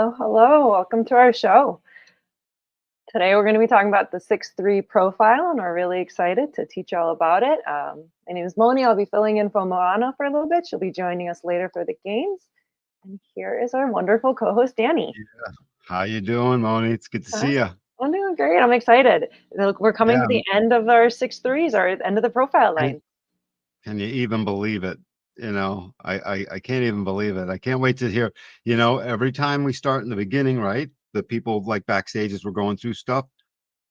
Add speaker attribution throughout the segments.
Speaker 1: Hello, hello. Welcome to our show. Today we're going to be talking about the 6'3" profile, and we're really excited to teach you all about it. My name is Moni. I'll be filling in for Moana for a little bit. She'll be joining us later for the games. And here is our wonderful co-host, Danny.
Speaker 2: Yeah. How you doing, Moni? It's good to
Speaker 1: Hi.
Speaker 2: see you.
Speaker 1: I'm doing great. I'm excited. Look, we're coming
Speaker 2: Yeah.
Speaker 1: to the end of our 6'3s, our end of the profile
Speaker 2: Can,
Speaker 1: line.
Speaker 2: can you even believe it? I can't even believe it. I can't wait to hear, every time we start in the beginning, right? The people like backstage as we're going through stuff,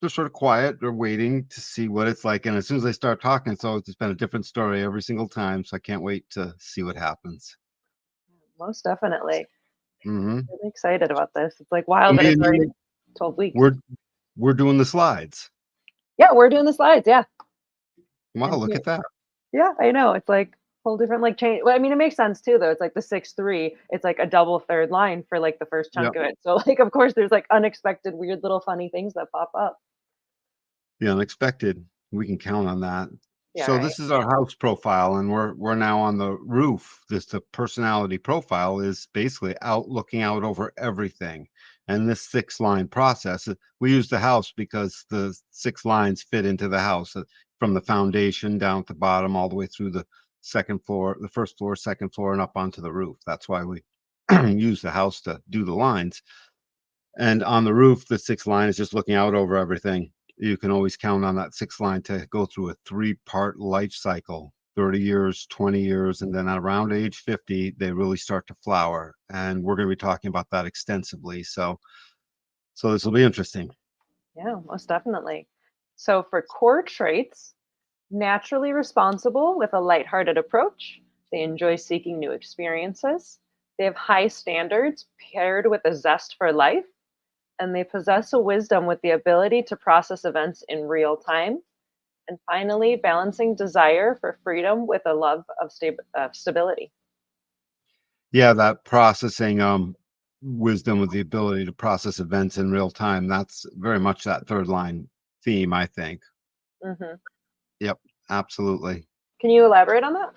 Speaker 2: they're sort of quiet. They're waiting to see what it's like. And as soon as they start talking, it's been a different story every single time. So I can't wait to see what happens.
Speaker 1: Most definitely.
Speaker 2: Hmm.
Speaker 1: Really excited about this. It's like
Speaker 2: So
Speaker 1: wild that
Speaker 2: me
Speaker 1: it's
Speaker 2: and
Speaker 1: already
Speaker 2: you,
Speaker 1: 12 weeks.
Speaker 2: we're doing the slides.
Speaker 1: Yeah, we're doing the slides. Yeah.
Speaker 2: Wow,
Speaker 1: And
Speaker 2: look
Speaker 1: here.
Speaker 2: at that.
Speaker 1: Yeah, I know. It's like whole different like change. Well, I mean, it makes sense too, though. It's like the 6'3". It's like a double third line for like the first
Speaker 2: Yep.
Speaker 1: chunk of it. So like, of course, there's like unexpected, weird little funny things that pop up.
Speaker 2: The unexpected. We can count on that.
Speaker 1: Yeah,
Speaker 2: So
Speaker 1: right.
Speaker 2: this is our house profile, and we're now on the roof. The personality profile is basically out looking out over everything. And this 6 line process, we use the house because the 6 lines fit into the house from the foundation down at the bottom, all the way through the second floor, the first floor, second floor, and up onto the roof. That's why we use the house to do the lines. And on the roof, the 6 line is just looking out over everything. You can always count on that 6 line to go through a 3-part life cycle, 30 years, 20 years, and then around age 50, they really start to flower. And we're going to be talking about that extensively. So this will be interesting.
Speaker 1: Yeah, most definitely. So for core traits, naturally responsible with a lighthearted approach. They enjoy seeking new experiences. They have high standards paired with a zest for life, and they possess a wisdom with the ability to process events in real time. And finally, balancing desire for freedom with a love of stability.
Speaker 2: Yeah, that processing wisdom with the ability to process events in real time. That's very much that 3rd line theme, I think.
Speaker 1: Hmm.
Speaker 2: Yep, absolutely.
Speaker 1: Can you elaborate on that?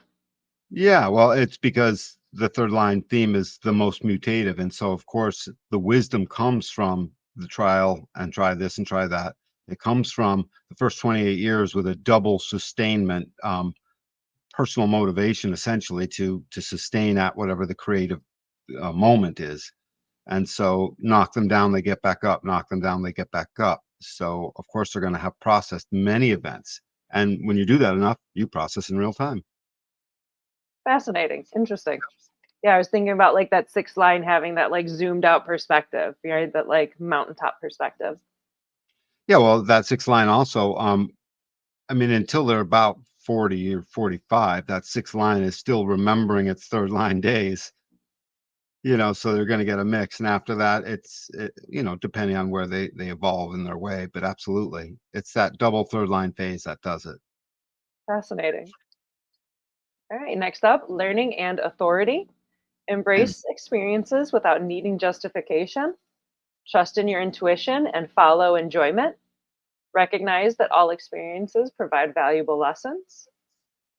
Speaker 2: Yeah, well, it's because the 3rd line theme is the most mutative. And so, of course, the wisdom comes from the trial and try this and try that. It comes from the first 28 years with a double sustainment, personal motivation, essentially to sustain at whatever the creative moment is. And so, knock them down, they get back up. Knock them down, they get back up. So, of course, they're going to have processed many events. And when you do that enough, you process in real time.
Speaker 1: Fascinating. Interesting. Yeah, I was thinking about like that sixth line having that like zoomed out perspective, right? That like mountaintop perspective.
Speaker 2: Yeah, well, that 6 line also, I mean, until they're about 40 or 45, that 6 line is still remembering its 3rd line days, so they're gonna get a mix, and after that, depending on where they evolve in their way, but absolutely, it's that double 3rd line phase that does it.
Speaker 1: Fascinating. All right, next up, learning and authority. Embrace experiences without needing justification. Trust in your intuition and follow enjoyment. Recognize that all experiences provide valuable lessons.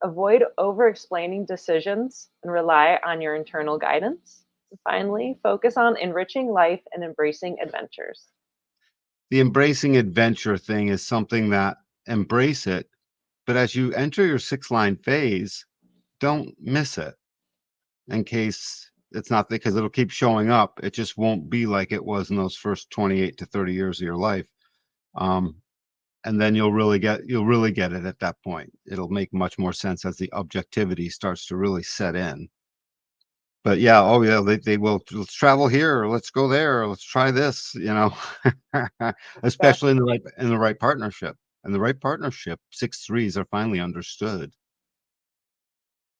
Speaker 1: Avoid over explaining decisions and rely on your internal guidance. And finally, focus on enriching life and embracing adventures.
Speaker 2: The embracing adventure thing is something that embrace it, but as you enter your 6 line phase, don't miss it in case it's not because it'll keep showing up. It just won't be like it was in those first 28 to 30 years of your life. Um, and then you'll really get it at that point. It'll make much more sense as the objectivity starts to really set in. But yeah, oh yeah, they will, let's travel here, or let's go there, or let's try this, especially in the right partnership. And the right partnership, 6 3s are finally understood.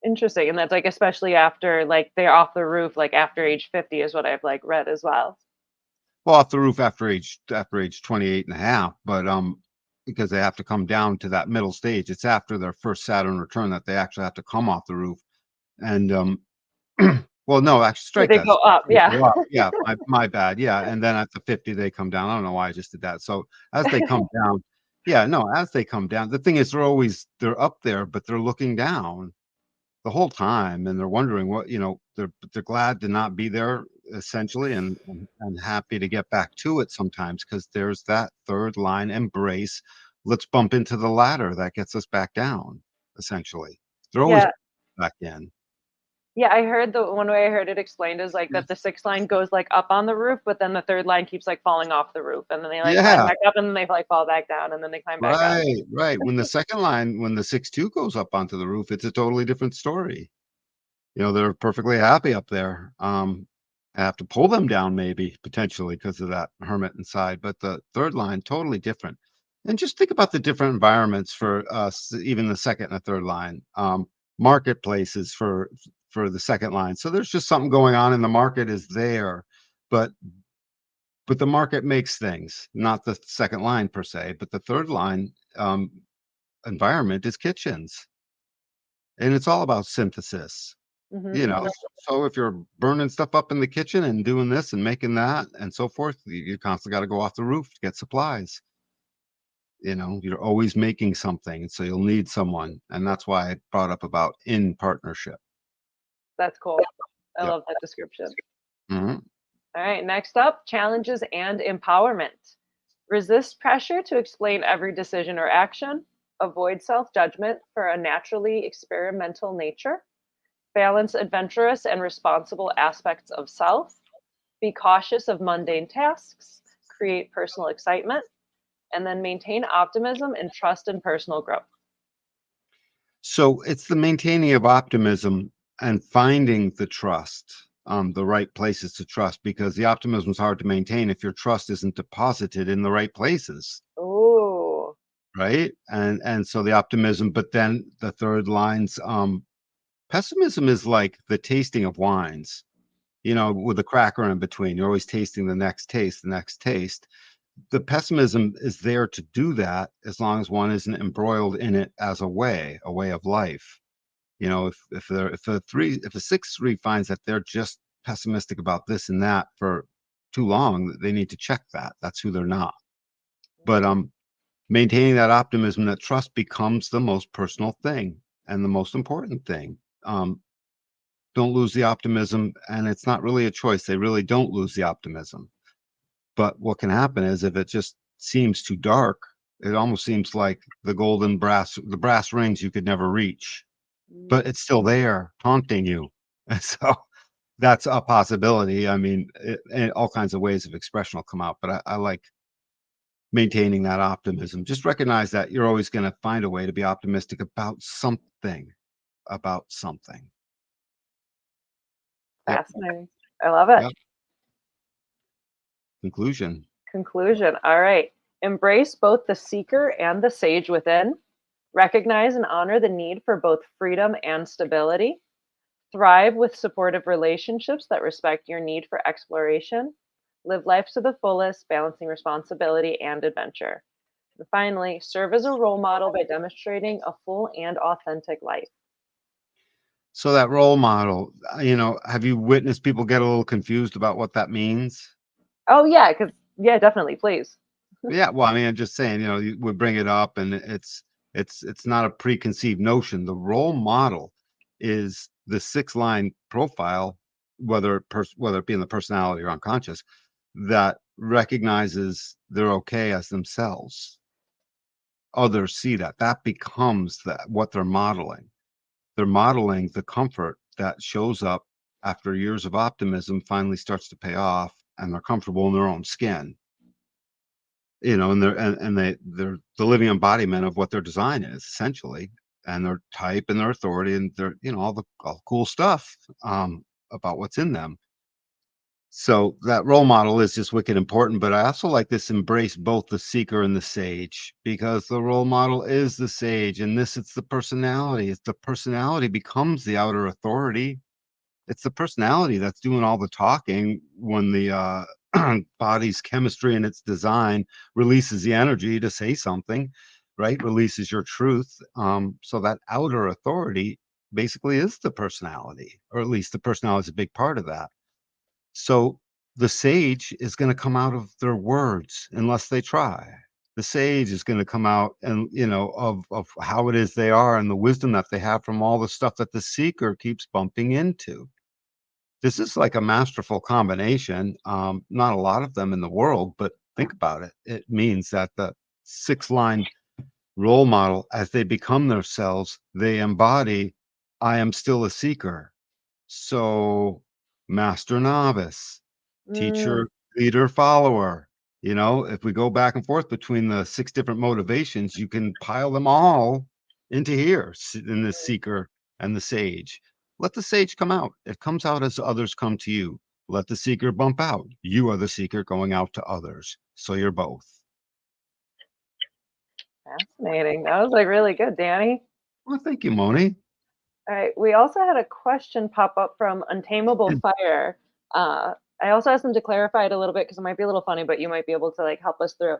Speaker 1: Interesting. And that's like especially after like they're off the roof, like after age 50 is what I've like read as well.
Speaker 2: Well, off the roof after age 28 and a half, but because they have to come down to that middle stage. It's after their first Saturn return that they actually have to come off the roof. And well, no, actually,
Speaker 1: Where
Speaker 2: strike
Speaker 1: they
Speaker 2: that.
Speaker 1: go up.
Speaker 2: They
Speaker 1: Yeah.
Speaker 2: go up. Yeah, my bad. Yeah, and then at the 50 they come down. I don't know why I just did that. So as they come down, yeah, no, as they come down, the thing is they're up there, but they're looking down the whole time, and they're wondering what they're glad to not be there essentially, and happy to get back to it sometimes because there's that third line embrace. Let's bump into the ladder that gets us back down, essentially. They're always
Speaker 1: Yeah.
Speaker 2: back in.
Speaker 1: Yeah, I heard the one way I heard it explained is like that the sixth line goes like up on the roof, but then the third line keeps like falling off the roof, and then they like climb
Speaker 2: Yeah,
Speaker 1: back up, and then they like fall back down, and then they climb back up.
Speaker 2: right, right. When the second line, when the 6-2 goes up onto the roof, it's a totally different story. They're perfectly happy up there. I have to pull them down maybe potentially because of that hermit inside, but the third line totally different. And just think about the different environments for us, even the second and the third line. Marketplaces for the second line. So there's just something going on, and the market is there, but the market makes things, not the second line per se, but the third line environment is kitchens, and it's all about synthesis.
Speaker 1: Hmm.
Speaker 2: So if you're burning stuff up in the kitchen and doing this and making that and so forth, you constantly got to go off the roof to get supplies. You're always making something, and so you'll need someone, and that's why I brought up about in partnership.
Speaker 1: That's cool. I
Speaker 2: Yep.
Speaker 1: love that description.
Speaker 2: Mhm.
Speaker 1: All right, next up, challenges and empowerment. Resist pressure to explain every decision or action. Avoid self judgment for a naturally experimental nature. Balance adventurous and responsible aspects of self. Be cautious of mundane tasks. Create personal excitement. And then maintain optimism and trust in personal growth.
Speaker 2: So it's the maintaining of optimism and finding the trust, the right places to trust, because the optimism is hard to maintain if your trust isn't deposited in the right places.
Speaker 1: Ooh.
Speaker 2: Right? And so the optimism, but then the third line's pessimism is like the tasting of wines, with a cracker in between. You're always tasting the next taste, the next taste. The pessimism is there to do that as long as one isn't embroiled in it as a way of life. If a 6-3 finds that they're just pessimistic about this and that for too long, they need to check that. That's who they're not. But maintaining that optimism, that trust becomes the most personal thing and the most important thing. Don't lose the optimism, and it's not really a choice. They really don't lose the optimism. But what can happen is if it just seems too dark, it almost seems like the brass rings you could never reach, but
Speaker 1: Mm,
Speaker 2: it's still there taunting you. And so that's a possibility. I mean, and all kinds of ways of expression will come out, but I like maintaining that optimism. Just recognize that you're always going to find a way to be optimistic about something, about something. Yep.
Speaker 1: fascinating. I love it.
Speaker 2: Yep. Conclusion.
Speaker 1: Conclusion. All right. Embrace both the seeker and the sage within. Recognize and honor the need for both freedom and stability. Thrive with supportive relationships that respect your need for exploration. Live life to the fullest, balancing responsibility and adventure. And finally, serve as a role model by demonstrating a full and authentic life.
Speaker 2: So that role model, have you witnessed people get a little confused about what that means?
Speaker 1: Oh, yeah, because, yeah, definitely, please.
Speaker 2: Yeah, well, I mean, I'm just saying, we bring it up, and it's not a preconceived notion. The role model is the 6-line profile, whether it be in the personality or unconscious, that recognizes they're okay as themselves. Others see that. That becomes what they're modeling. They're modeling the comfort that shows up after years of optimism finally starts to pay off, and they're comfortable in their own skin. And they're the living embodiment of what their design is essentially, and their type and their authority and their all the cool stuff about what's in them. So that role model is just wicked important. But I also like this embrace both the seeker and the sage, because the role model is the sage, and it's the personality. It's the personality becomes the outer authority. It's the personality that's doing all the talking when the body's chemistry and its design releases the energy to say something, right? Releases your truth. So that outer authority basically is the personality, or at least the personality is a big part of that. So the sage is going to come out of their words unless they try. The sage is going to come out and of how it is they are and the wisdom that they have from all the stuff that the seeker keeps bumping into. This is like a masterful combination. Not a lot of them in the world, but think about it. It means that the 6 line role model, as they become themselves, they embody, I am still a seeker. So, master novice,
Speaker 1: Mm,
Speaker 2: teacher, leader, follower. If we go back and forth between the 6 different motivations, you can pile them all into here in the seeker and the sage. Let the sage come out. It comes out as others come to you. Let the seeker bump out. You are the seeker going out to others. So you're both.
Speaker 1: fascinating. That was like really good, Danny.
Speaker 2: Well, thank you, Moni.
Speaker 1: All right. We also had a question pop up from Untamable Fire. I also asked them to clarify it a little bit because it might be a little funny, but you might be able to like help us through.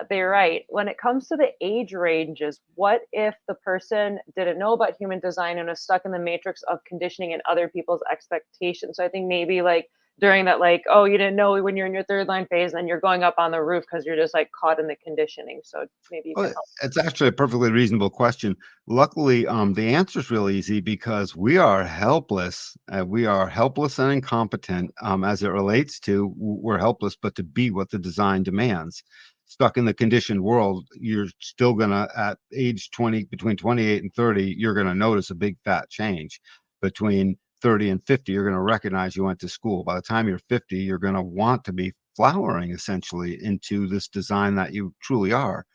Speaker 1: They're right. When it comes to the age ranges, what if the person didn't know about human design and was stuck in the matrix of conditioning and other people's expectations? So I think maybe like during that, like, oh, you didn't know when you're in your third line phase, and then you're going up on the roof because you're just like caught in the conditioning. So maybe you can
Speaker 2: Well,
Speaker 1: help.
Speaker 2: it's actually a perfectly reasonable question. Luckily, the answer is really easy because we are helpless. We are helpless and incompetent as it relates to we're helpless, but to be what the design demands. Stuck in the conditioned world, you're still gonna at age 20, between 28 and 30, you're gonna notice a big fat change. Between 30 and 50, you're gonna recognize you went to school. By the time you're 50, you're gonna want to be flowering essentially into this design that you truly are,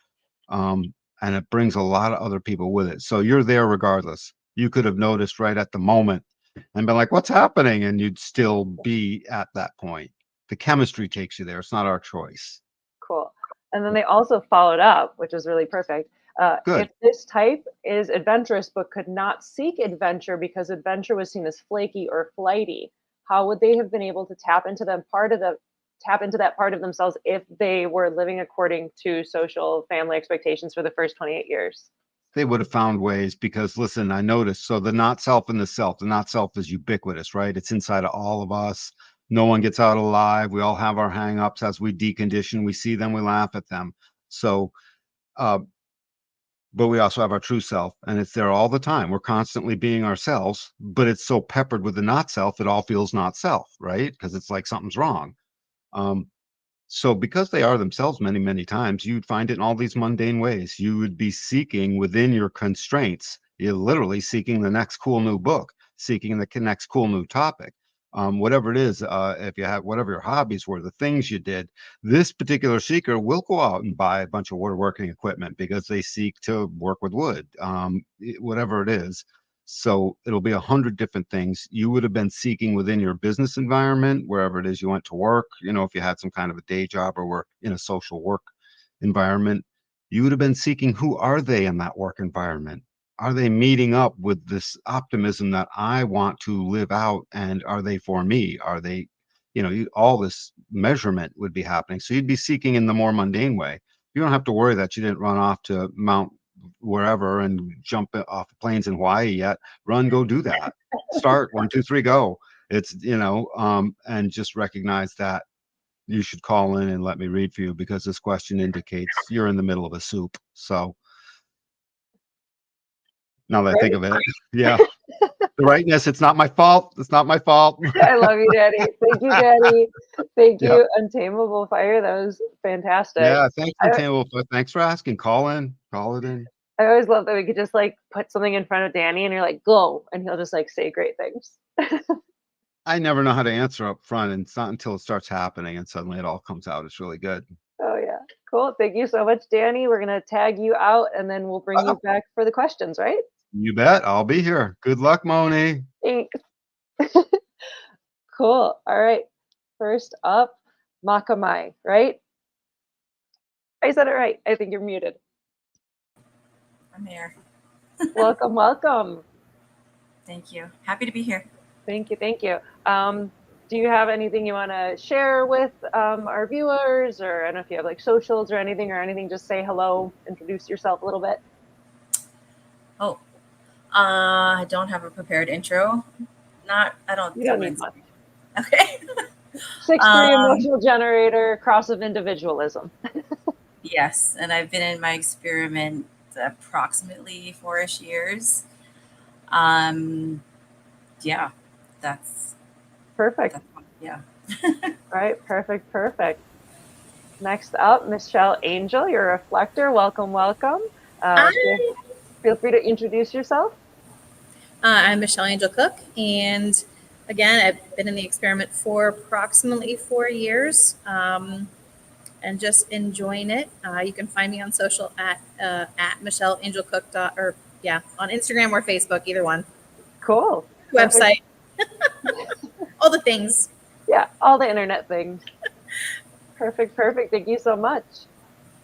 Speaker 2: um, and it brings a lot of other people with it. So you're there regardless. You could have noticed right at the moment and been like, "What's happening?" And you'd still be at that point. The chemistry takes you there. It's not our choice.
Speaker 1: Cool. And then they also followed up, which is really perfect.
Speaker 2: Good.
Speaker 1: If this type is adventurous but could not seek adventure because adventure was seen as flaky or flighty, how would they have been able to tap into that part of themselves if they were living according to social family expectations for the first 28 years?
Speaker 2: They would have found ways because listen, I noticed. So the not self and the self. The not self is ubiquitous, right? It's inside of all of us. No one gets out alive. We all have our hang-ups as we decondition. We see them, we laugh at them. So uh, but we also have our true self, and it's there all the time. We're constantly being ourselves, but it's so peppered with the not self, it all feels not self, right? Because it's like something's wrong. Um, so because they are themselves many, many times, you'd find it in all these mundane ways. You would be seeking within your constraints. You're literally seeking the next cool new book, seeking the next cool new topic. Whatever it is, if you have whatever your hobbies were, the things you did, this particular seeker will go out and buy a bunch of woodworking equipment because they seek to work with wood, whatever it is. So it'll be 100 different things you would have been seeking within your business environment, wherever it is you went to work. If you had some kind of a day job or were in a social work environment, you would have been seeking who are they in that work environment? Are they meeting up with this optimism that I want to live out? And are they for me? Are they, all this measurement would be happening. So you'd be seeking in the more mundane way. You don't have to worry that you didn't run off to Mount wherever and jump off planes in Hawaii yet. Run, go do that. Start 1, 2, 3, go. It's and just recognize that you should call in and let me read for you because this question indicates you're in the middle of a soup. So now that I think
Speaker 1: Right?
Speaker 2: of it, yeah, the rightness. It's not my fault. It's not my fault.
Speaker 1: I love you, Daddy. Thank you, Daddy. Thank
Speaker 2: Yep.
Speaker 1: you, Untamable Fire. That was fantastic.
Speaker 2: Yeah. Thanks,
Speaker 1: I,
Speaker 2: Untamable. Thanks for asking. Call in. Call it in.
Speaker 1: I always love that we could just like put something in front of Danny and you're like, go, and he'll just like say great things.
Speaker 2: I never know how to answer up front, and it's not until it starts happening and suddenly it all comes out. It's really good.
Speaker 1: Oh, yeah. Cool. Thank you so much, Danny. We're going to tag you out and then we'll bring you
Speaker 2: Oh,
Speaker 1: back for the questions, right?
Speaker 2: you bet. I'll be here. Good luck, Moni.
Speaker 1: Thanks. Cool. All right. First up, Makamai, right? I said it right. I think you're muted.
Speaker 3: I'm here.
Speaker 1: Welcome, welcome.
Speaker 3: Thank you. Happy to be here.
Speaker 1: Thank you, thank you. Do you have anything you want to share with our viewers, or I don't know if you have like socials or anything, just say hello, introduce yourself a little bit.
Speaker 3: Oh, I don't have a prepared intro. I don't
Speaker 1: You
Speaker 3: think
Speaker 1: don't need
Speaker 3: mine's
Speaker 1: much.
Speaker 3: okay.
Speaker 1: 6'3" emotional generator, cross of individualism.
Speaker 3: Yes, and I've been in my experiment approximately 4-ish years. Yeah, that's
Speaker 1: Perfect.
Speaker 3: Yeah.
Speaker 1: All right, perfect. Next up, Michelle Angel, you're a reflector. Welcome.
Speaker 3: Hi.
Speaker 1: Feel free to introduce yourself.
Speaker 3: I'm Michelle Angel Cook, and again, I've been in the experiment for approximately 4 years, and just enjoying it. You can find me on social at Michelle Angel Cook or yeah, on Instagram or Facebook, either one.
Speaker 1: Cool.
Speaker 3: Website, all the things.
Speaker 1: Yeah, all the internet things. Perfect. Thank you so much.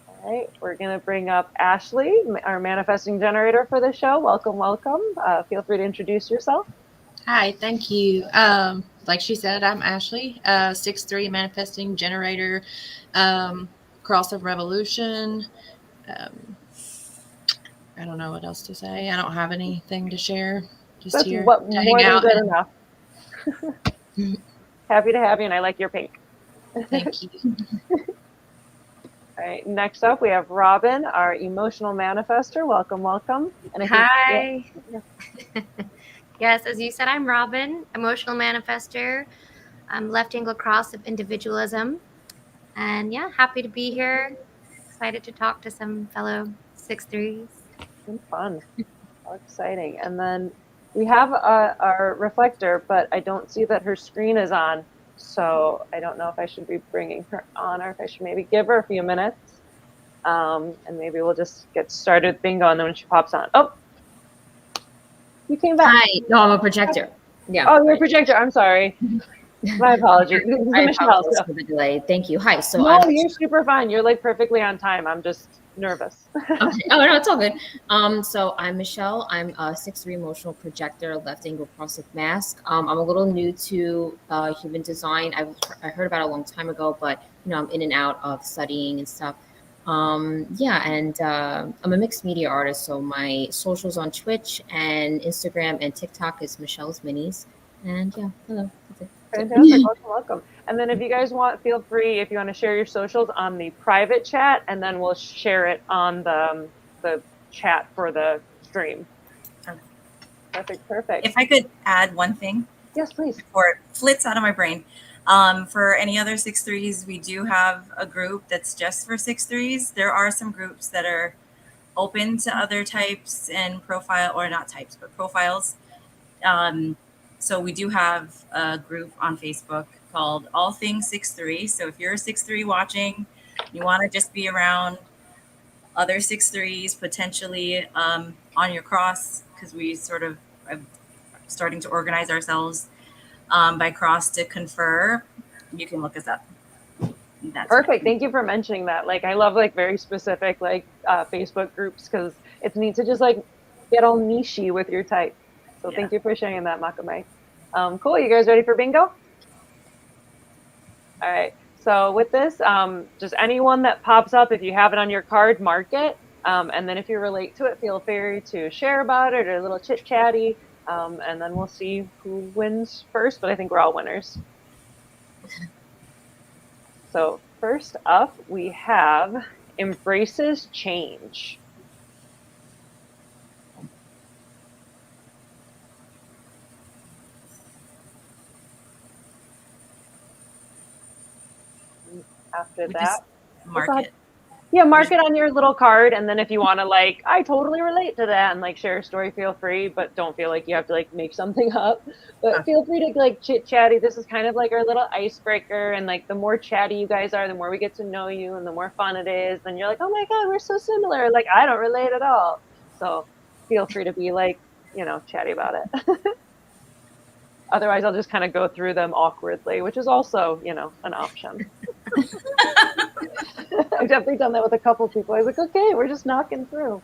Speaker 1: All right, we're going to bring up Ashley, our manifesting generator for the show. Welcome. Feel free to introduce yourself.
Speaker 4: Hi, thank you. Like she said, I'm Ashley, 6'3" manifesting generator, cross of revolution. I don't know what else to say. I don't have anything to share. Just
Speaker 1: That's
Speaker 4: here
Speaker 1: what
Speaker 4: to
Speaker 1: more
Speaker 4: hang
Speaker 1: than
Speaker 4: out.
Speaker 1: good enough. Happy to have you, and I like your pink.
Speaker 4: Thank you.
Speaker 1: All right, next up we have Robin, our emotional manifester. Welcome. And
Speaker 5: Hi. Yes, as you said, I'm Robin, emotional manifester. I'm left angle cross of individualism. And yeah, happy to be here. Excited to talk to some fellow 6'3s.
Speaker 1: Fun. How exciting. And then we have our reflector, but I don't see that her screen is on. So I don't know if I should be bringing her on or if I should maybe give her a few minutes. And maybe we'll just get started with bingo, and then when she pops on. Oh, you came back.
Speaker 4: Hi. No, I'm a projector. Yeah.
Speaker 1: Oh, you're a projector. I'm sorry. My apologies. This is
Speaker 4: I
Speaker 1: Michelle.
Speaker 4: apologize for the delay. Thank you. Hi. So
Speaker 1: No, you're super fine. You're like perfectly on time. I'm just nervous.
Speaker 4: Okay. Oh no, it's all good. So I'm Michelle. I'm a 6'3" emotional projector, left angle cross of mask. I'm a little new to human design. I heard about it a long time ago, but I'm in and out of studying and stuff. Yeah, and I'm a mixed media artist. So my socials on Twitch and Instagram and TikTok is Michelle's Minis. And yeah, hello. That's it.
Speaker 1: Fantastic. Welcome. And then if you guys want, feel free, if you want to share your socials on the private chat, and then we'll share it on the chat for the stream. Perfect.
Speaker 3: If I could add one thing.
Speaker 1: Yes, please.
Speaker 3: Before it flits out of my brain. For any other 6'3s, we do have a group that's just for 6'3s. There are some groups that are open to other types and profile, or not types, but profiles. So we do have a group on Facebook called All Things 6'3. So if you're a 6'3 watching, you want to just be around other 6'3s, potentially on your cross, because we sort of are starting to organize ourselves by cross to confer. You can look us up. That's
Speaker 1: perfect. Thank you for mentioning that. Like, I love like very specific like Facebook groups, because it's neat to just like get all nichey with your type. So thank you for sharing that, Makame. Cool. You guys ready for bingo? All right. So with this, just anyone that pops up, if you have it on your card, mark it. And then if you relate to it, feel free to share about it or a little chit chatty. And then we'll see who wins first, but I think we're all winners. So first up, we have embraces change. After that,
Speaker 3: mark it.
Speaker 1: Yeah, mark it on your little card, and then if you want to like, I totally relate to that, and like share a story, feel free, but don't feel like you have to like make something up. But feel free to like chit chatty. This is kind of like our little icebreaker, and like the more chatty you guys are, the more we get to know you, and the more fun it is. Then you're like, oh my god, we're so similar. Like I don't relate at all. So feel free to be like, chatty about it. Otherwise, I'll just kind of go through them awkwardly, which is also, an option. I've definitely done that with a couple people. I was like, okay, we're just knocking through.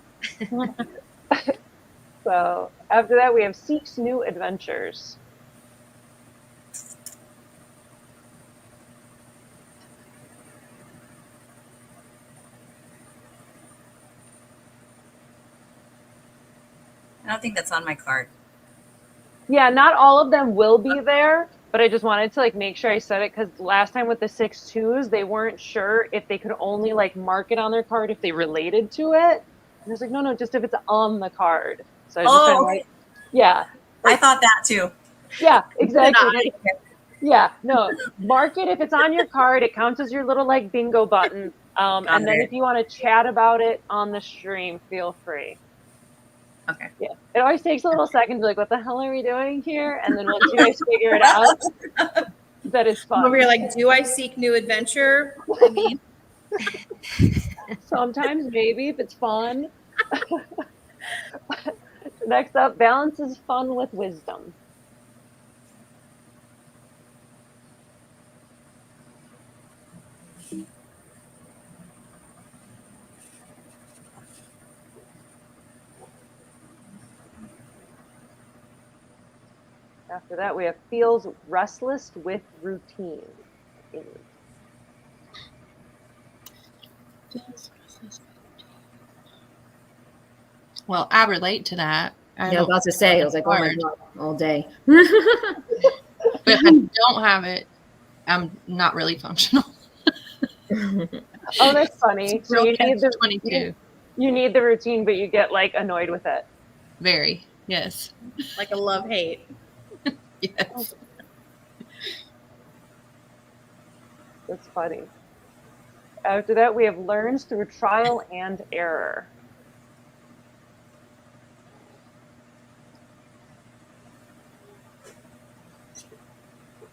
Speaker 1: So after that, we have Seeks New Adventures.
Speaker 3: I don't think that's on my card.
Speaker 1: Yeah, not all of them will be there, but I just wanted to like make sure I said it, because last time with the 6-2s, they weren't sure if they could only like mark it on their card if they related to it. And I was like, no, just if it's on the card. So I just
Speaker 3: okay.
Speaker 1: yeah.
Speaker 3: I thought that too.
Speaker 1: Yeah, exactly. Yeah, no, mark it. If it's on your card, it counts as your little like bingo button. And then
Speaker 3: it.
Speaker 1: if you want to chat about it on the stream, feel free.
Speaker 3: Okay.
Speaker 1: Yeah, it always takes a little second to be like, what the hell are we doing here? And then once you guys figure it out, that it's fun.
Speaker 6: Over here, like, do I seek new adventure? I mean,
Speaker 1: Sometimes maybe if it's fun. Next up, balances fun with wisdom. After that, we have feels restless with routine.
Speaker 7: Well, I relate to that.
Speaker 4: Yeah, I was about to say, I was like, oh my
Speaker 7: hard.
Speaker 4: God, all day.
Speaker 7: But if I don't have it, I'm not really functional.
Speaker 1: Oh, that's funny. So
Speaker 7: Real
Speaker 1: you need the
Speaker 7: 22.
Speaker 1: you need the routine, but you get like annoyed with it.
Speaker 7: Very. Yes.
Speaker 6: like a love-hate.
Speaker 7: Yes.
Speaker 1: That's funny. After that, we have learns through trial and error.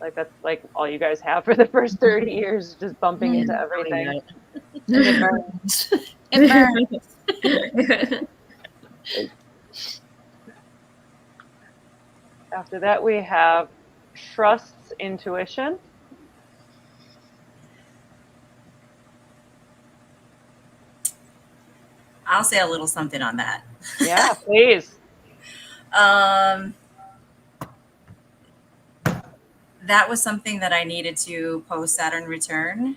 Speaker 1: Like that's like all you guys have for the first 30 years, just bumping into everything.
Speaker 7: And it burns. It burns.
Speaker 1: After that, we have trusts intuition.
Speaker 3: I'll say a little something on that.
Speaker 1: Yeah, please.
Speaker 3: That was something that I needed to post Saturn return.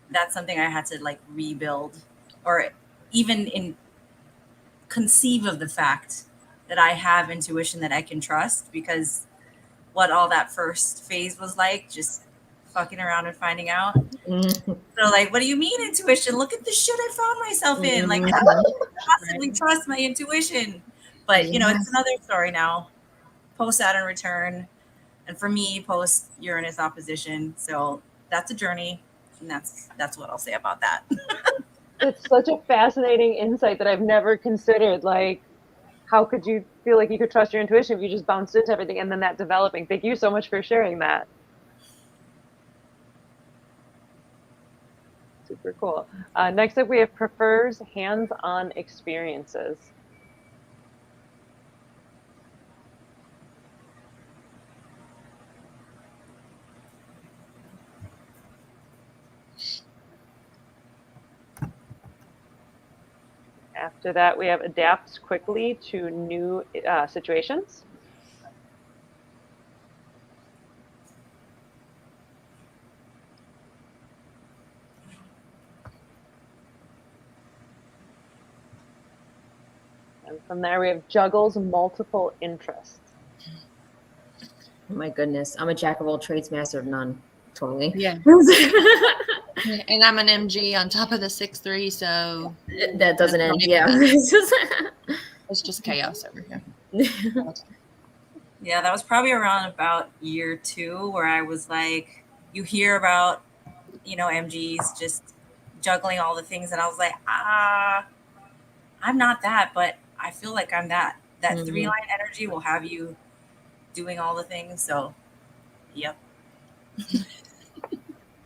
Speaker 3: That's something I had to like rebuild, or even in conceive of the fact that I have intuition that I can trust, because what all that first phase was like, just fucking around and finding out. So like, what do you mean intuition? Look at the shit I found myself in. Like, how can I possibly trust my intuition? But you know, it's another story now. Post Saturn return, and for me, post Uranus opposition. So that's a journey, and that's what I'll say about that.
Speaker 1: It's such a fascinating insight that I've never considered. Like, how could you feel like you could trust your intuition if you just bounced into everything and then that developing? Thank you so much for sharing that. Super cool. Next up, we have prefers hands-on experiences. After that, we have adapts quickly to new situations. And from there, we have juggles multiple interests.
Speaker 4: Oh my goodness. I'm a jack of all trades, master of none. Totally.
Speaker 7: Yeah. And I'm an MG on top of the 6'3", so
Speaker 4: That doesn't end. Yeah.
Speaker 7: it's just chaos over here.
Speaker 3: Yeah, that was probably around about year 2 where I was like, you hear about, you know, MGs just juggling all the things. And I was like, I'm not that, but I feel like I'm that. That 3-line energy will have you doing all the things. So, yep.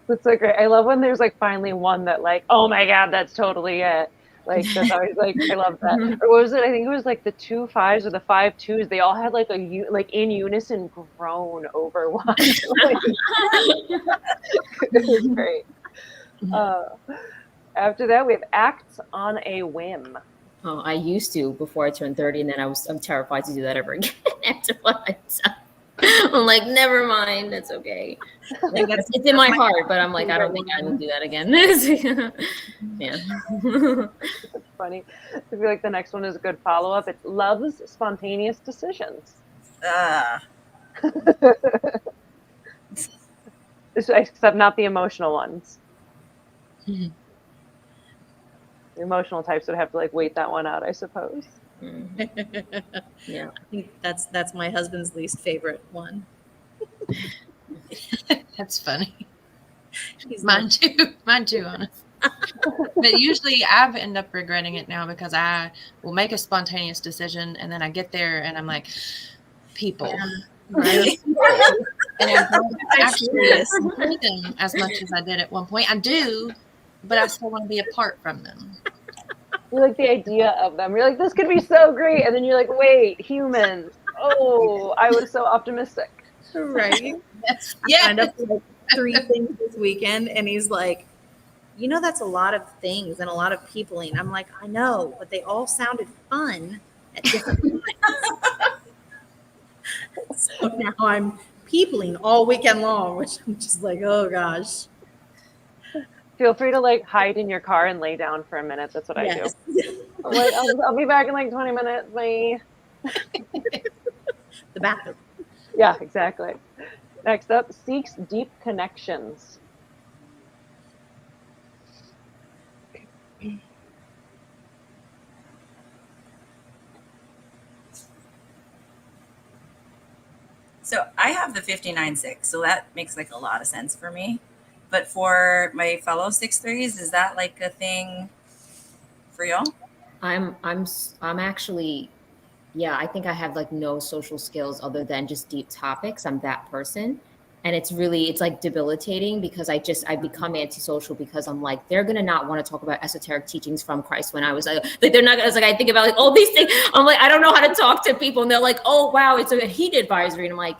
Speaker 1: That's so great. I love when there's like finally one that like, oh my God, that's totally it. Like that's always like, I love that. Or what was it? I think it was like the 2 5s or the 5 2s. They all had like like in unison groan over one. Like, it was great. After that, we have acts on a whim.
Speaker 4: Oh, I used to before I turned 30, and then I'm terrified to do that ever again after what I done. I'm like, never mind, it's okay. Like, it's in my heart, but I'm like, I don't think I will do that again. Yeah.
Speaker 1: It's funny. I feel like the next one is a good follow-up. It loves spontaneous decisions. Except not the emotional ones. The emotional types would have to like wait that one out, I suppose.
Speaker 4: Yeah.
Speaker 6: I think that's my husband's least favorite one.
Speaker 7: That's funny.
Speaker 6: He's
Speaker 7: Mine too. Mine too, honestly. But usually I end up regretting it now because I will make a spontaneous decision and then I get there and I'm like, people.
Speaker 6: right.
Speaker 7: And I don't
Speaker 6: I'm
Speaker 7: actually
Speaker 6: serious.
Speaker 7: enjoy them as much as I did at one point. I do, but I still want to be apart from them.
Speaker 1: You like the idea of them. You're like, this could be so great. And then you're like, wait, humans. Oh, I was so optimistic.
Speaker 6: Right.
Speaker 7: Yes.
Speaker 6: I signed up for like 3 things this weekend, and he's like, you know, that's a lot of things and a lot of peopling. I'm like, I know, but they all sounded fun at different times. So now I'm peopling all weekend long, which I'm just like, oh gosh.
Speaker 1: Feel free to like hide in your car and lay down for a minute. That's what I do.
Speaker 6: Yes.
Speaker 1: I'm like, I'll be back in like 20 minutes. Bye.
Speaker 6: The bathroom.
Speaker 1: Yeah, exactly. Next up, seeks deep connections.
Speaker 3: So I have the 59-6, so that makes like a lot of sense for me. But for my fellow 6-3s, is that like a thing for y'all?
Speaker 4: I'm actually, yeah, I think I have like no social skills other than just deep topics. I'm that person. And it's like debilitating because I become antisocial because I'm like, they're going to not want to talk about esoteric teachings from Christ when I was like they're not going to, like, I think about like all these things. I'm like, I don't know how to talk to people. And they're like, oh, wow, it's a heat advisory. And I'm like,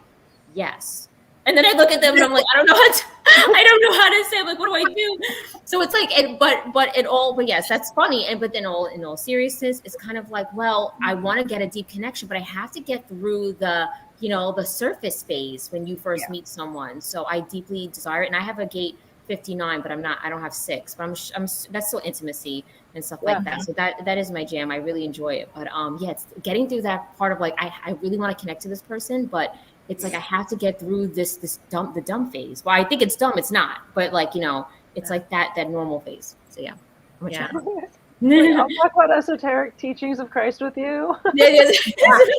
Speaker 4: yes. And then I look at them and I'm like, I don't know how to say, like, what do I do? So it's like, but yes, that's funny. But then in all seriousness, it's kind of like, well, I want to get a deep connection, but I have to get through the surface phase when you first meet someone. So I deeply desire it. And I have a gate 59, but I don't have 6, but that's still intimacy and stuff like that. So that is my jam. I really enjoy it. But yeah, it's getting through that part of like, I really want to connect to this person, but it's like, I have to get through the dumb phase. Well, I think it's dumb. It's not, but like, it's like that normal phase. So yeah.
Speaker 1: Like, I'll talk about esoteric teachings of Christ with you.
Speaker 4: Yeah.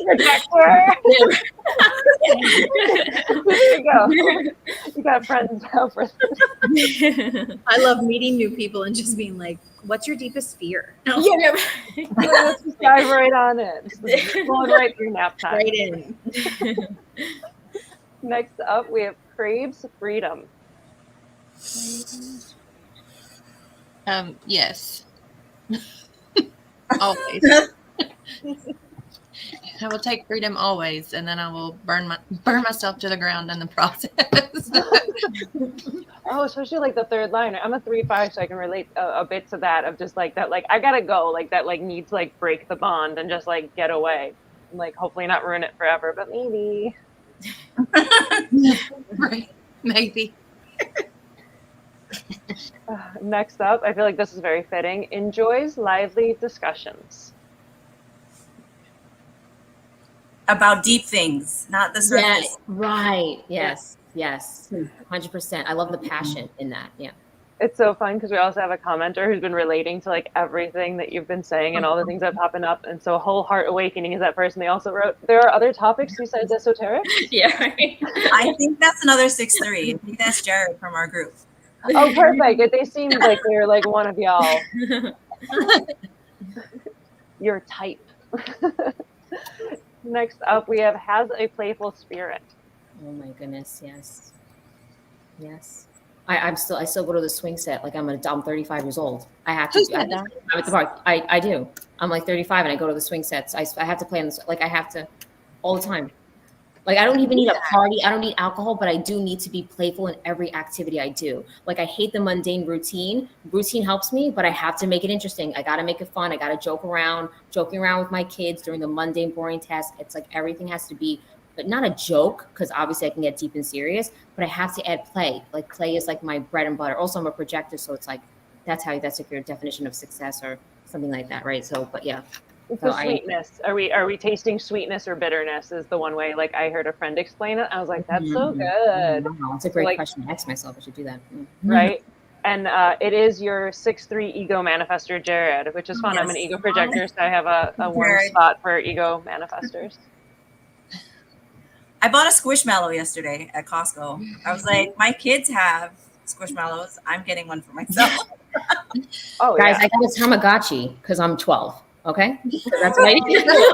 Speaker 1: Projector. There you go. You got friends now for this.
Speaker 6: I love meeting new people and just being like, what's your deepest fear?
Speaker 4: Yeah.
Speaker 1: Let's just dive right on it. Just going right through nap time.
Speaker 6: Right in.
Speaker 1: Next up, we have craves freedom.
Speaker 7: Yes. Always. I will take freedom always, and then I will burn myself to the ground in the process.
Speaker 1: Oh, especially like the third line. I'm a 3-5, so I can relate a bit to that of just like that, like I gotta go, like that, like need to like break the bond and just like get away, and like hopefully not ruin it forever, but maybe.
Speaker 7: Right, maybe.
Speaker 1: Next up, I feel like this is very fitting. Enjoys lively discussions.
Speaker 3: About deep things, not the surface.
Speaker 4: Yeah, right. Yes. 100%. I love the passion in that. Yeah.
Speaker 1: It's so fun because we also have a commenter who's been relating to like everything that you've been saying and all the things that are popping up. And so Whole Heart Awakening is that person. They also wrote, there are other topics besides esoteric.
Speaker 4: Yeah.
Speaker 3: I think that's another 6-3. I think that's Jared from our group.
Speaker 1: Oh, perfect. They seemed like they were like one of y'all. Your type. Next up, we have has a playful spirit.
Speaker 4: Oh my goodness. Yes. I still go to the swing set. Like I'm 35 years old. I have to. I'm at the park. I do. I'm like 35 and I go to the swing sets. I have to play on this. Like I have to all the time. Like I don't even need a party. I don't need alcohol, but I do need to be playful in every activity I do. Like I hate the mundane routine. Routine helps me, but I have to make it interesting. I got to make it fun. I got to joking around with my kids during the mundane, boring task. It's like everything has to be, but not a joke, because obviously I can get deep and serious, but I have to add play. Like play is like my bread and butter. Also, I'm a projector, so it's like that's like your definition of success or something like that, right? So, but yeah.
Speaker 1: So sweetness. Are we tasting sweetness or bitterness is the one way. Like I heard a friend explain it. I was like, that's so good.
Speaker 4: Wow, it's a great question. I ask myself, I should do that.
Speaker 1: Right. And it is your 6-3 ego manifester, Jared, which is fun. Yes. I'm an ego projector, so I have a warm spot for ego manifestors.
Speaker 3: I bought a squishmallow yesterday at Costco. I was like, my kids have squishmallows. I'm getting one for myself.
Speaker 1: Oh,
Speaker 4: Guys,
Speaker 1: yeah.
Speaker 4: I got a Tamagotchi because I'm 12. Okay, so that's why.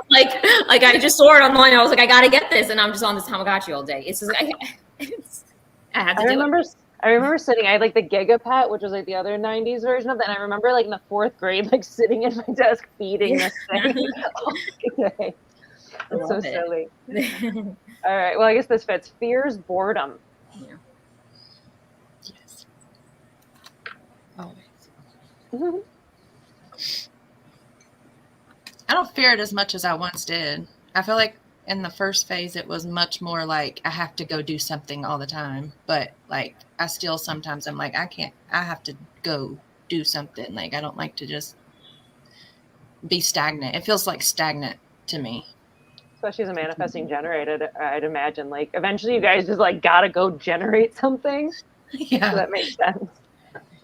Speaker 4: like I just saw it online. I was like, I gotta get this, and I'm just on this Tamagotchi all day. It's just I had to do it.
Speaker 1: I remember sitting, I had like the Gigapet, which was like the other 90s version of that. And I remember like in the 4th grade, like sitting at my desk feeding this thing all day. It's so
Speaker 4: Love it.
Speaker 1: silly. All right. Well, I guess this fits. Fears boredom.
Speaker 4: Yeah.
Speaker 7: Yes. Always. I don't fear it as much as I once did. I feel like in the first phase, it was much more like I have to go do something all the time. But like, I still sometimes I'm like, I have to go do something. Like, I don't like to just be stagnant. It feels like stagnant to me.
Speaker 1: Especially as a manifesting generator, I'd imagine like eventually you guys just like gotta go generate something.
Speaker 7: Yeah.
Speaker 1: So that makes sense.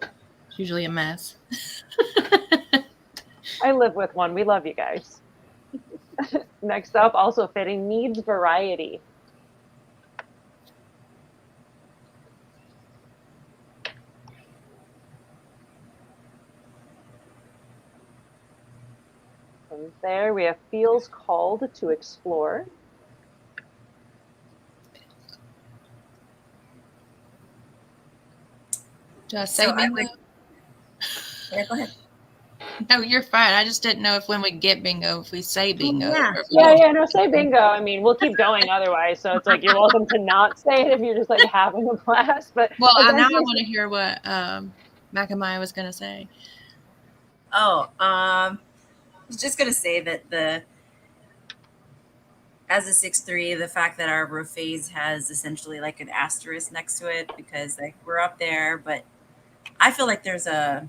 Speaker 7: It's usually a mess.
Speaker 1: I live with one. We love you guys. Next up, also fitting, needs variety. From there, we have feels called to explore.
Speaker 7: Do I say bingo?
Speaker 3: Yeah, go ahead.
Speaker 7: No, you're fine. I just didn't know if when we get bingo, if we say bingo.
Speaker 6: Yeah.
Speaker 7: Or if we don't.
Speaker 1: No, say bingo. I mean, we'll keep going otherwise. So it's like you're welcome to not say it if you're just like having a blast. But
Speaker 7: Well, now I
Speaker 1: eventually-
Speaker 7: want to hear what Macamaya was going to say.
Speaker 3: Oh, I was just gonna say that as a 6'3", the fact that our roof phase has essentially like an asterisk next to it because like we're up there, but I feel like there's a,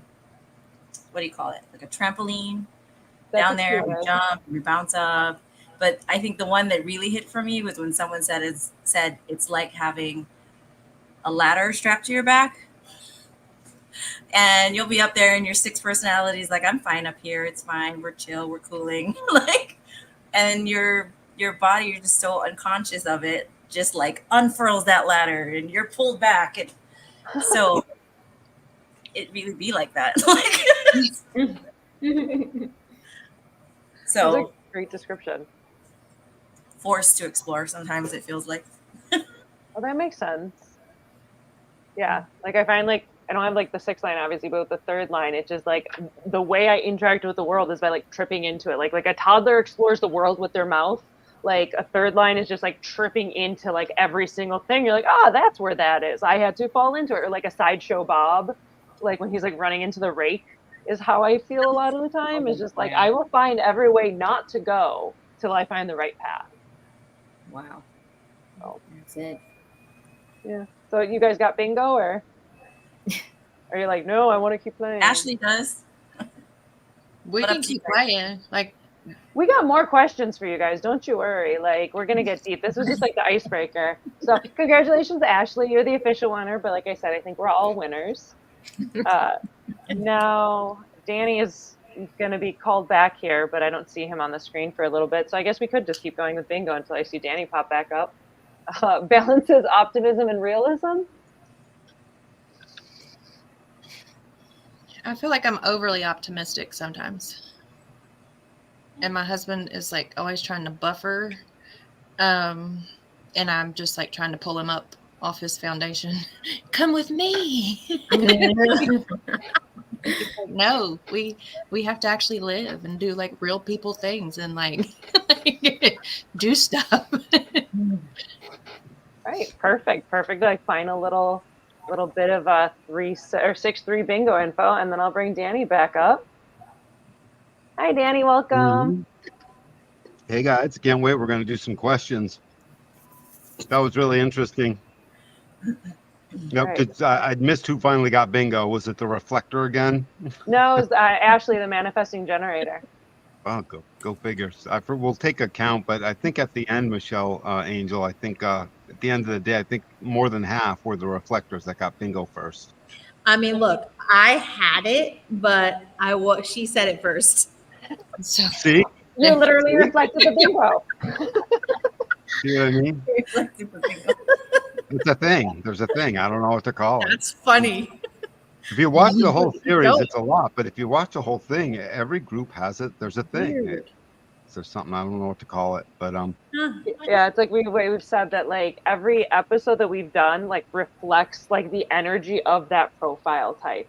Speaker 3: what do you call it? Like a trampoline
Speaker 1: That's
Speaker 3: down there.
Speaker 1: true,
Speaker 3: We
Speaker 1: right?
Speaker 3: jump, we bounce up. But I think the one that really hit for me was when someone said it's like having a ladder strapped to your back. And you'll be up there and your 6 personalities like, I'm fine up here. It's fine. We're chill. We're cooling. Like, and your body, you're just so unconscious of it, just like unfurls that ladder and you're pulled back. And so it really be like that. Like,
Speaker 1: That's
Speaker 3: so
Speaker 1: a great description.
Speaker 3: forced to explore sometimes it feels like.
Speaker 1: Well, that makes sense. Yeah, like I find like I don't have like the 6th line obviously, but with the 3rd line, it's just like the way I interact with the world is by like tripping into it. Like a toddler explores the world with their mouth. Like a 3rd line is just like tripping into like every single thing. You're like, that's where that is. I had to fall into it. Or like a sideshow Bob, like when he's like running into the rake, is how I feel a lot of the time. Is just like I will find every way not to go till I find the right path.
Speaker 4: Wow.
Speaker 1: Oh.
Speaker 4: That's it.
Speaker 1: Yeah. So you guys got bingo, or are you like, no, I want to keep playing?
Speaker 3: Ashley does.
Speaker 7: We
Speaker 3: What
Speaker 7: can
Speaker 3: up,
Speaker 7: keep
Speaker 3: Tigger?
Speaker 7: playing. Like,
Speaker 1: We got more questions for you guys. Don't you worry. Like, we're going to get deep. This was just like the icebreaker. So congratulations, Ashley. You're the official winner. But like I said, I think we're all winners. Now, Danny is going to be called back here, but I don't see him on the screen for a little bit. So I guess we could just keep going with bingo until I see Danny pop back up. Balances optimism and realism.
Speaker 7: I feel like I'm overly optimistic sometimes. And my husband is like always trying to buffer. And I'm just like trying to pull him up off his foundation. Come with me. No, we have to actually live and do like real people things and like do stuff.
Speaker 1: Right. Perfect. Like find a little bit of 6-3 bingo info, and then I'll bring Danny back up. Hi, Danny. Welcome.
Speaker 2: Hey guys, can't wait. We're going to do some questions. That was really interesting. Yep,
Speaker 1: Right.
Speaker 2: I missed who finally got bingo. Was it the reflector again?
Speaker 1: No, it's Ashley, the manifesting generator.
Speaker 2: Oh, go figure. We'll take a count, but I think at the end, Michelle Angel, I think at the end of the day, I think more than half were the reflectors that got bingo first.
Speaker 6: I mean, look, I had it, but she said it first.
Speaker 7: So
Speaker 2: See?
Speaker 1: You literally reflected the bingo.
Speaker 2: See what I mean? It's a thing. There's a thing. I don't know what to call it.
Speaker 6: That's funny.
Speaker 2: If you watch the whole series,
Speaker 6: No.
Speaker 2: it's a lot. But if you watch the whole thing, every group has it. There's a thing.
Speaker 6: Weird.
Speaker 2: There's something, I don't know what to call it, but
Speaker 6: Huh.
Speaker 1: Yeah, it's like we've said that like every episode that we've done like reflects like the energy of that profile type.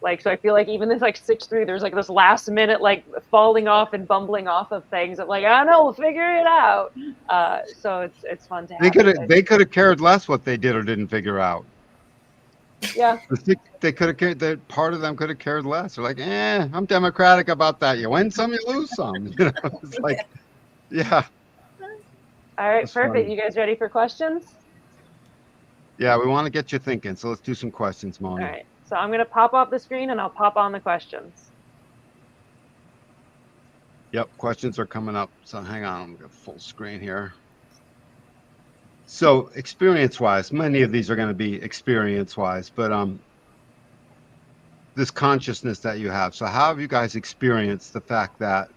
Speaker 1: Like, so I feel like even this like 6-3, there's like this last minute like falling off and bumbling off of things of like, I don't know, we'll figure it out. So it's fun to have.
Speaker 2: they could have cared less what they did or didn't figure out.
Speaker 1: Yeah.
Speaker 2: They could have cared. That part of them could have cared less. They're like, I'm democratic about that. You win some, you lose some. You know, it's like, yeah.
Speaker 1: All right,
Speaker 2: That's
Speaker 1: perfect.
Speaker 2: funny.
Speaker 1: You guys ready for questions?
Speaker 2: Yeah, we want to get you thinking. So let's do some questions, Moni.
Speaker 1: All right. So I'm going to pop off the screen and I'll pop on the questions.
Speaker 2: Yep, questions are coming up. So hang on, I'm gonna full screen here. So experience-wise, many of these are going to be experience-wise, but this consciousness that you have. So how have you guys experienced the fact that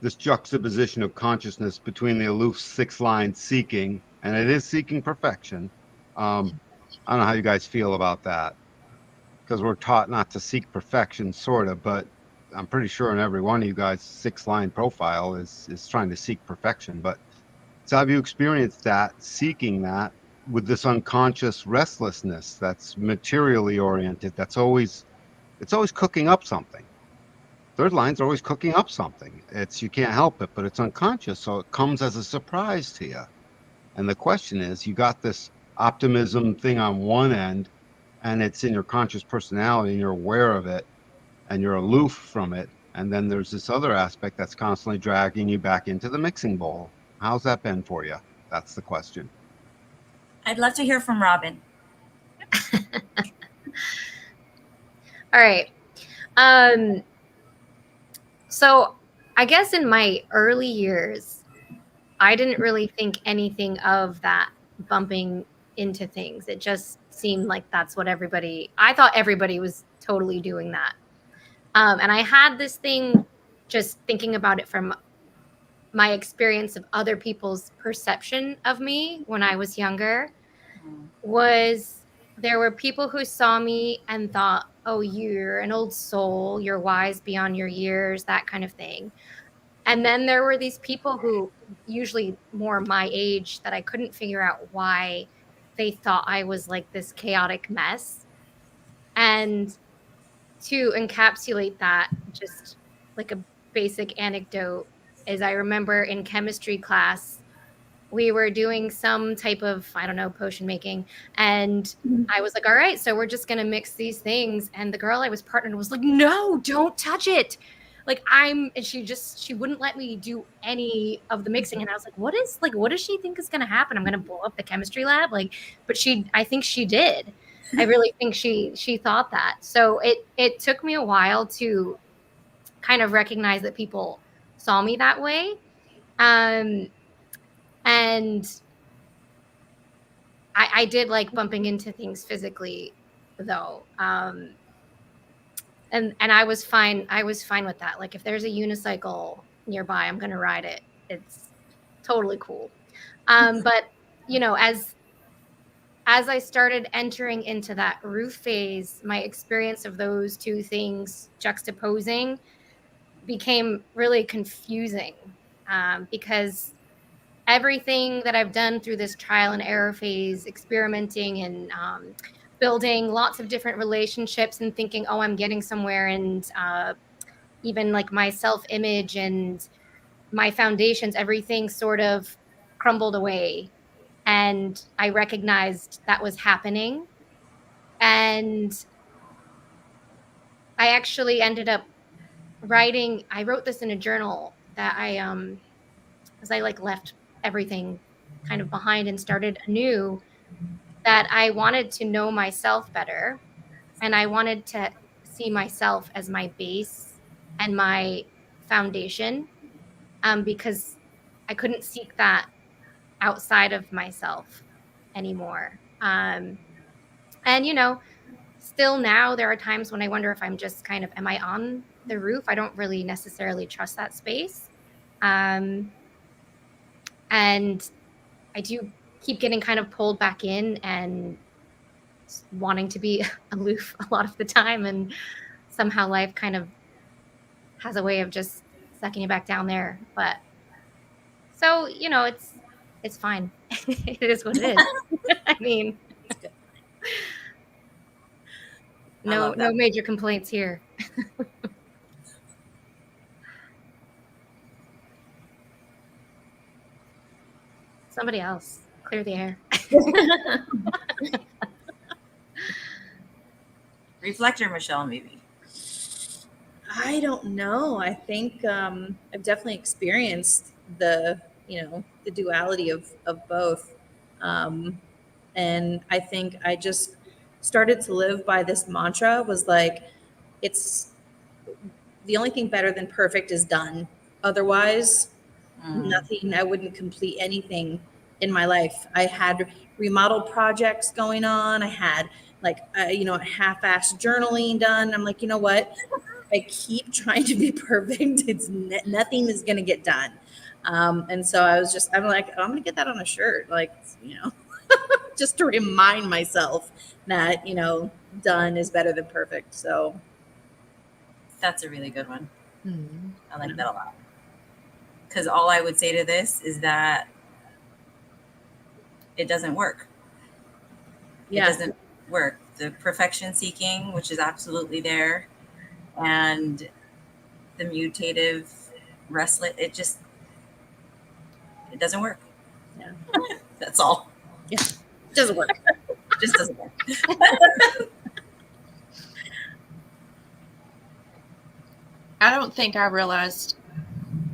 Speaker 2: this juxtaposition of consciousness between the aloof 6-line seeking, and it is seeking perfection? I don't know how you guys feel about that, because we're taught not to seek perfection, sort of, but I'm pretty sure in every one of you guys' 6-line profile is trying to seek perfection. But so have you experienced that, seeking that, with this unconscious restlessness that's materially oriented, it's always cooking up something. Third line's always cooking up something. You can't help it, but it's unconscious, so it comes as a surprise to you. And the question is, you got this optimism thing on one end, and it's in your conscious personality, and you're aware of it, and you're aloof from it. And then there's this other aspect that's constantly dragging you back into the mixing bowl. How's that been for you? That's the question.
Speaker 3: I'd love to hear from Robin.
Speaker 5: All right. So I guess in my early years, I didn't really think anything of that bumping into things. It just seemed like that's what I thought everybody was totally doing that. And I had this thing, just thinking about it from my experience of other people's perception of me when I was younger, was there were people who saw me and thought, oh, you're an old soul, you're wise beyond your years, that kind of thing. And then there were these people who, usually more my age, that I couldn't figure out why they thought I was like this chaotic mess. And to encapsulate that, just like a basic anecdote, is I remember in chemistry class, we were doing some type of, I don't know, potion making. And I was like, all right, so we're just going to mix these things. And the girl I was partnered was like, no, don't touch it. Like and she wouldn't let me do any of the mixing. And I was like, what does she think is going to happen? I'm going to blow up the chemistry lab. But I think she did. I really think she thought that. So it took me a while to kind of recognize that people saw me that way. And I did like bumping into things physically though. And I was fine. I was fine with that. Like if there's a unicycle nearby, I'm going to ride it. It's totally cool. But you know, as I started entering into that roof phase, my experience of those two things juxtaposing became really confusing, because everything that I've done through this trial and error phase, experimenting and building lots of different relationships and thinking, oh, I'm getting somewhere, and even like my self-image and my foundations, everything sort of crumbled away. And I recognized that was happening. And I actually ended up I wrote this in a journal that as I like left everything kind of behind and started anew, that I wanted to know myself better. And I wanted to see myself as my base and my foundation, because I couldn't seek that outside of myself anymore. And, you know, still now there are times when I wonder if I'm just kind of, am I on the roof? I don't really necessarily trust that space. And I do keep getting kind of pulled back in and wanting to be aloof a lot of the time, and somehow life kind of has a way of just sucking you back down there. But so, you know, it's fine. It is what it is. I mean,
Speaker 3: I
Speaker 5: no
Speaker 3: love that.
Speaker 5: major complaints here. Somebody else clear the air.
Speaker 3: Reflector, Michelle, maybe.
Speaker 6: I don't know. I think I've definitely experienced the, the duality of both. And I think I just started to live by this mantra was like, it's the only thing better than perfect is done. Otherwise, nothing, I wouldn't complete anything in my life. I had remodel projects going on. I had like, half-ass journaling done. I'm like, you know what? I keep trying to be perfect. It's nothing is going to get done. And so I'm like, I'm going to get that on a shirt. Like, just to remind myself that, done is better than perfect. So
Speaker 3: That's a really good one.
Speaker 7: Hmm.
Speaker 3: I like that a lot. Because all I would say to this is that it doesn't work.
Speaker 6: yeah,
Speaker 3: It doesn't work. The perfection seeking, which is absolutely there, and the mutative restless, it doesn't work.
Speaker 6: Yeah.
Speaker 3: That's all.
Speaker 6: Yeah. It doesn't work.
Speaker 3: It just doesn't work.
Speaker 7: I don't think I realized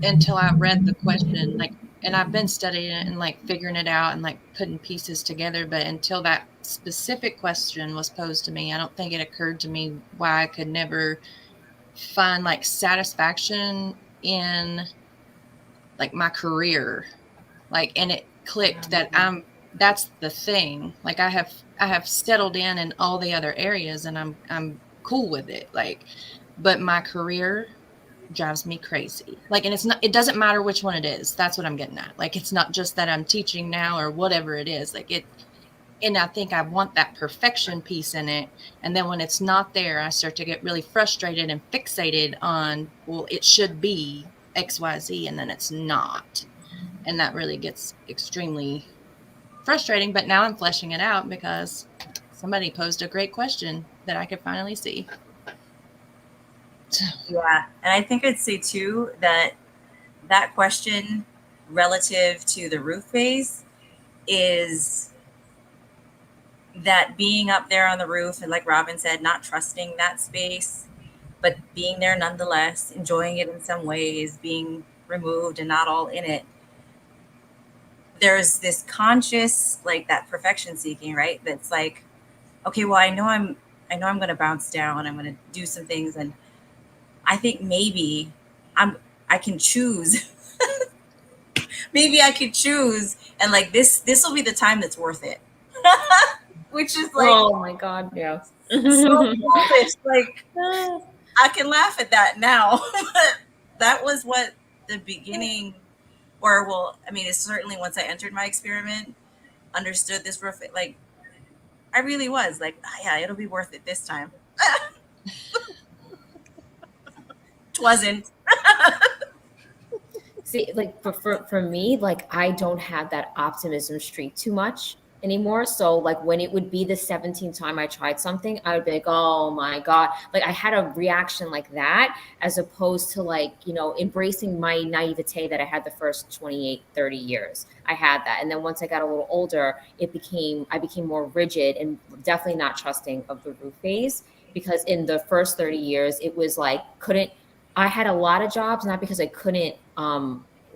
Speaker 7: until I read the question, like, and I've been studying it and like figuring it out and like putting pieces together, but until that specific question was posed to me, I don't think it occurred to me why I could never find like satisfaction in like my career. Like, and it clicked that that's the thing. Like I have settled in all the other areas and I'm cool with it. Like, but my career drives me crazy. Like, and it doesn't matter which one it is. That's what I'm getting at. Like, it's not just that I'm teaching now or whatever it is. Like and I think I want that perfection piece in it. And then when it's not there, I start to get really frustrated and fixated on, well, it should be XYZ, and then it's not. And that really gets extremely frustrating. But now I'm fleshing it out because somebody posed a great question that I could finally see.
Speaker 3: Yeah. And I think I'd say too that question relative to the roof phase is that being up there on the roof and, like Robin said, not trusting that space, but being there nonetheless, enjoying it in some ways, being removed and not all in it. There's this conscious, like that perfection seeking, right? That's like, okay, well, I know I'm going to bounce down. I'm going to do some things. And I think maybe I can choose. Maybe I could choose. And like this will be the time that's worth it. Which is like,
Speaker 4: oh my God, yeah.
Speaker 3: so foolish. Like, I can laugh at that now. But that was what the beginning, or well, I mean, it's certainly once I entered my experiment, understood this roof, like I really was like, oh, yeah, it'll be worth it this time. It wasn't.
Speaker 4: See, like for me, like I don't have that optimism streak too much anymore. So like when it would be the 17th time I tried something, I would be like, oh my God. Like I had a reaction like that, as opposed to like, embracing my naivete that I had the first 28, 30 years. I had that. And then once I got a little older, I became more rigid and definitely not trusting of the roof phase, because in the first 30 years, it was like, I had a lot of jobs, not because I couldn't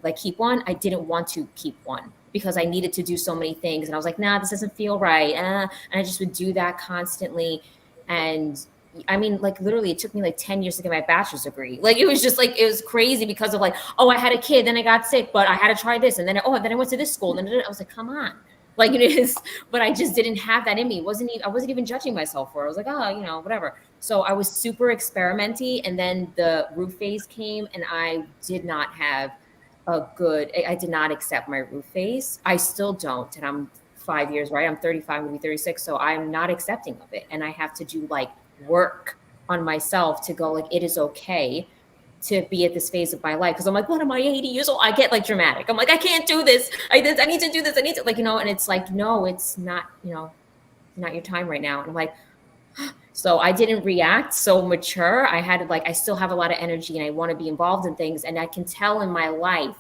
Speaker 4: like keep one. I didn't want to keep one because I needed to do so many things. And I was like, nah, this doesn't feel right. And I just would do that constantly. And I mean, like literally it took me like 10 years to get my bachelor's degree. Like, it was just like, it was crazy because of like, oh, I had a kid, then I got sick, but I had to try this. And then, then I went to this school. And then I was like, come on. Like it is, but I just didn't have that in me. I wasn't even judging myself for it. I was like, oh, whatever. So I was super experimenty. And then the roof phase came and I did not have a good, I did not accept my roof phase. I still don't. And I'm 5 years, right? I'm 35, I'm gonna be 36. So I'm not accepting of it. And I have to do like work on myself to go like, it is okay to be at this phase of my life. Cause I'm like, what am I, 80 years old? I get like dramatic. I'm like, I can't do this. I need to do this. I need to like, and it's like, no, it's not, not your time right now. And I'm like, so I didn't react so mature. I had to like, I still have a lot of energy and I want to be involved in things. And I can tell in my life,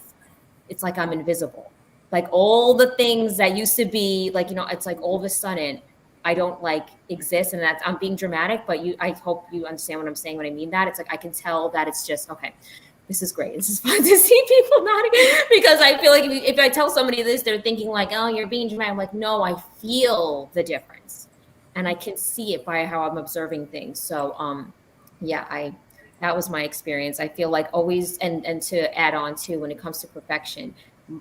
Speaker 4: it's like I'm invisible. Like all the things that used to be like, it's like all of a sudden I don't like exist. And that's, I'm being dramatic, but I hope you understand what I'm saying when I mean that. It's like, I can tell that it's just, okay, this is great. This is fun to see people nodding because I feel like if I tell somebody this, they're thinking like, oh, you're being dramatic. I'm like, no, I feel the difference. And I can see it by how I'm observing things. So, yeah, that was my experience. I feel like always, and to add on to when it comes to perfection,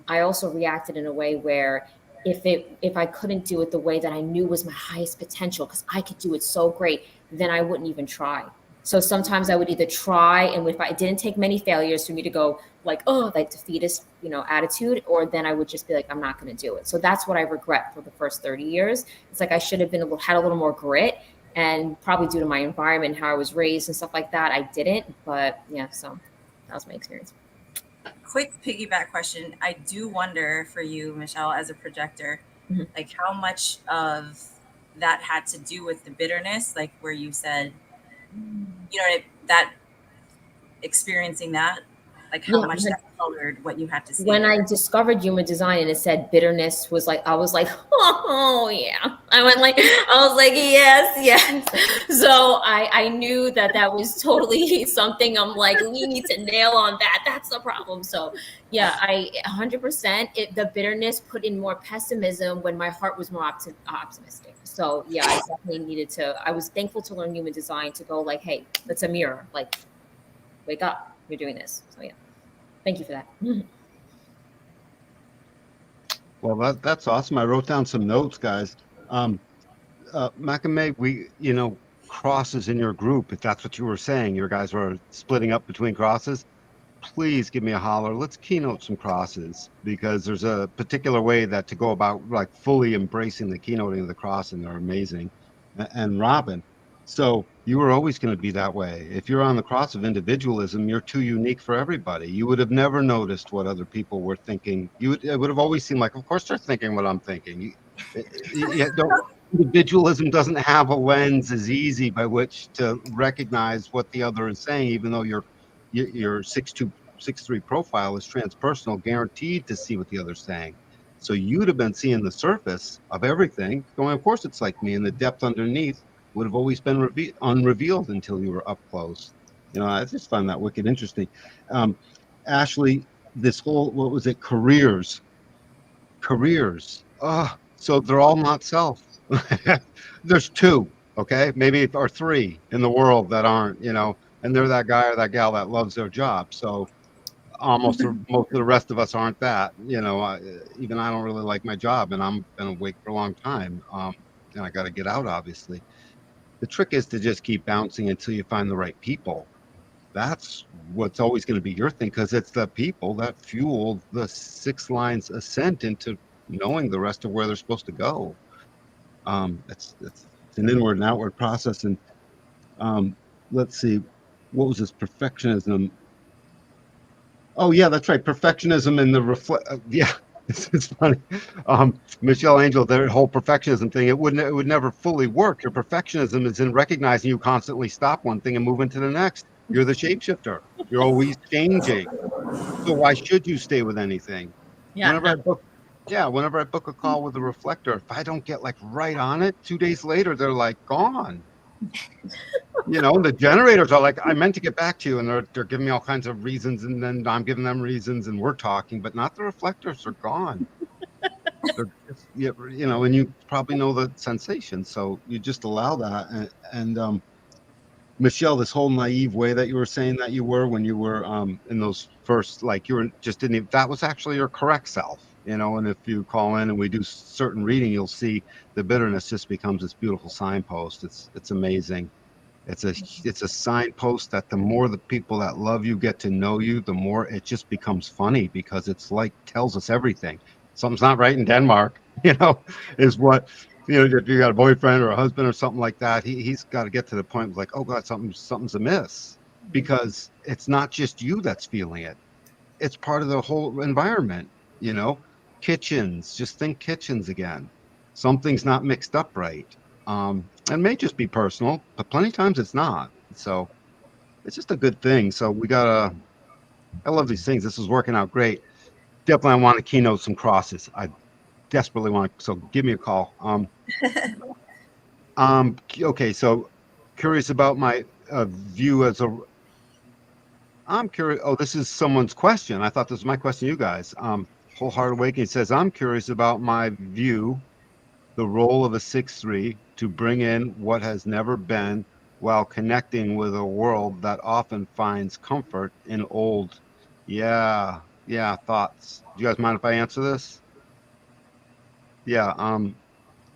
Speaker 4: I also reacted in a way where if I couldn't do it the way that I knew was my highest potential, because I could do it so great, then I wouldn't even try. So sometimes I would either try, and if I didn't take many failures for me to go like, oh, like defeatist, attitude, or then I would just be like, I'm not going to do it. So that's what I regret for the first 30 years. It's like I should have had a little more grit, and probably due to my environment, how I was raised and stuff like that, I didn't. But yeah, so that was my experience.
Speaker 3: Quick piggyback question. I do wonder for you, Michelle, as a projector, like how much of that had to do with the bitterness, like where you said, that experiencing that, like how much that colored what you had to see.
Speaker 4: When I discovered human design and it said bitterness was like, I was like, oh yeah. I was like, yes. So I knew that was totally something. I'm like, we need to nail on that. That's the problem. So yeah, I 100%, the bitterness put in more pessimism when my heart was more optimistic. So yeah, I definitely I was thankful to learn human design to go like, hey, that's a mirror. Like, wake up, you're doing this. So yeah. Thank you for that.
Speaker 2: Well, that's awesome. I wrote down some notes, guys. Makame, crosses in your group, if that's what you were saying, your guys were splitting up between crosses, please give me a holler. Let's keynote some crosses, because there's a particular way that to go about like fully embracing the keynoting of the cross, and they're amazing. And Robin, so you were always going to be that way. If you're on the cross of individualism, you're too unique for everybody. You would have never noticed what other people were thinking. It would have always seemed like, of course they're thinking what I'm thinking. Individualism doesn't have a lens as easy by which to recognize what the other is saying, even though your 6'2", 6'3" profile is transpersonal, guaranteed to see what the other's saying. So you'd have been seeing the surface of everything, going, of course it's like me, and the depth underneath would have always been unrevealed until you were up close. I just find that wicked interesting. Ashley, this whole, what was it, careers. So they're all not self. There's two, okay, maybe, or three in the world that aren't, and they're that guy or that gal that loves their job. So most of the rest of us aren't that. Even I don't really like my job, and I'm been awake for a long time, and I got to get out, obviously. The trick is to just keep bouncing until you find the right people. That's what's always going to be your thing, because it's the people that fuel the 6 lines ascent into knowing the rest of where they're supposed to go. It's an inward and outward process. And let's see, what was this perfectionism? Oh yeah, that's right, perfectionism and the yeah. It's funny. Michelle Angel, their whole perfectionism thing, it would never fully work. Your perfectionism is in recognizing you constantly stop one thing and move into the next. You're the shapeshifter. You're always changing. So why should you stay with anything?
Speaker 6: Yeah.
Speaker 2: Whenever I book a call with a reflector, if I don't get like right on it, 2 days later, they're like gone. The generators are like, I meant to get back to you, and they're giving me all kinds of reasons, and then I'm giving them reasons, and we're talking, but not the reflectors are gone. They're just, and you probably know the sensation, so you just allow that. And Michelle, this whole naive way that you were saying that you were when you were in those first, like you were just didn't even, that was actually your correct self, and if you call in and we do certain reading, you'll see the bitterness just becomes this beautiful signpost. It's amazing. It's a signpost that the more the people that love you get to know you, the more it just becomes funny because it's like tells us everything. Something's not right in Denmark, is what if you got a boyfriend or a husband or something like that, he's got to get to the point of like, oh God, something's amiss. Because it's not just you that's feeling it. It's part of the whole environment, you know. Kitchens, just think kitchens again. Something's not mixed up right. It may just be personal, but plenty of times it's not. So it's just a good thing. So I love these things. This is working out great. Definitely I want to keynote some crosses. I desperately want to, so give me a call. Okay, so curious about my view as a I'm curious. Oh, this is someone's question. I thought this was my question to you guys. Wholehearted Awakening says, I'm curious about my view, the role of a 6-3 to bring in what has never been while connecting with a world that often finds comfort in old. Yeah, yeah, thoughts. Do you guys mind if I answer this? Yeah,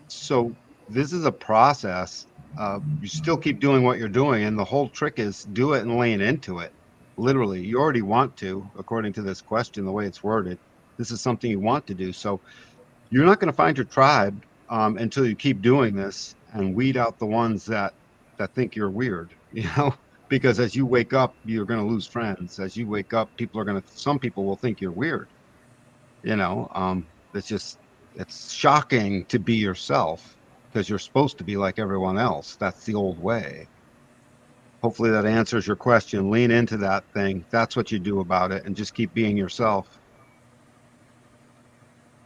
Speaker 2: so this is a process. You still keep doing what you're doing, and the whole trick is do it and lean into it. Literally, you already want to, according to this question, the way it's worded. This is something you want to do. So you're not going to find your tribe until you keep doing this and weed out the ones that think you're weird. Because as you wake up, you're going to lose friends. As you wake up, some people will think you're weird. It's just it's shocking to be yourself because you're supposed to be like everyone else. That's the old way. Hopefully that answers your question. Lean into that thing. That's what you do about it and just keep being yourself.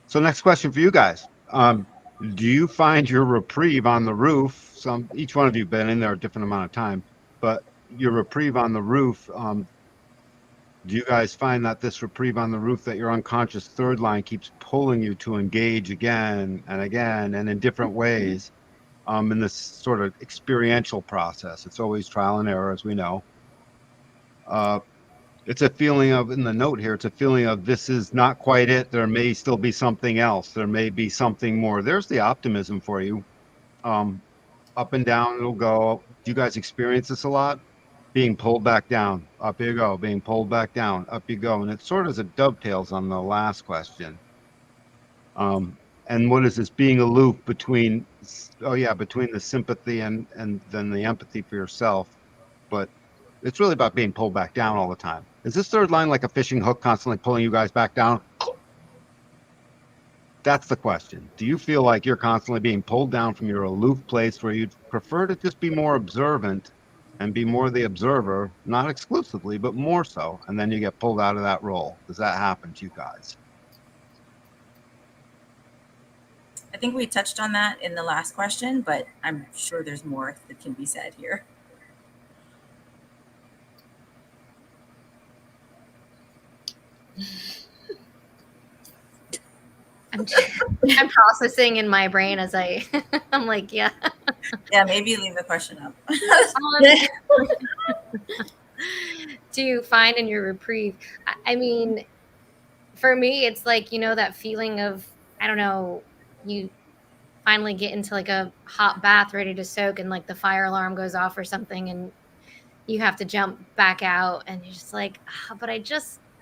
Speaker 2: So next question for you guys. Do you find your reprieve on the roof? Each one of you been in there a different amount of time, but your reprieve on the roof, do you guys find that this reprieve on the roof, that your unconscious third line keeps pulling you to engage again and again and in different ways in this sort of experiential process? It's always trial and error, as we know. It's a feeling of, in the note here, it's a feeling of this is not quite it. There may still be something else. There may be something more. There's the optimism for you. Up and down it'll go. Do you guys experience this a lot? Being pulled back down, up you go, being pulled back down, up you go. And it sort of as it dovetails on the last question. And what is this? Being aloof between, between the sympathy and then the empathy for yourself. But it's really about being pulled back down all the time. Is this third line like a fishing hook constantly pulling you guys back down? That's the question. Do you feel like you're constantly being pulled down from your aloof place where you'd prefer to just be more observant and be more the observer, not exclusively, but more so, and then you get pulled out of that role? Does that happen to you guys?
Speaker 3: I think we touched on that in the last question, but I'm sure there's more that can be said here.
Speaker 5: I'm processing in my brain as I'm like, yeah.
Speaker 3: Yeah, maybe leave the question up.
Speaker 5: Do you find in your reprieve? I mean, for me, it's like, that feeling of, I don't know, you finally get into like a hot bath ready to soak and like the fire alarm goes off or something and you have to jump back out and you're just like, but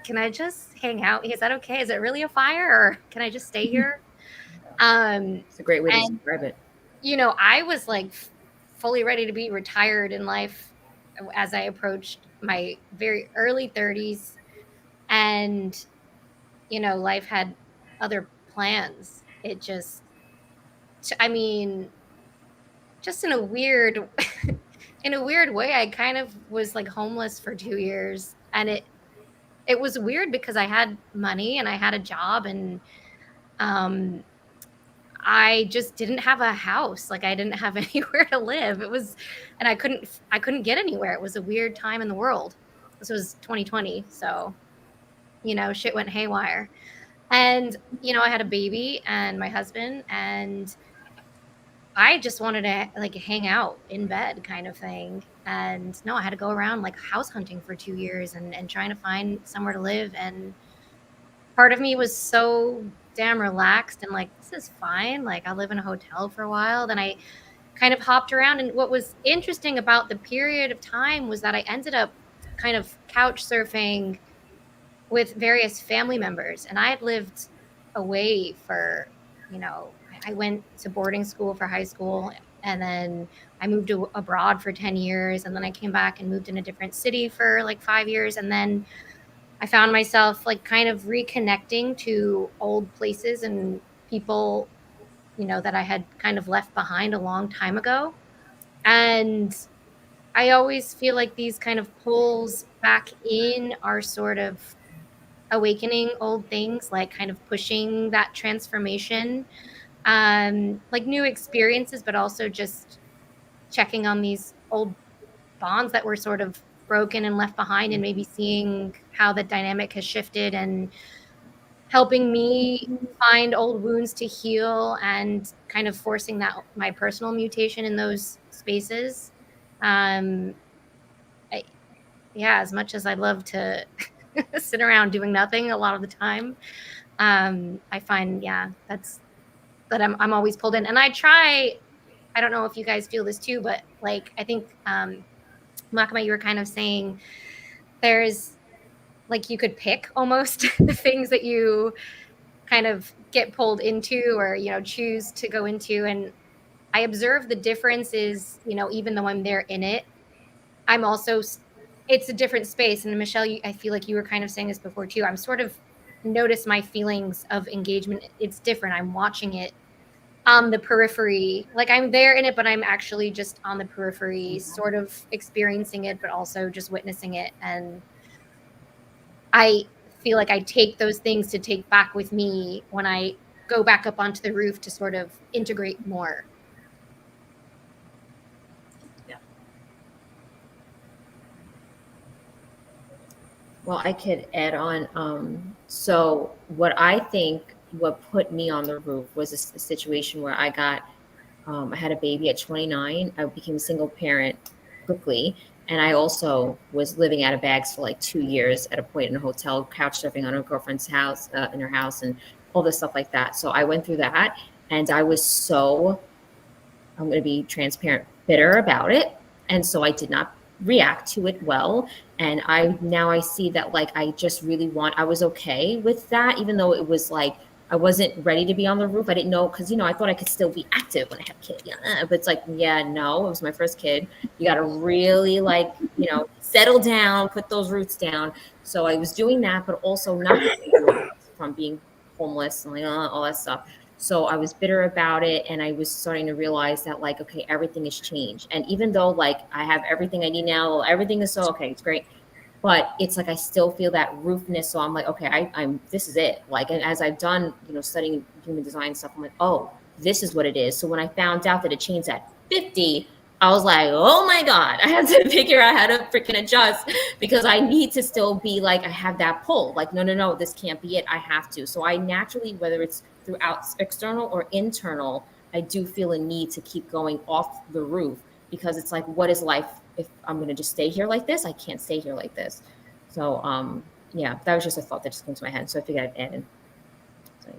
Speaker 5: can I just hang out? Is that okay? Is it really a fire or can I just stay here?
Speaker 4: It's a great way to describe it.
Speaker 5: I was like fully ready to be retired in life as I approached my very early 30s. And, life had other plans. It just, just in a weird, way, I kind of was like homeless for 2 years. And it was weird because I had money and I had a job and I just didn't have a house. Like I didn't have anywhere to live. And I couldn't get anywhere. It was a weird time in the world. This was 2020. So, shit went haywire. And, I had a baby and my husband and I just wanted to like hang out in bed kind of thing. And no, I had to go around like house hunting for 2 years and trying to find somewhere to live. And part of me was so damn relaxed and like, this is fine. Like I'll live in a hotel for a while. Then I kind of hopped around. And what was interesting about the period of time was that I ended up kind of couch surfing with various family members. And I had lived away for, I went to boarding school for high school, and then I moved abroad for 10 years. And then I came back and moved in a different city for like 5 years. And then I found myself like kind of reconnecting to old places and people, that I had kind of left behind a long time ago. And I always feel like these kind of pulls back in are sort of awakening old things, like kind of pushing that transformation, like new experiences, but also just checking on these old bonds that were sort of broken and left behind, and maybe seeing how the dynamic has shifted and helping me find old wounds to heal, and kind of forcing that my personal mutation in those spaces. um yeah, as much as I love to sit around doing nothing a lot of the time, I find, that I'm always pulled in. And I don't know if you guys feel this too, but like, I think, Makama, you were kind of saying there's like, you could pick almost the things that you kind of get pulled into, or, choose to go into. And I observe the difference is, even though I'm there in it, I'm also, it's a different space. And Michelle, I feel like you were kind of saying this before too. I'm sort of notice my feelings of engagement. It's different. I'm watching it on the periphery. Like, I'm there in it, but I'm actually just on the periphery, sort of experiencing it, but also just witnessing it. And I feel like I take those things to take back with me when I go back up onto the roof to sort of integrate more.
Speaker 4: Well, I could add on. So what put me on the roof was a situation where I had a baby at 29. I became a single parent quickly. And I also was living out of bags for like 2 years at a point in a hotel, couch surfing on a girlfriend's house, in her house, and all this stuff like that. So I went through that, and I was I'm going to be transparent, bitter about it. And so I did not react to it well. And I see that, like, I was okay with that, even though it was like, I wasn't ready to be on the roof. I didn't know, because, I thought I could still be active when I had a kid. Yeah, but it's like, no, it was my first kid. You got to really, like, settle down, put those roots down. So I was doing that, but also not from being homeless and like all that stuff. So I was bitter about it, and I was starting to realize that, like, okay, everything has changed. And even though, like, I have everything I need now, everything is so okay, it's great. But it's like I still feel that roofness. So I'm like, okay, I'm this is it. Like, and as I've done, studying human design stuff, I'm like, oh, this is what it is. So when I found out that it changed at 50, I was like, oh my God, I have to figure out how to freaking adjust, because I need to still be like, I have that pull. Like, no, this can't be it. I have to. So I naturally, whether it's throughout external or internal, I do feel a need to keep going off the roof, because it's like, what is life if I'm going to just stay here like this? I can't stay here like this. So, yeah, that was just a thought that just came to my head. So I figured I'd add in. So.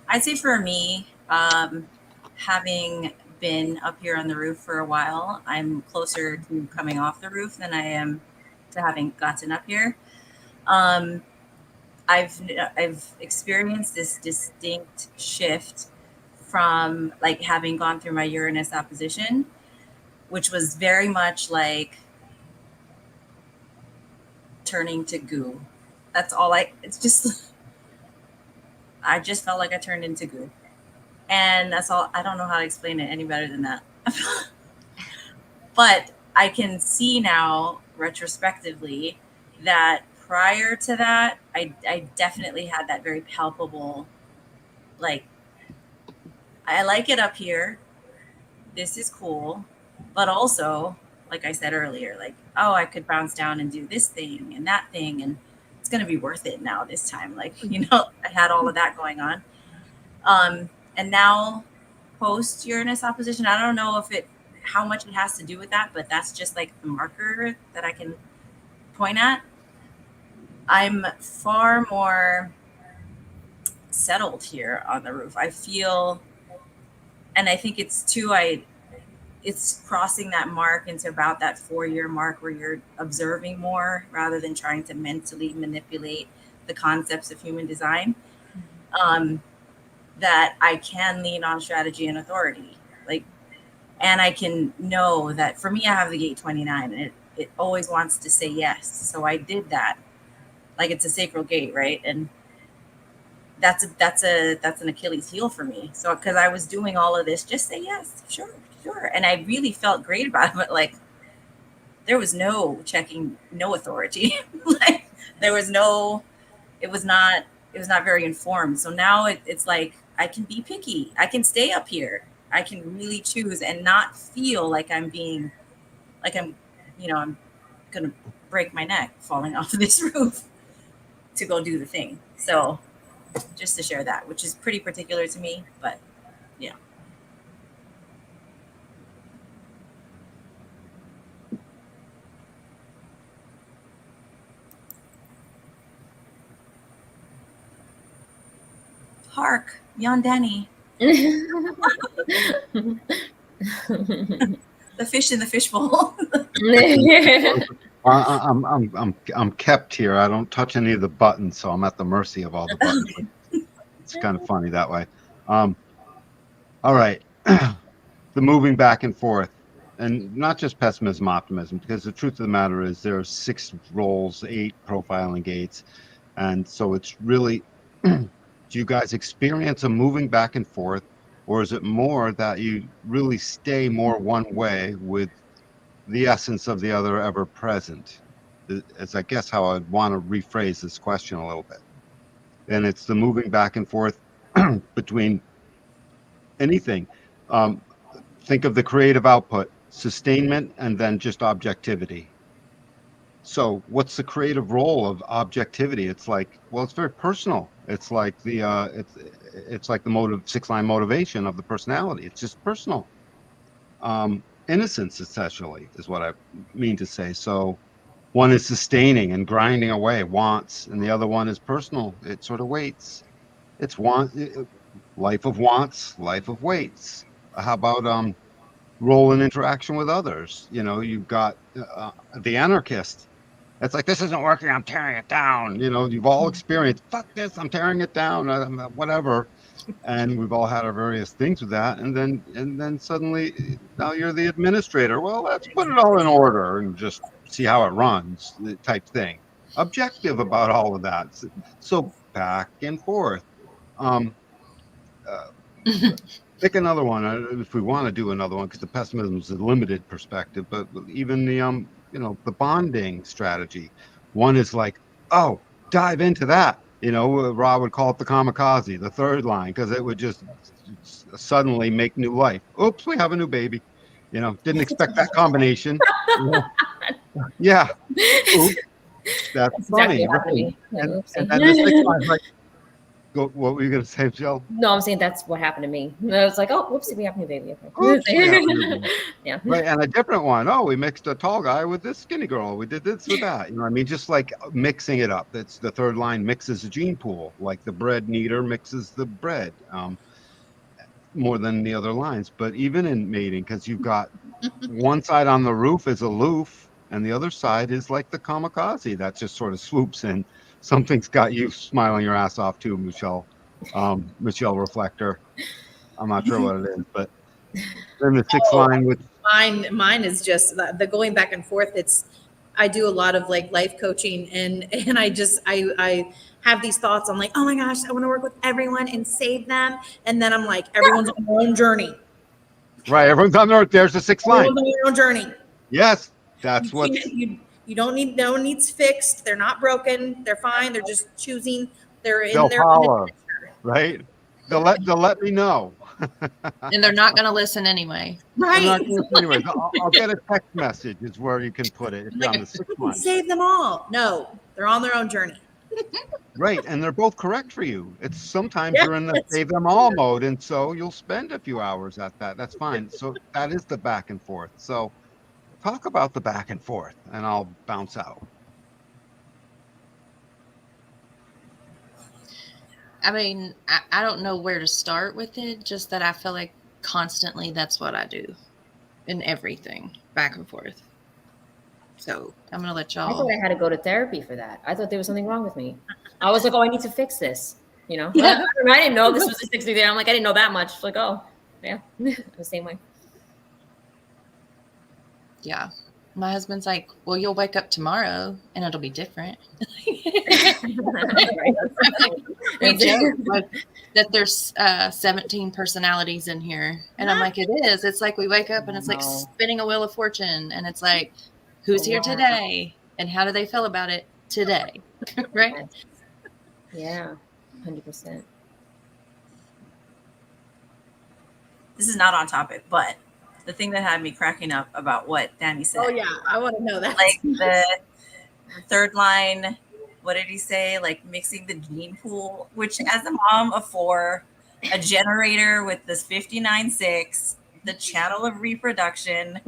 Speaker 3: I'd say for me, having been up here on the roof for a while, I'm closer to coming off the roof than I am to having gotten up here. I've experienced this distinct shift from, like, having gone through my Uranus opposition, which was very much like turning to goo. That's all it's just, I just felt like I turned into goo. And that's all. I don't know how to explain it any better than that. But I can see now, retrospectively, that prior to that, I definitely had that very palpable, like, I like it up here. This is cool. But also, like I said earlier, like, oh, I could bounce down and do this thing and that thing, and it's going to be worth it now this time. Like, I had all of that going on. And now post Uranus opposition, I don't know how much it has to do with that, but that's just like the marker that I can point at. I'm far more settled here on the roof. I feel, and I think it's too, it's crossing that mark into about that 4-year mark where you're observing more rather than trying to mentally manipulate the concepts of human design. That I can lean on strategy and authority. Like, and I can know that for me, I have the gate 29 and it always wants to say yes. So I did that. Like, it's a sacral gate, right? And that's an Achilles heel for me. So, cause I was doing all of this, just say yes, sure. And I really felt great about it, but like, there was no checking, no authority. Like, there was no, it was not very informed. So now it's like, I can be picky. I can stay up here. I can really choose and not feel like I'm being, like I'm going to break my neck falling off of this roof to go do the thing. So just to share that, which is pretty particular to me, but yeah. Hark, Yondani. The fish in the fishbowl.
Speaker 2: I'm kept here. I don't touch any of the buttons, so I'm at the mercy of all the buttons. It's kind of funny that way. All right. The moving back and forth, and not just pessimism, optimism, because the truth of the matter is there are 6 roles, 8 profiling gates. And so it's really, do you guys experience a moving back and forth, or is it more that you really stay more one way with the essence of the other ever present? Is I guess how I'd want to rephrase this question a little bit. And it's the moving back and forth between anything. Think of the creative output, sustainment, and then just objectivity. So what's the creative role of objectivity? It's like, well, it's very personal. It's like the it's like the 6-line motivation of the personality. It's just personal. Innocence, essentially, is what I mean to say. So one is sustaining and grinding away, wants, and the other one is personal. It sort of waits. It's life of wants, life of waits. How about role in interaction with others? You've got the anarchist. It's like, this isn't working, I'm tearing it down. You've all experienced, fuck this, I'm tearing it down, whatever. And we've all had our various things with that. And then suddenly, now you're the administrator. Well, let's put it all in order and just see how it runs, type thing. Objective about all of that. So back and forth. Pick another one if we want to do another one, because the pessimism is a limited perspective. But even the bonding strategy, one is like, oh, dive into that. Rob would call it the kamikaze, the third line, because it would just suddenly make new life. Oops, we have a new baby. Didn't expect that combination. Yeah. Oops, that's funny.
Speaker 4: Exactly
Speaker 2: Right? And then the 6 line, like, what were you going to say, Jill?
Speaker 4: No, I'm saying that's what happened to me. I was like, oh, whoopsie, we have a new baby. Okay.
Speaker 2: Oops, we have a new baby.
Speaker 4: Yeah.
Speaker 2: Right, and a different one. Oh, we mixed a tall guy with this skinny girl. We did this with that. You know what I mean? Just like mixing it up. That's the third line, mixes a gene pool, like the bread kneader mixes the bread, more than the other lines. But even in mating, because you've got one side on the roof is aloof, and the other side is like the kamikaze that just sort of swoops in. Something's got you smiling your ass off too, Michelle. Michelle Reflector. I'm not sure what it is, but then the 6th line with
Speaker 6: mine is just the going back and forth. I do a lot of like life coaching, and I have these thoughts. I'm like, oh my gosh, I want to work with everyone and save them, and then I'm like, everyone's on their own journey.
Speaker 2: Right, everyone's on their. There's the 6th line.
Speaker 6: Everyone's on their own journey.
Speaker 2: Yes, that's what.
Speaker 6: You don't need. No one needs fixed. They're not broken. They're fine. They're just choosing. They're in their
Speaker 2: power, right? They'll let me know.
Speaker 7: And they're not going to listen anyway.
Speaker 6: Right.
Speaker 2: Anyways, I'll get a text message is where you can put it if you're on the 6th line.
Speaker 6: Save them all. No, they're on their own journey.
Speaker 2: Right, and they're both correct for you. It's sometimes you're in the save them all mode, and so you'll spend a few hours at that. That's fine. So that is the back and forth. So talk about the back and forth, and I'll bounce out.
Speaker 7: I mean, I don't know where to start with it, just that I feel like constantly that's what I do in everything, back and forth. So I'm going to let
Speaker 4: I
Speaker 7: y'all.
Speaker 4: thought I had to go to therapy for that. I thought there was something wrong with me. I was like, oh, I need to fix this. You know,
Speaker 7: Yeah.
Speaker 4: I didn't know this was a 60 there. I'm like, I didn't know that much. Like, oh, yeah, the same way.
Speaker 7: Yeah. My husband's like, well, you'll wake up tomorrow and it'll be different. We joke like, that there's 17 personalities in here. And I'm like, it is. It's like we wake up and it's like
Speaker 4: Wow.
Speaker 7: spinning a wheel of fortune. And it's like, who's here today? And how do they feel about it today? Right?
Speaker 4: Yeah, 100%.
Speaker 3: This is not on topic, but the thing that had me cracking up about what Danny said.
Speaker 6: Oh yeah, I want to know that.
Speaker 3: Like the third line, what did he say? Like mixing the gene pool, which as a mom of 4, a generator with this 59.6, the channel of reproduction,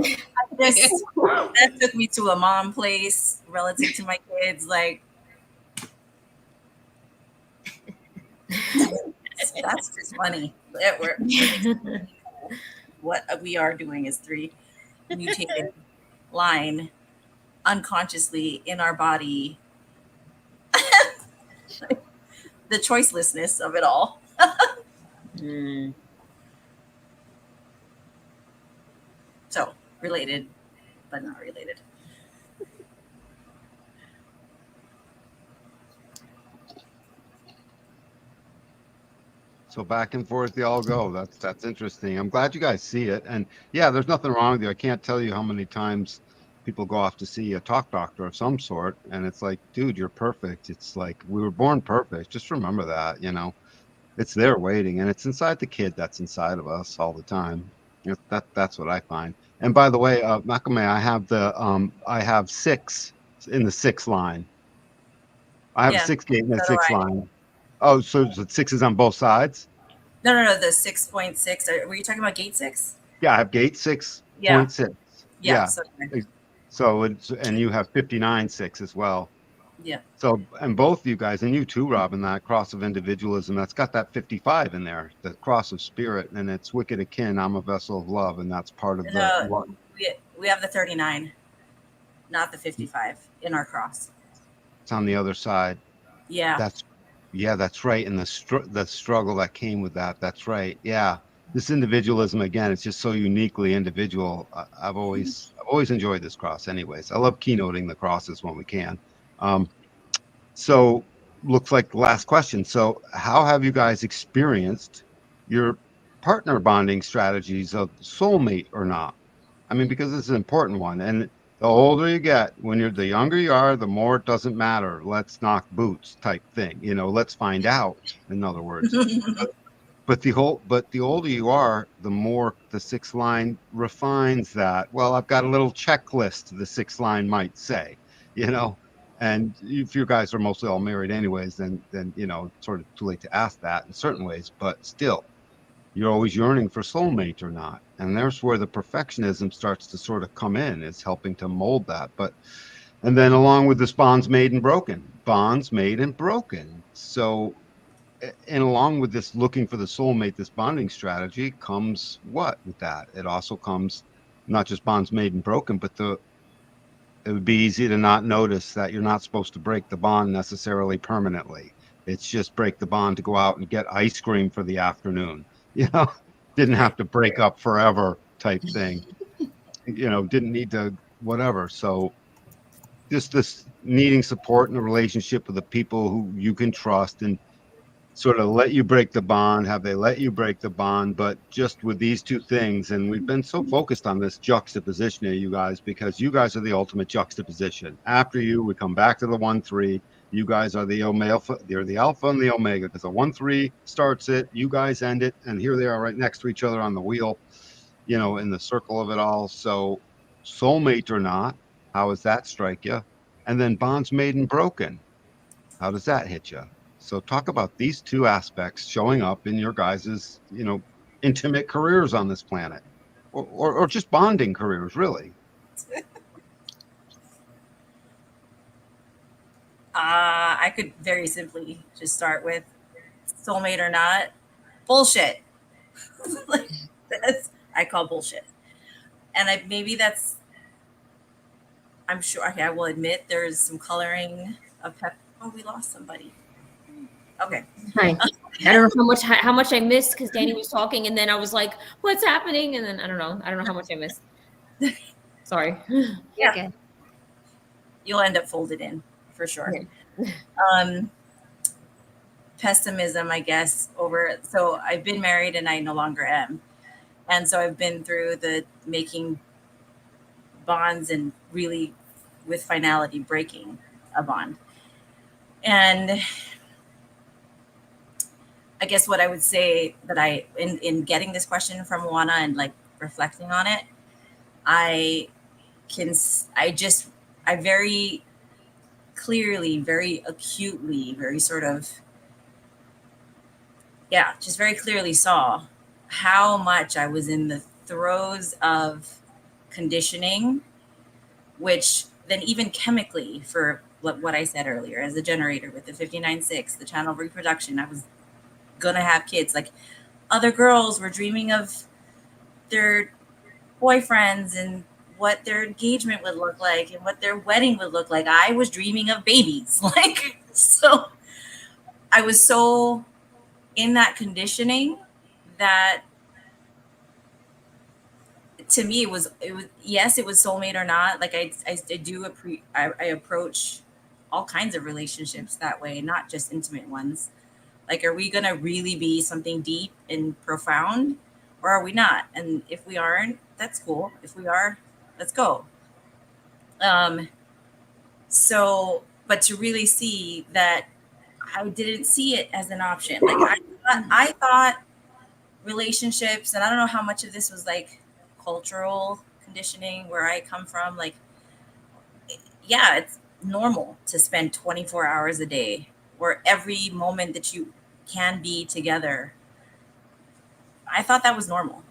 Speaker 3: that took me to a mom place relative to my kids. Like, that's just funny. What we are doing is 3 mutated line unconsciously in our body. The choicelessness of it all. So related, but not related.
Speaker 2: So back and forth y'all go. That's interesting. I'm glad you guys see it. And yeah, there's nothing wrong with you. I can't tell you how many times people go off to see a talk doctor of some sort, and it's like, dude, you're perfect. It's like we were born perfect. Just remember that, you know. It's there waiting, and it's inside the kid that's inside of us all the time. That's what I find. And by the way, Nakame, I have 6 in the 6 line. I have a 6 gate in the 6 line. Oh, so the 6 is on both sides?
Speaker 3: No, the 6.6. Were you talking about gate 6?
Speaker 2: Yeah, I have gate 6.6.
Speaker 3: Yeah.
Speaker 2: So it's, and you have 59.6 as well.
Speaker 3: Yeah.
Speaker 2: So, and both of you guys, and you too, Robin, that cross of individualism, that's got that 55 in there, the cross of spirit, and it's wicked akin. I'm a vessel of love, and that's part of the one.
Speaker 3: We have the 39, not the 55 in our cross.
Speaker 2: It's on the other side.
Speaker 3: Yeah.
Speaker 2: That's right. And the struggle that came with that. That's right. Yeah. This individualism, again, it's just so uniquely individual. I've always enjoyed this cross anyways. I love keynoting the crosses when we can. So looks like the last question. So how have you guys experienced your partner bonding strategies of soulmate or not? I mean, because it's an important one. And the older you get, the younger you are, the more it doesn't matter. Let's knock boots type thing. You know, let's find out, in other words. But the older you are, the more the 6 line refines that. Well, I've got a little checklist, the 6 line might say, you know. And if you guys are mostly all married anyways, then you know, it's sort of too late to ask that in certain ways. But still, you're always yearning for soulmate or not. And there's where the perfectionism starts to sort of come in, is helping to mold that. And then along with this bonds made and broken. So, and along with this looking for the soulmate, this bonding strategy comes what with that? It also comes not just bonds made and broken, but it would be easy to not notice that you're not supposed to break the bond necessarily permanently. It's just break the bond to go out and get ice cream for the afternoon. You know, didn't have to break up forever type thing. You know, didn't need to whatever. So just this needing support in a relationship with the people who you can trust and sort of let you break the bond. Have they let you break the bond? But just with these two things, and we've been so focused on this juxtaposition here, you guys, because you guys are the ultimate juxtaposition. After you, we come back to the 1-3. You guys are the omega. They're the alpha and the omega, because the 1-3 starts it, you guys end it, and here they are right next to each other on the wheel, you know, in the circle of it all. So soulmate or not, how does that strike you? And then bonds made and broken, how does that hit you? So talk about these two aspects showing up in your guys's, you know, intimate careers on this planet, or just bonding careers, really.
Speaker 3: I could very simply just start with soulmate or not, bullshit. Like, I call bullshit. And I'm sure, okay, I will admit there's some coloring of oh, we lost somebody. Okay.
Speaker 4: Hi. I don't know how much I missed because Danny was talking, and then I was like, "What's happening?" And then I don't know how much I missed. Sorry.
Speaker 5: You're good.
Speaker 3: You'll end up folded in for sure.
Speaker 4: Yeah.
Speaker 3: Pessimism, I guess, over. So I've been married and I no longer am. And so I've been through the making bonds and really with finality breaking a bond. And I guess what I would say that in getting this question from Juana and like reflecting on it, I very clearly, very acutely, very sort of, just very clearly saw how much I was in the throes of conditioning, which then even chemically, for what I said earlier, as a generator with the 59.6, the channel of reproduction, I was gonna have kids. Like other girls were dreaming of their boyfriends and what their engagement would look like and what their wedding would look like. I was dreaming of babies. Like, so I was so in that conditioning that to me it was yes, it was soulmate or not. Like I approach all kinds of relationships that way, not just intimate ones. Like, are we gonna really be something deep and profound, or are we not? And if we aren't, that's cool. If we are, let's go. So, but to really see that, I didn't see it as an option. Like I thought relationships, and I don't know how much of this was like cultural conditioning where I come from. Like, yeah, it's normal to spend 24 hours a day, or every moment that you can be together. I thought that was normal.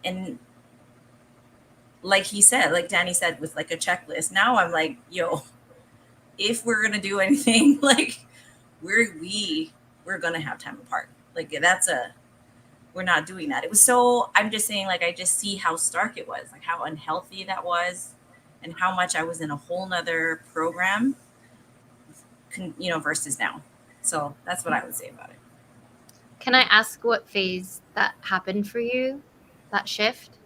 Speaker 3: And like he said, like Danny said, with like a checklist, now I'm like, yo, if we're gonna do anything, like we're gonna have time apart. Like we're not doing that. It was so, I'm just saying, like, I just see how stark it was, like how unhealthy that was, and how much I was in a whole nother program, versus now. So that's what I would say about it.
Speaker 5: Can I ask what phase that happened for you? That shift?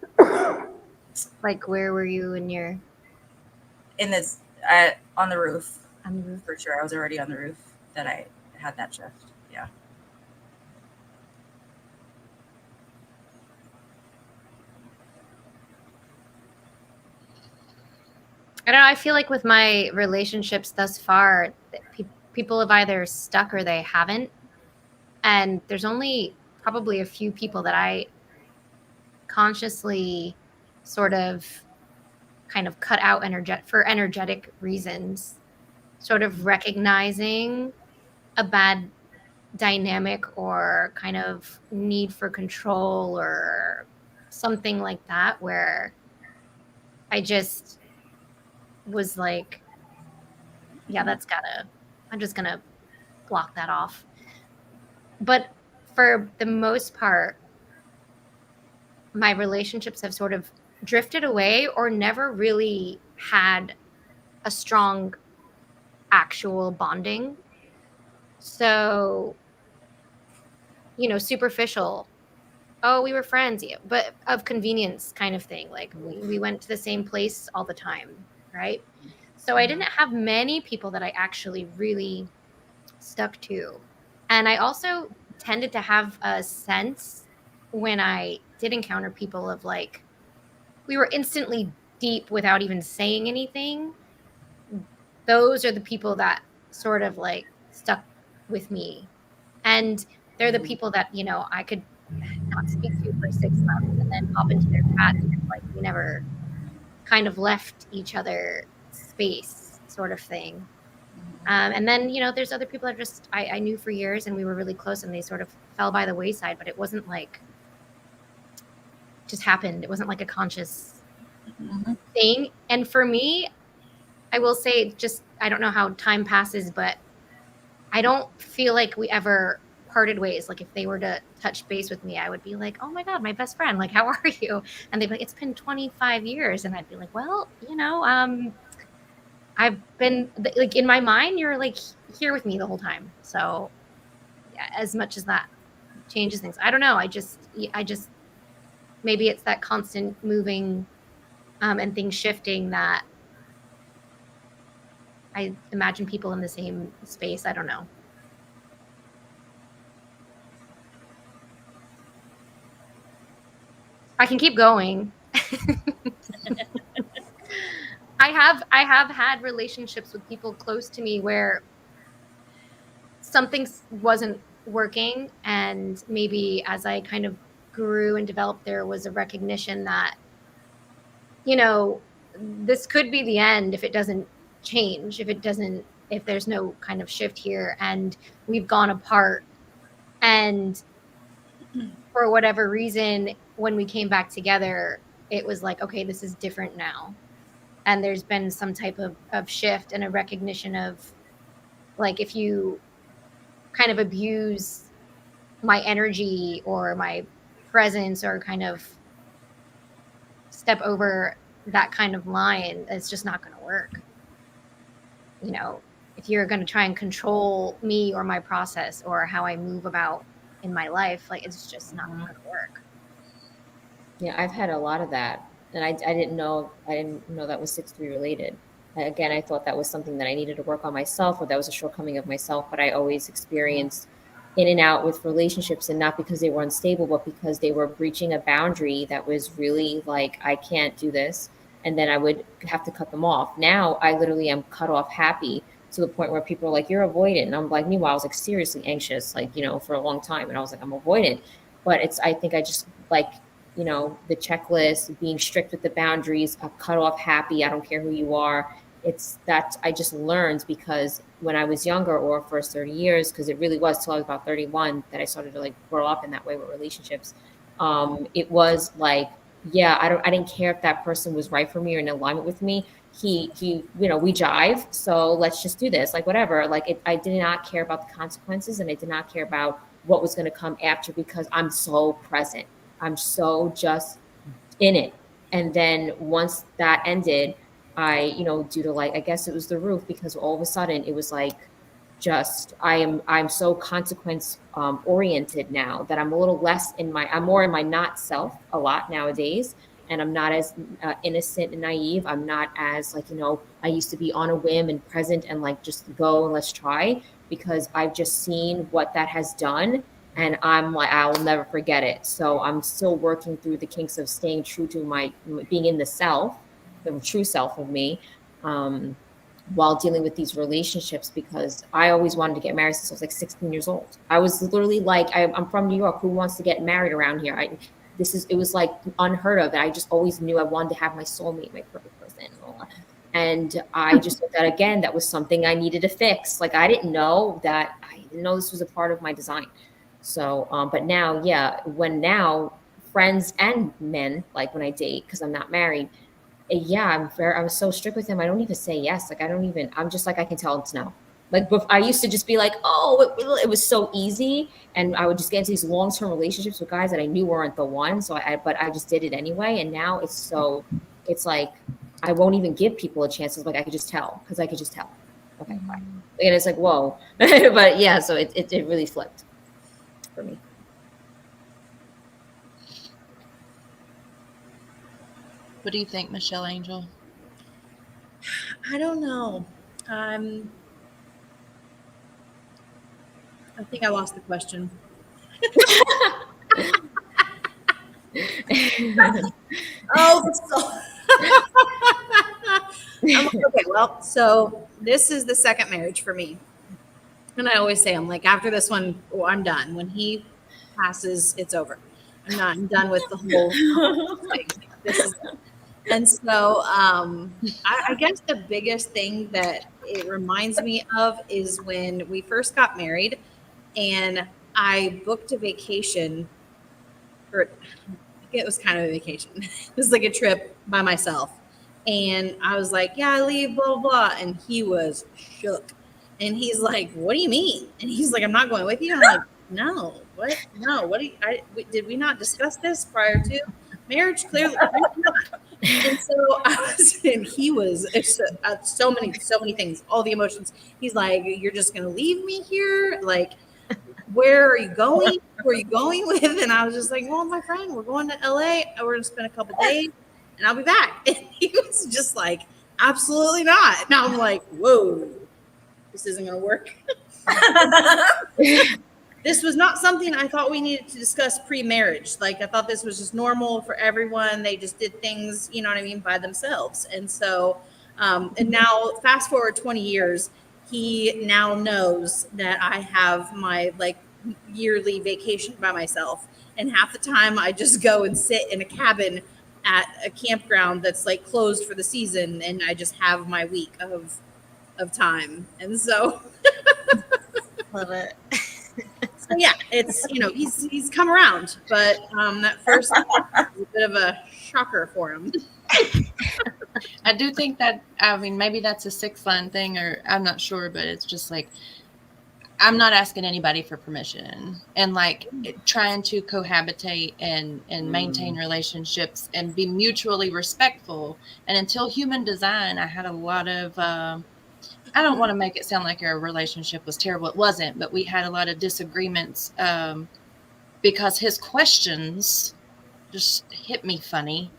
Speaker 5: Like, where were you in your?
Speaker 3: In this, on the roof.
Speaker 5: On the roof.
Speaker 3: For sure, I was already on the roof that I had that shift. Yeah.
Speaker 5: I don't know. I feel like with my relationships thus far, people have either stuck or they haven't. And there's only probably a few people that I consciously sort of kind of cut out for energetic reasons, sort of recognizing a bad dynamic or kind of need for control or something like that, where I just was like, yeah, I'm just gonna block that off. But for the most part, my relationships have sort of drifted away or never really had a strong actual bonding. So, superficial. Oh, we were friends, but of convenience kind of thing. Like we went to the same place all the time, right? So I didn't have many people that I actually really stuck to. And I also tended to have a sense when I did encounter people of like, we were instantly deep without even saying anything. Those are the people that sort of like stuck with me. And they're the people that, I could not speak to for 6 months and then hop into their chat and it's like we never kind of left each other space, sort of thing. And then, there's other people that just I knew for years and we were really close and they sort of fell by the wayside, but it wasn't like just happened. It wasn't like a conscious thing. And for me, I will say, just I don't know how time passes, but I don't feel like we ever parted ways. Like if they were to touch base with me, I would be like, oh my God, my best friend, like, how are you? And they'd be like, it's been 25 years. And I'd be like, well, I've been like, in my mind, you're like here with me the whole time. So yeah, as much as that changes things, I don't know. I just, maybe it's that constant moving and things shifting that I imagine people in the same space. I don't know. I can keep going. I have had relationships with people close to me where something wasn't working, and maybe as I kind of grew and developed, there was a recognition that, this could be the end if it doesn't change, if there's no kind of shift here, and we've gone apart. And for whatever reason, when we came back together, it was like, okay, this is different now. And there's been some type of shift and a recognition of, like, if you kind of abuse my energy or my presence or kind of step over that kind of line, it's just not going to work. If you're going to try and control me or my process or how I move about in my life, like, it's just not going to work.
Speaker 4: Yeah, I've had a lot of that, and I didn't know that was 6-3 related. Again, I thought that was something that I needed to work on myself, or that was a shortcoming of myself. But I always experienced in and out with relationships, and not because they were unstable, but because they were breaching a boundary that was really like, I can't do this, and then I would have to cut them off. Now I literally am cut off happy, to the point where people are like, you're avoidant, and I'm like, meanwhile I was like seriously anxious, like, for a long time, and I was like, I'm avoidant. But I think I just like, the checklist, being strict with the boundaries, a cut off happy, I don't care who you are. It's that I just learned, because when I was younger, or first 30 years, because it really was till I was about 31 that I started to like grow up in that way with relationships. It was like, yeah, I didn't care if that person was right for me or in alignment with me. He, we jive, so let's just do this, like whatever. Like I did not care about the consequences, and I did not care about what was going to come after, because I'm so present. I'm so just in it. And then once that ended, I, due to like, I guess it was the roof, because all of a sudden it was like, just, I'm so consequence oriented now, that I'm a little less I'm more in my not self a lot nowadays. And I'm not as innocent and naive. I'm not as like, I used to be on a whim and present and like, just go and let's try, because I've just seen what that has done. And I'm like, I'll never forget it. So I'm still working through the kinks of staying true to my being in the self, the true self of me, while dealing with these relationships, because I always wanted to get married since I was like 16 years old. I was literally like, I'm from New York. Who wants to get married around here? It was like unheard of. And I just always knew I wanted to have my soulmate, my perfect person. And I just thought that, again, that was something I needed to fix. Like, I didn't know this was a part of my design. So, but now, yeah, now friends and men, like when I date, because I'm not married, yeah, I'm so strict with them. I don't even say yes. Like, I'm just like, I can tell it's no. Like, I used to just be like, oh, it was so easy. And I would just get into these long-term relationships with guys that I knew weren't the one. So but I just did it anyway. And now it's like, I won't even give people a chance. It's like, I could just tell, because I could just tell. Okay, fine. And it's like, whoa. But yeah, so it really flipped for me.
Speaker 7: What do you think, Michelle Angel?
Speaker 6: I don't know. I think I lost the question. I'm like, okay, well, so this is the second marriage for me. And I always say, I'm like, after this one, I'm done. When he passes, it's over. I'm done with the whole thing. And so I guess the biggest thing that it reminds me of is when we first got married, and I booked a vacation, or it was kind of a vacation. It was like a trip by myself. And I was like, yeah, I leave, blah, blah, blah. And he was shook. And he's like, what do you mean? And he's like, I'm not going with you. And I'm like, no, what? No, what do you, did we not discuss this prior to marriage? Clearly not. And so I was, and he was so many things, all the emotions. He's like, "You're just gonna leave me here? Like, where are you going? Where are you going with?" And I was just like, "Well, my friend, we're going to LA. We're gonna spend a couple days, and I'll be back." And he was just like, "Absolutely not." Now I'm like, "Whoa, this isn't gonna work." This was not something I thought we needed to discuss pre-marriage. Like, I thought this was just normal for everyone. They just did things, you know what I mean, by themselves. And so, and now fast forward 20 years, he now knows that I have my like yearly vacation by myself. And half the time I just go and sit in a cabin at a campground that's like closed for the season. And I just have my week of time. And so
Speaker 3: Love it.
Speaker 6: so yeah, it's, you know, he's come around, but that first was a bit of a shocker for him.
Speaker 7: I do think that, I mean, maybe that's a sixth line thing, or I'm not sure, but it's just like, I'm not asking anybody for permission, and like trying to cohabitate and maintain relationships and be mutually respectful. And until human design, I had a lot of, I don't want to make it sound like our relationship was terrible. It wasn't, but we had a lot of disagreements because his questions just hit me funny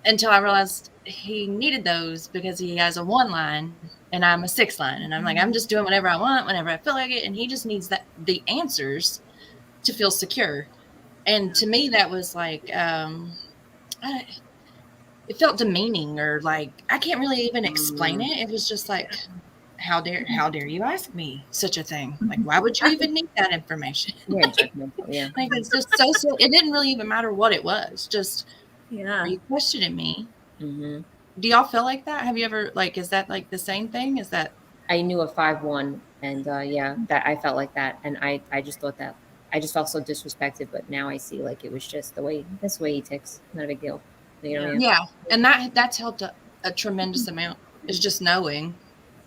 Speaker 7: until I realized he needed those because he has a 1 line and I'm a 6 line. And I'm like, I'm just doing whatever I want, whenever I feel like it. And he just needs the answers to feel secure. And to me, that was like, it felt demeaning, or like, I can't really even explain it. It was just like, how dare you ask me such a thing? Like, why would you even need that information?
Speaker 4: Yeah.
Speaker 7: Like, it's just so silly. It didn't really even matter what it was. Just,
Speaker 6: Yeah.
Speaker 7: are you questioning me?
Speaker 4: Mm-hmm.
Speaker 7: Do y'all feel like that? Have you ever, like, is that like the same thing? Is that?
Speaker 4: I knew a 5-1, and yeah, that I felt like that, and I just thought that I just felt so disrespected. But now I see like it was just that's the way he ticks. Not a big deal. You know what I mean?
Speaker 7: Yeah, and that's helped a tremendous amount. Is just knowing,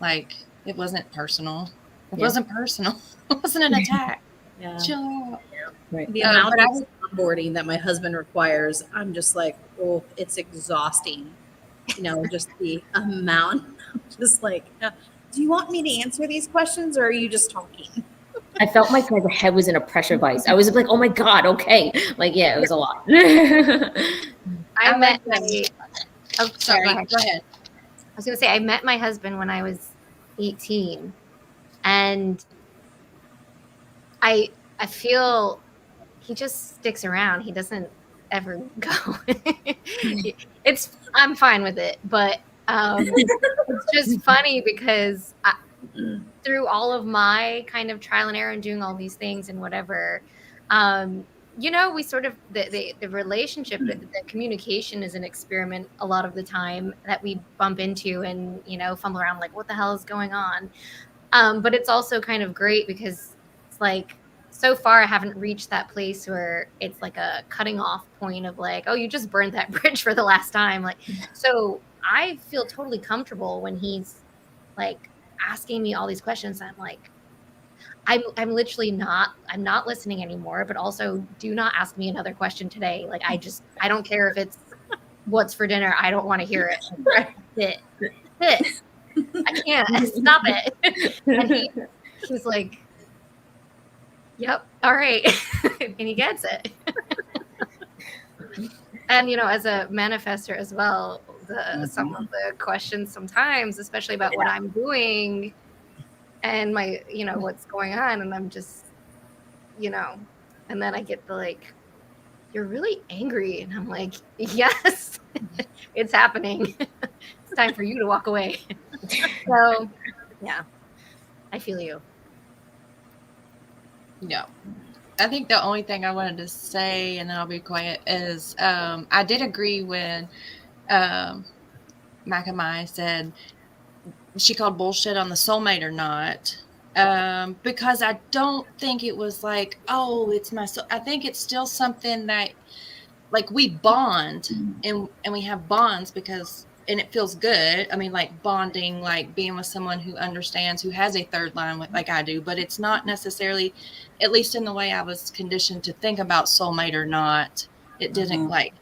Speaker 7: like, it wasn't personal. It wasn't personal. It wasn't an attack.
Speaker 6: Yeah.
Speaker 7: Chill out.
Speaker 4: Right.
Speaker 6: The amount of onboarding that my husband requires, I'm just like, oh, it's exhausting. You know, just the amount. Just like, do you want me to answer these questions, or are you just talking?
Speaker 4: I felt like my head was in a pressure vice. I was like, oh my God, okay. Like, yeah, it was a lot.
Speaker 5: I met my. Oh, sorry.
Speaker 7: Go ahead.
Speaker 5: I was going to say, I met my husband when I was 18, and I feel he just sticks around. He doesn't ever go. I'm fine with it, but it's just funny because through all of my kind of trial and error and doing all these things and whatever, you know, we sort of the relationship, the communication is an experiment a lot of the time that we bump into and, you know, fumble around like, what the hell is going on? But it's also kind of great because it's like, so far I haven't reached that place where it's like a cutting off point of like, oh, you just burned that bridge for the last time. Like, so I feel totally comfortable when he's like asking me all these questions. I'm like, I'm literally I'm not listening anymore, but also do not ask me another question today. Like, I don't care if it's what's for dinner. I don't want to hear it. I can't stop it. And he's like, yep, all right. And he gets it. And, you know, as a manifester as well, some of the questions sometimes, especially about what I'm doing and my, you know, what's going on. And I'm just, you know, and then I get the like, you're really angry. And I'm like, yes, it's happening. It's time for you to walk away. So, yeah, I feel you.
Speaker 7: Yeah. I think the only thing I wanted to say, and then I'll be quiet, is I did agree when Makamai said she called bullshit on the soulmate or not, because I don't think it was like, oh, it's my soul. I think it's still something that, like, we bond and we have bonds because and it feels good. I mean, like bonding, like being with someone who understands, who has a third line like I do, but it's not necessarily, at least in the way I was conditioned to think about soulmate or not, it didn't like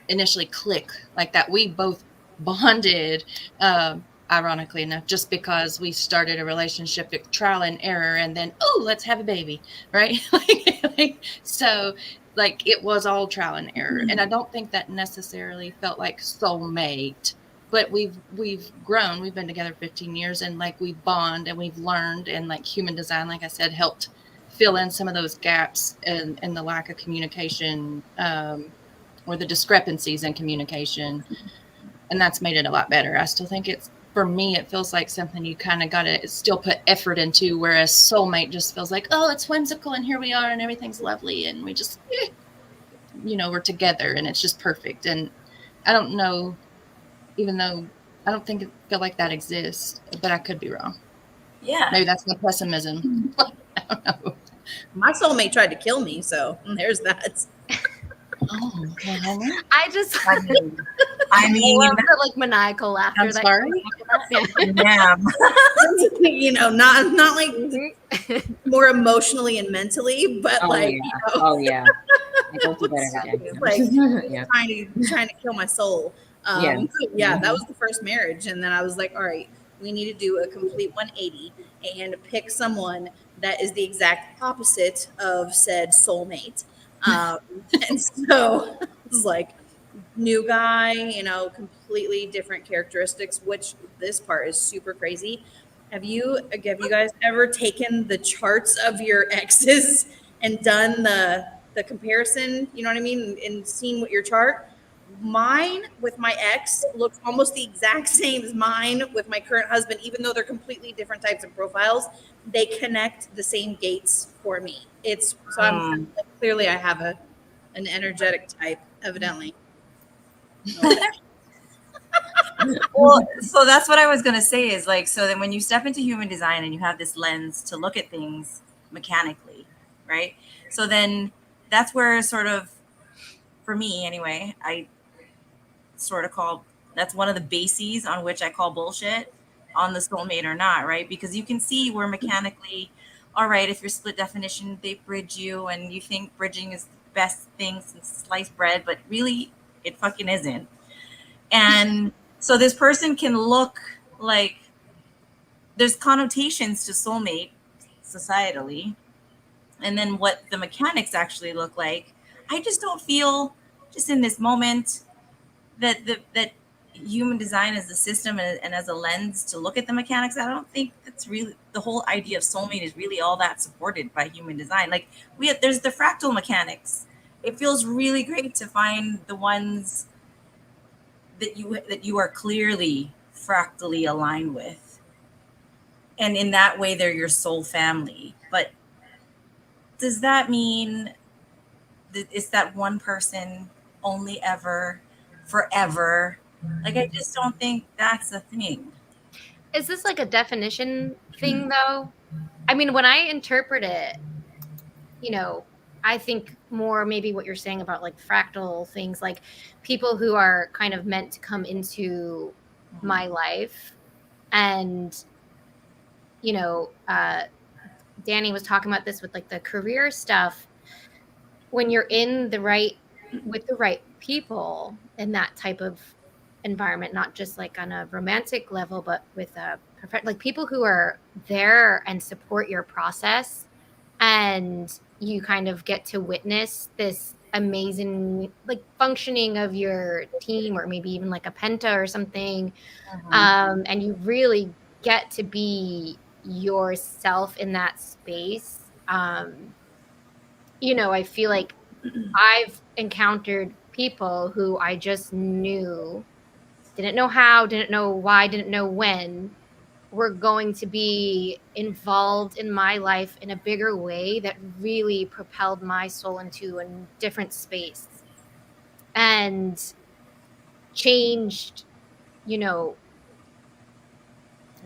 Speaker 7: initially click like that. We both bonded, ironically enough, just because we started a relationship at trial and error, and then, oh, let's have a baby, right? So like it was all trial and error. And I don't think that necessarily felt like soulmate, but we've grown. We've been together 15 years, and like we bond and we've learned, and like human design, like I said, helped fill in some of those gaps and the lack of communication, or the discrepancies in communication. And that's made it a lot better. I still think it's, for me, it feels like something you kind of got to still put effort into, whereas soulmate just feels like, oh, it's whimsical and here we are and everything's lovely and we just, we're together and it's just perfect. And I don't know, even though I don't feel like that exists, but I could be wrong.
Speaker 3: Yeah.
Speaker 7: Maybe that's my pessimism. I don't know.
Speaker 6: My soulmate tried to kill me, so there's that.
Speaker 7: Oh, well,
Speaker 5: I just
Speaker 3: I mean,
Speaker 5: I love the like maniacal laughter.
Speaker 7: I'm sorry.
Speaker 3: yeah.
Speaker 6: Not like more emotionally and mentally, but
Speaker 4: oh yeah, I go through that every day.
Speaker 6: Like trying to kill my soul.
Speaker 4: Yeah.
Speaker 6: That was the first marriage, and then I was like, all right, we need to do a complete 180 and pick someone that is the exact opposite of said soulmate. And so it was like new guy, completely different characteristics, which this part is super crazy. Have you guys ever taken the charts of your exes and done the comparison, you know what I mean, and seen what your chart? Mine with my ex looks almost the exact same as mine with my current husband, even though they're completely different types of profiles. They connect the same gates for me. It's so I'm clearly I have an energetic type, evidently.
Speaker 3: Well, so that's what I was going to say is like, so then when you step into human design and you have this lens to look at things mechanically, right? So then that's where sort of, for me anyway, I sort of call, that's one of the bases on which I call bullshit on the soulmate or not, right? Because you can see where mechanically, all right, if you're split definition, they bridge you and you think bridging is the best thing since sliced bread, but really it fucking isn't. And so this person can look like there's connotations to soulmate societally, and then what the mechanics actually look like. I just don't feel, just in this moment, that that human design as a system and as a lens to look at the mechanics. I don't think that's really the whole idea of soulmate is really all that supported by human design. Like there's the fractal mechanics. It feels really great to find the ones that you are clearly fractally aligned with, and in that way they're your soul family. But does that mean that it's that one person only ever forever? Like, I just don't think that's a thing.
Speaker 5: Is this like a definition thing though? I mean, when I interpret it, I think more maybe what you're saying about like fractal things, like people who are kind of meant to come into my life. And, Danny was talking about this with like the career stuff. When you're in with the right people in that type of environment, not just like on a romantic level, but with like people who are there and support your process, and you kind of get to witness this amazing like functioning of your team, or maybe even like a penta or something. And you really get to be yourself in that space. I feel like I've encountered people who I just knew, didn't know how, didn't know why, didn't know when, were going to be involved in my life in a bigger way that really propelled my soul into a different space and changed,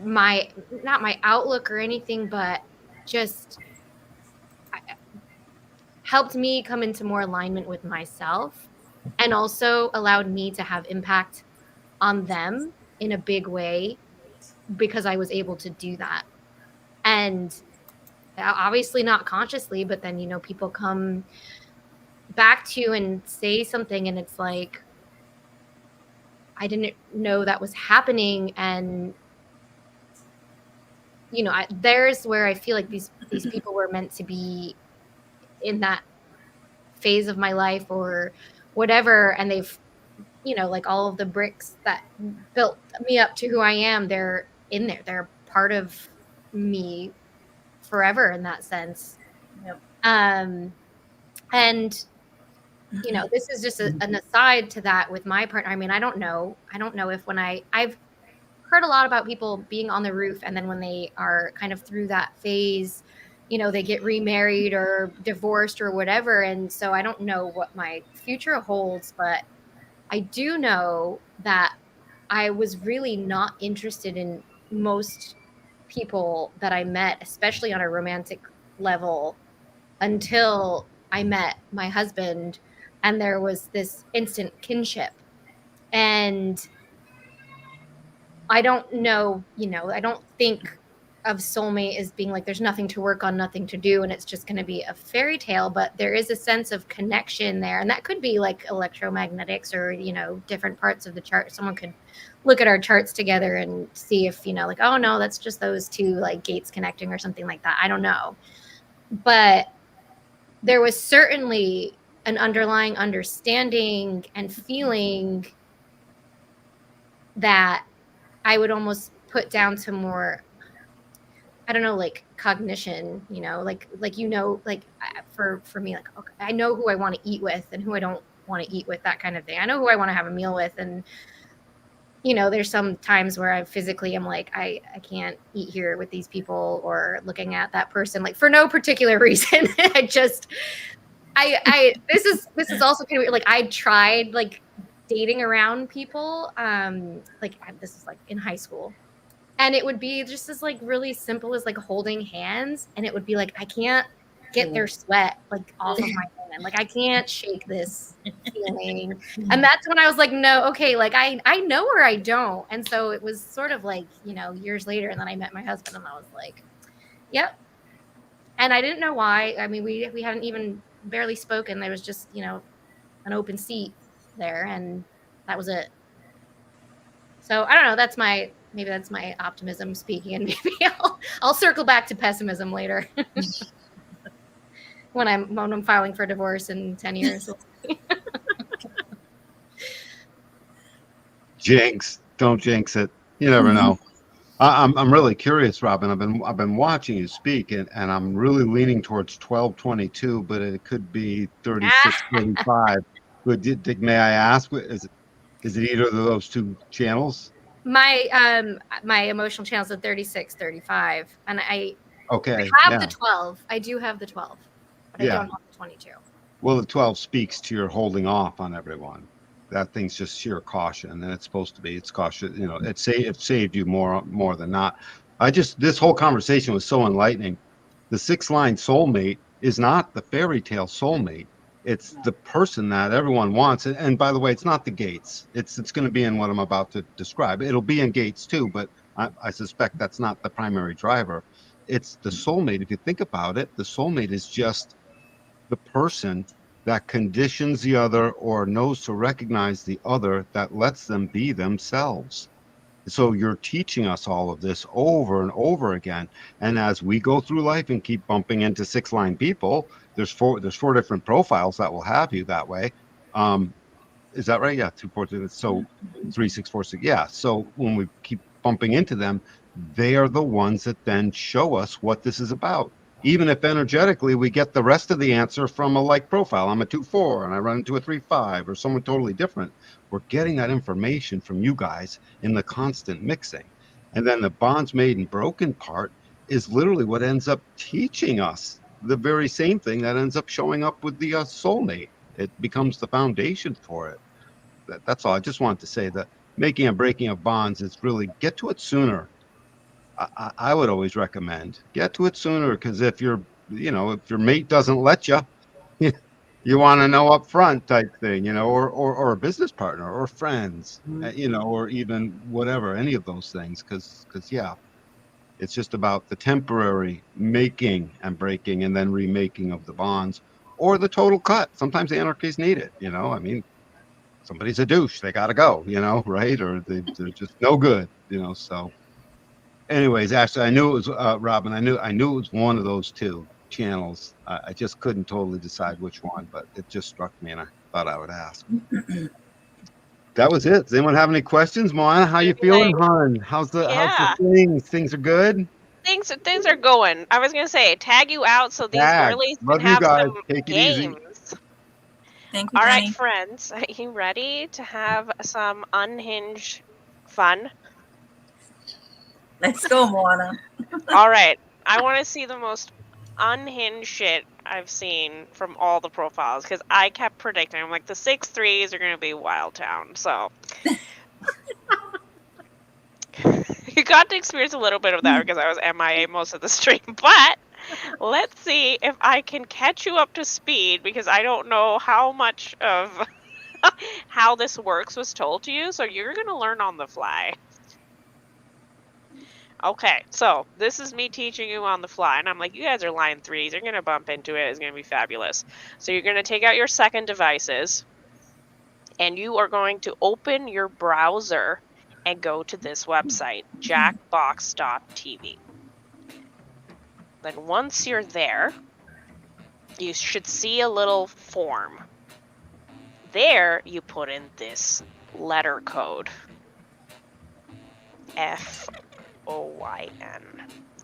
Speaker 5: not my outlook or anything, but just helped me come into more alignment with myself, and also allowed me to have impact on them in a big way because I was able to do that. And obviously not consciously, but then, you know, people come back to you and say something, and it's like, I didn't know that was happening. And, you know, there's where I feel like these people were meant to be in that phase of my life or whatever. And they've, you know, like all of the bricks that built me up to who I am, they're in there. They're part of me forever in that sense.
Speaker 6: Yep.
Speaker 5: And, you know, this is just an aside to that with my partner. I mean, I don't know if when I've heard a lot about people being on the roof, and then when they are kind of through that phase, you know, they get remarried or divorced or whatever. And so I don't know what my future holds, but I do know that I was really not interested in most people that I met, especially on a romantic level, until I met my husband, and there was this instant kinship. And I don't know, you know, I don't think of soulmate as being like there's nothing to work on, nothing to do, and it's just going to be a fairy tale, but there is a sense of connection there. And that could be like electromagnetics or, you know, different parts of the chart. Someone could look at our charts together and see if, you know, like, oh no, that's just those two like gates connecting or something like that. I don't know. But there was certainly an underlying understanding and feeling that I would almost put down to more, I don't know, like cognition, you know, like, you know, like for me, like, okay, I know who I want to eat with and who I don't want to eat with, that kind of thing. I know who I want to have a meal with. And, you know, there's some times where I physically am like, I can't eat here with these people or looking at that person, like for no particular reason. I just, this is also kind of weird. Like I tried like dating around people, this is like in high school, and it would be just as like really simple as like holding hands, and it would be like I can't get their sweat like off of my hand, like I can't shake this feeling. And that's when I was like, no, okay, like I know where I don't. And so it was sort of like, you know, years later, and then I met my husband, and I was like, yep. And I didn't know why. I mean, we hadn't even barely spoken. There was just, you know, an open seat there, and that was it. So I don't know, maybe that's my optimism speaking, and maybe I'll circle back to pessimism later when I'm filing for divorce in 10 years.
Speaker 2: Don't jinx it. You never know. I'm really curious, Robin. I've been watching you speak, and I'm really leaning towards 1222, but it could be 3635. But may I ask, is it either of those two channels?
Speaker 5: My emotional channel is a 3635, and I have the 12. I do have the 12, but I don't have the 22.
Speaker 2: Well, the 12 speaks to your holding off on everyone. That thing's just sheer caution, and it's supposed to be. It's caution. You know, it saved you more than not. This whole conversation was so enlightening. The 6-line soulmate is not the fairy tale soulmate. It's the person that everyone wants. And by the way, it's not the gates. It's going to be in what I'm about to describe. It'll be in gates too, but I suspect that's not the primary driver. It's the soulmate. If you think about it, the soulmate is just the person that conditions the other or knows to recognize the other, that lets them be themselves. So you're teaching us all of this over and over again. And as we go through life and keep bumping into 6-line people, there's four different profiles that will have you that way. Is that right? Yeah, 2, 4, 2. So 3, 6, 4, 6. Yeah. So when we keep bumping into them, they are the ones that then show us what this is about. Even if energetically we get the rest of the answer from a like profile. I'm a 2-4 and I run into a 3-5 or someone totally different. We're getting that information from you guys in the constant mixing. And then the bonds made and broken part is literally what ends up teaching us the very same thing that ends up showing up with the soulmate. It becomes the foundation for it. That's all. I just wanted to say that making and breaking of bonds is really get to it sooner. I would always recommend get to it sooner, because if your mate doesn't let you, You want to know up front type thing, or a business partner or friends, or even whatever, any of those things. Because yeah, it's just about the temporary making and breaking and then remaking of the bonds or the total cut. Sometimes anarchies need it, I mean, somebody's a douche, they got to go, right? Or they're just no good, so. Anyways, Ashley, I knew it was Robin. I knew it was one of those two channels. I just couldn't totally decide which one, but it just struck me, and I thought I would ask. That was it. Does anyone have any questions, Moana? How you feeling, hon? How's the
Speaker 8: Yeah,
Speaker 2: things? Things are good.
Speaker 8: things are going. I was gonna say tag you out so these
Speaker 2: Dad,
Speaker 8: girlies can
Speaker 2: love you
Speaker 8: have
Speaker 2: guys.
Speaker 8: some
Speaker 2: Take it easy.
Speaker 8: games.
Speaker 3: Thank you,
Speaker 8: All right,
Speaker 3: Jenny.
Speaker 8: friends, are you ready to have some unhinged fun?
Speaker 3: Let's go, Moana.
Speaker 8: All right, I want to see the most unhinged shit I've seen from all the profiles because I kept predicting. I'm like, the 6-3s are gonna be Wild Town, so you got to experience a little bit of that because I was MIA most of the stream. But let's see if I can catch you up to speed because I don't know how much of how this works was told to you. So you're going to learn on the fly. Okay, so this is me teaching you on the fly. And I'm like, you guys are line 3s. You're going to bump into it. It's going to be fabulous. So you're going to take out your second devices and you are going to open your browser and go to this website, jackbox.tv. Then once you're there, you should see a little form. There, you put in this letter code. FOYN.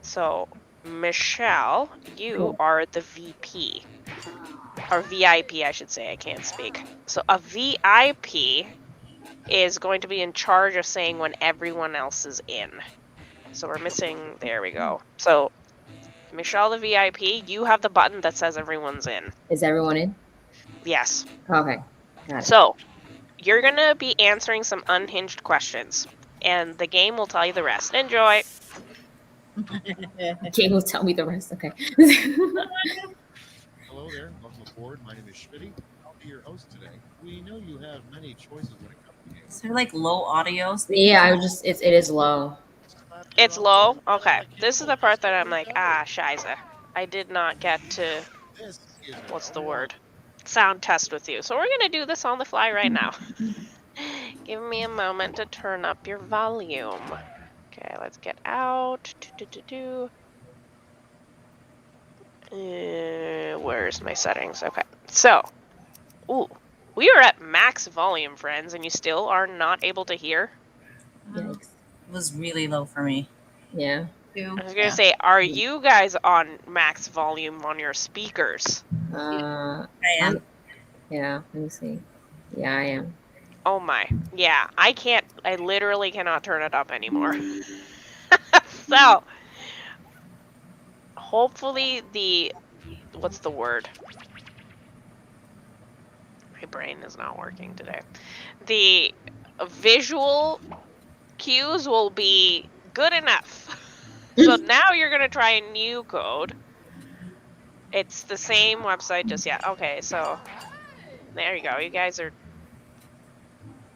Speaker 8: So, Michelle, you are the VP. Or VIP, I should say. I can't speak. So, a VIP is going to be in charge of saying when everyone else is in. So, we're missing... There we go. So, Michelle, the VIP, you have the button that says everyone's in.
Speaker 4: Is everyone in?
Speaker 8: Yes.
Speaker 4: Okay. Got it.
Speaker 8: So, you're going to be answering some unhinged questions, and the game will tell you the rest. Enjoy.
Speaker 4: Game will tell me the rest. Okay.
Speaker 9: Hello there. Welcome aboard. My name is Schmitty. I'll be your host today. We know you have many choices when it comes to games.
Speaker 3: Is there like low audio?
Speaker 4: Yeah, it is low.
Speaker 8: It's low? Okay. This is the part that I'm like, shiza. I did not get to, what's the word? Sound test with you. So we're going to do this on the fly right now. Give me a moment to turn up your volume. Okay, let's get out. Where's my settings? Okay, so, we are at max volume, friends, and you still are not able to hear?
Speaker 4: Yikes.
Speaker 3: It was really low for me.
Speaker 4: Yeah.
Speaker 8: I was going to say, are you guys on max volume on your speakers?
Speaker 3: I am.
Speaker 4: Yeah, let me see. Yeah, I am.
Speaker 8: Oh my. Yeah, I literally cannot turn it up anymore. So, hopefully what's the word? My brain is not working today. The visual cues will be good enough. So now you're going to try a new code. It's the same website, just okay, so there you go. You guys are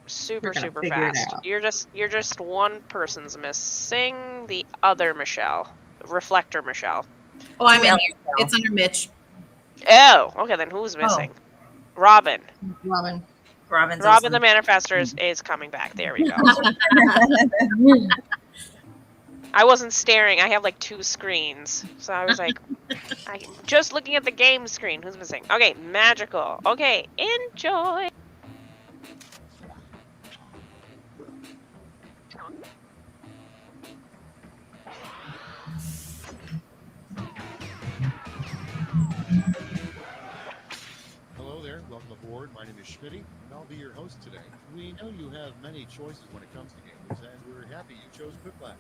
Speaker 8: super fast. You're just one person's missing, the other Michelle. Reflector Michelle.
Speaker 6: Oh, I'm in here. It's under Mitch.
Speaker 8: Oh, okay, then who's missing? Robin.
Speaker 3: Robin
Speaker 8: the Manifester is coming back. There we go. I wasn't staring. I have like 2 screens. So I was like, I'm just looking at the game screen. Who's missing? Okay, magical. Okay, enjoy.
Speaker 9: Hello there. Welcome aboard. My name is Schmitty, and I'll be your host today. We know you have many choices when it comes to games, and we're happy you chose Quiplash.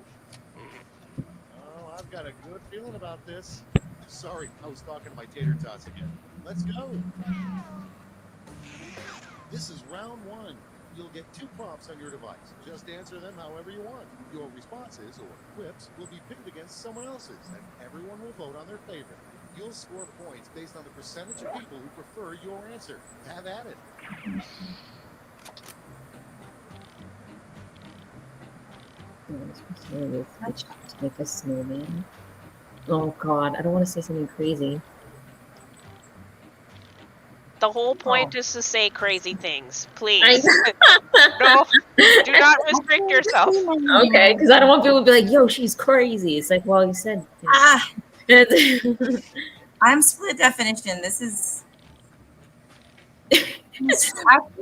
Speaker 9: Oh, I've got a good feeling about this. Sorry, I was talking to my tater tots again. Let's go. This is round 1. You'll get 2 prompts on your device. Just answer them however you want. Your responses, or quips, will be pitted against someone else's, and everyone will vote on their favorite. You'll score points based on the percentage of people who prefer your answer. Have at it.
Speaker 4: To make a snowman. Oh God, I don't want to say something crazy.
Speaker 8: The whole point
Speaker 4: Oh.
Speaker 8: is to say crazy things. Please. No, do not restrict yourself.
Speaker 4: Okay, because I don't want people to be like, "Yo, she's crazy." It's like, well, you said.
Speaker 3: I'm split definition. This is.
Speaker 7: Got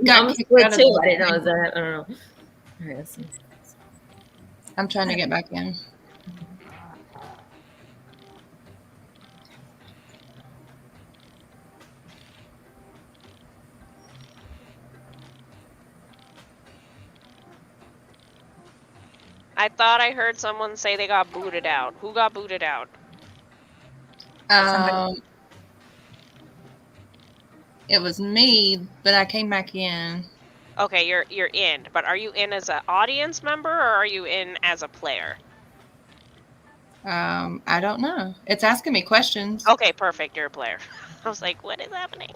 Speaker 4: I'm
Speaker 7: kicked
Speaker 4: split
Speaker 7: out of
Speaker 4: too.
Speaker 7: the
Speaker 4: I didn't know that. I don't know. All right, let's see.
Speaker 7: I'm trying to get back in.
Speaker 8: I thought I heard someone say they got booted out. Who got booted out?
Speaker 7: It was me, but I came back in.
Speaker 8: Okay, you're in, but are you in as an audience member or are you in as a player?
Speaker 7: I don't know. It's asking me questions.
Speaker 8: Okay, perfect. You're a player. I was like, what is happening?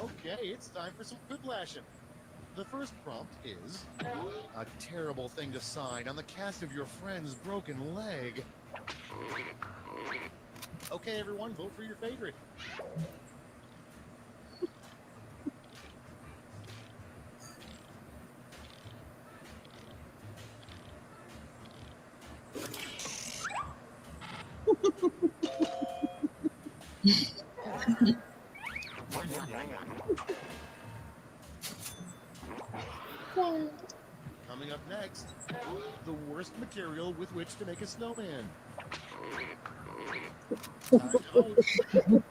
Speaker 9: Okay, it's time for some quiplashing. The first prompt is a terrible thing to sign on the cast of your friend's broken leg. Okay, everyone, vote for your favorite. Coming up next, the worst material with which to make a snowman. Time to vote.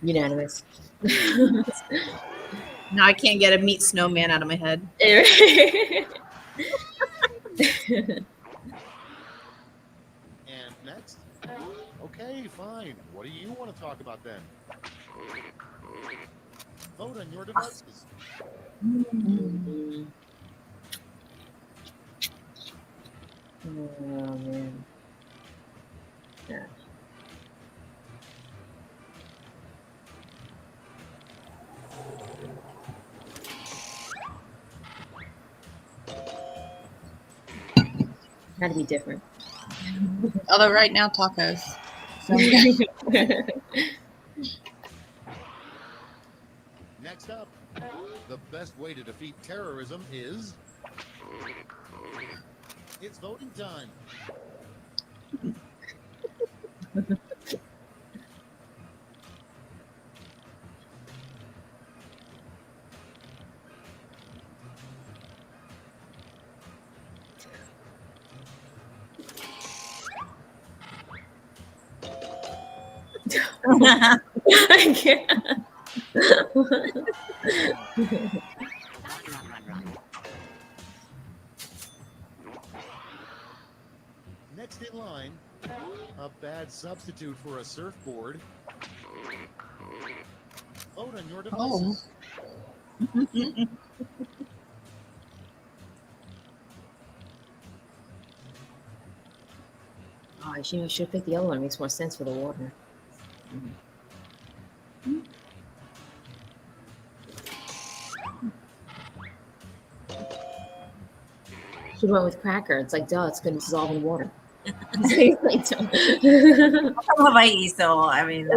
Speaker 4: Unanimous.
Speaker 6: Now I can't get a meat snowman out of my head.
Speaker 9: And next, okay, fine. What do you want to talk about then? Vote on your devices.
Speaker 4: Oh man. Yeah. Gotta be different.
Speaker 7: Although right now tacos. So
Speaker 9: Next up, the best way to defeat terrorism is... It's voting time.
Speaker 4: I can't.
Speaker 9: Next in line, a bad substitute for a surfboard. Vote on your devices.
Speaker 4: Oh, I should pick the other one. It makes more sense for the water. Should went with cracker. It's like, duh, it's going to dissolve in water.
Speaker 3: I'm from Hawaii, so I mean.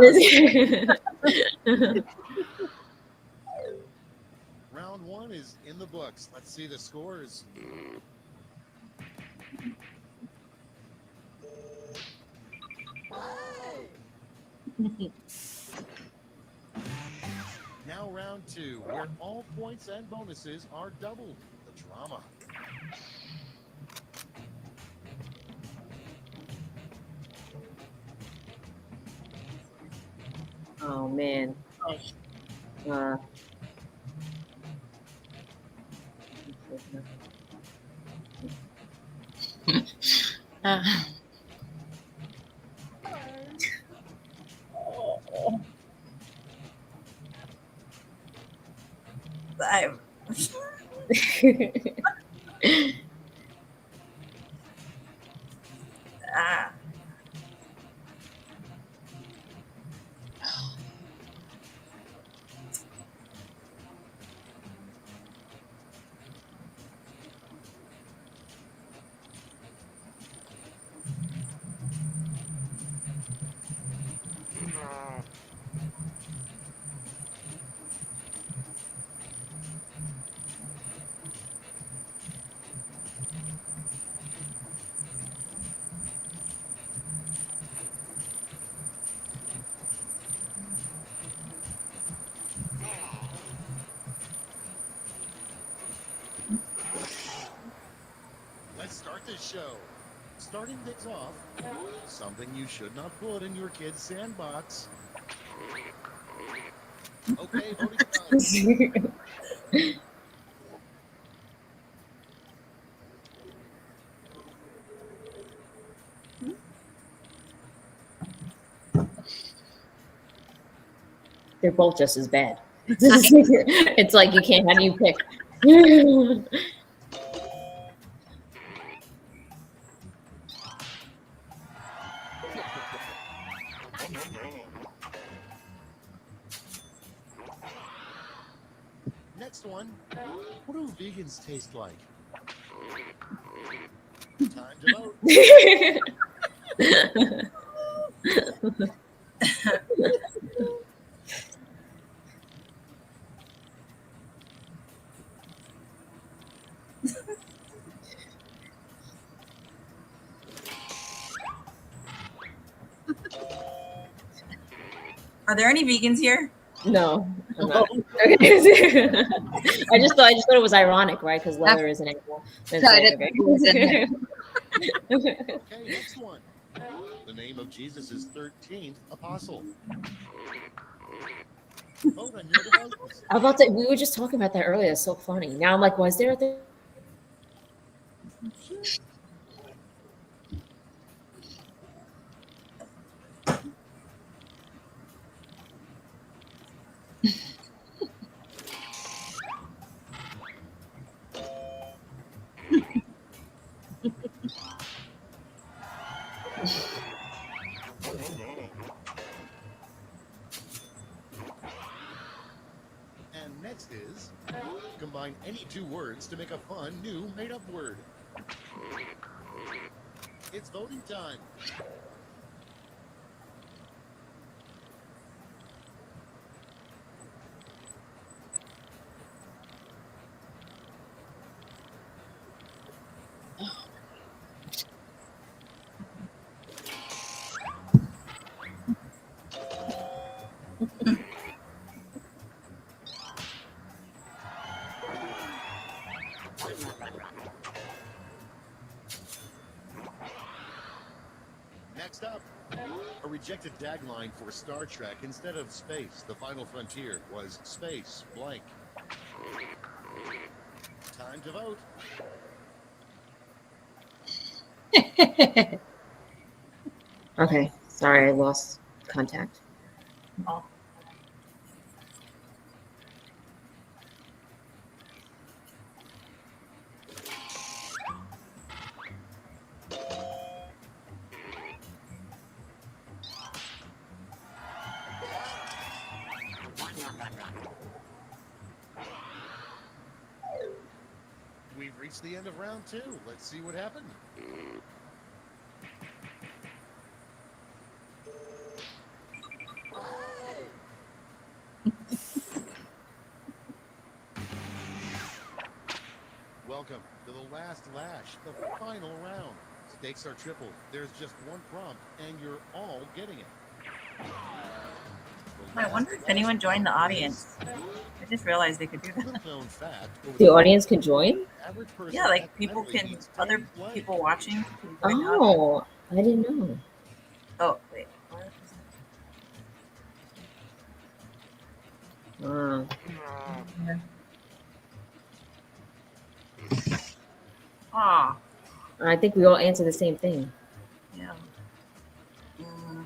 Speaker 9: Round one is in the books. Let's see the scores. Now round two, where all points and bonuses are doubled. The drama.
Speaker 4: Oh man.
Speaker 7: Uh,
Speaker 3: I, ah.
Speaker 9: Let's start this show. Starting things off, something you should not put in your kid's sandbox. Okay, voting time.
Speaker 4: They're both just as bad. It's like you can't. How do you pick?
Speaker 9: Next one. What do vegans taste like? Time to vote.
Speaker 3: Are there any vegans here?
Speaker 4: No, I'm not. I just thought it was ironic, right? Because leather is an animal. It's like, okay.
Speaker 9: Okay, next one. The name of Jesus' 13th apostle. Vote on your devices.
Speaker 4: I'm about to. We were just talking about that earlier. It's so funny. Now I'm like, was there a thing?
Speaker 9: And next is combine any two words to make a fun new made-up word. It's voting time. Next up, a rejected tagline for Star Trek instead of space. The final frontier was space blank. Time to vote.
Speaker 4: Okay, sorry, I lost contact.
Speaker 9: We've reached the end of round 2. Let's see what happened. Welcome to the last lash, the final round. Stakes are triple. There's just one prompt, and you're all getting it.
Speaker 3: I wonder if anyone joined the audience. I just realized they could do that.
Speaker 9: Little known fact, over
Speaker 4: The audience can join?
Speaker 9: average person
Speaker 3: Yeah, like people
Speaker 9: accidentally
Speaker 3: can,
Speaker 9: eats
Speaker 3: other
Speaker 9: 10 legs.
Speaker 3: people watching can join the audience.
Speaker 4: Oh, I didn't know.
Speaker 3: Oh, wait. What?
Speaker 4: Uh,
Speaker 3: Ah,
Speaker 4: I think we all answer the same thing.
Speaker 3: yeah. Mm.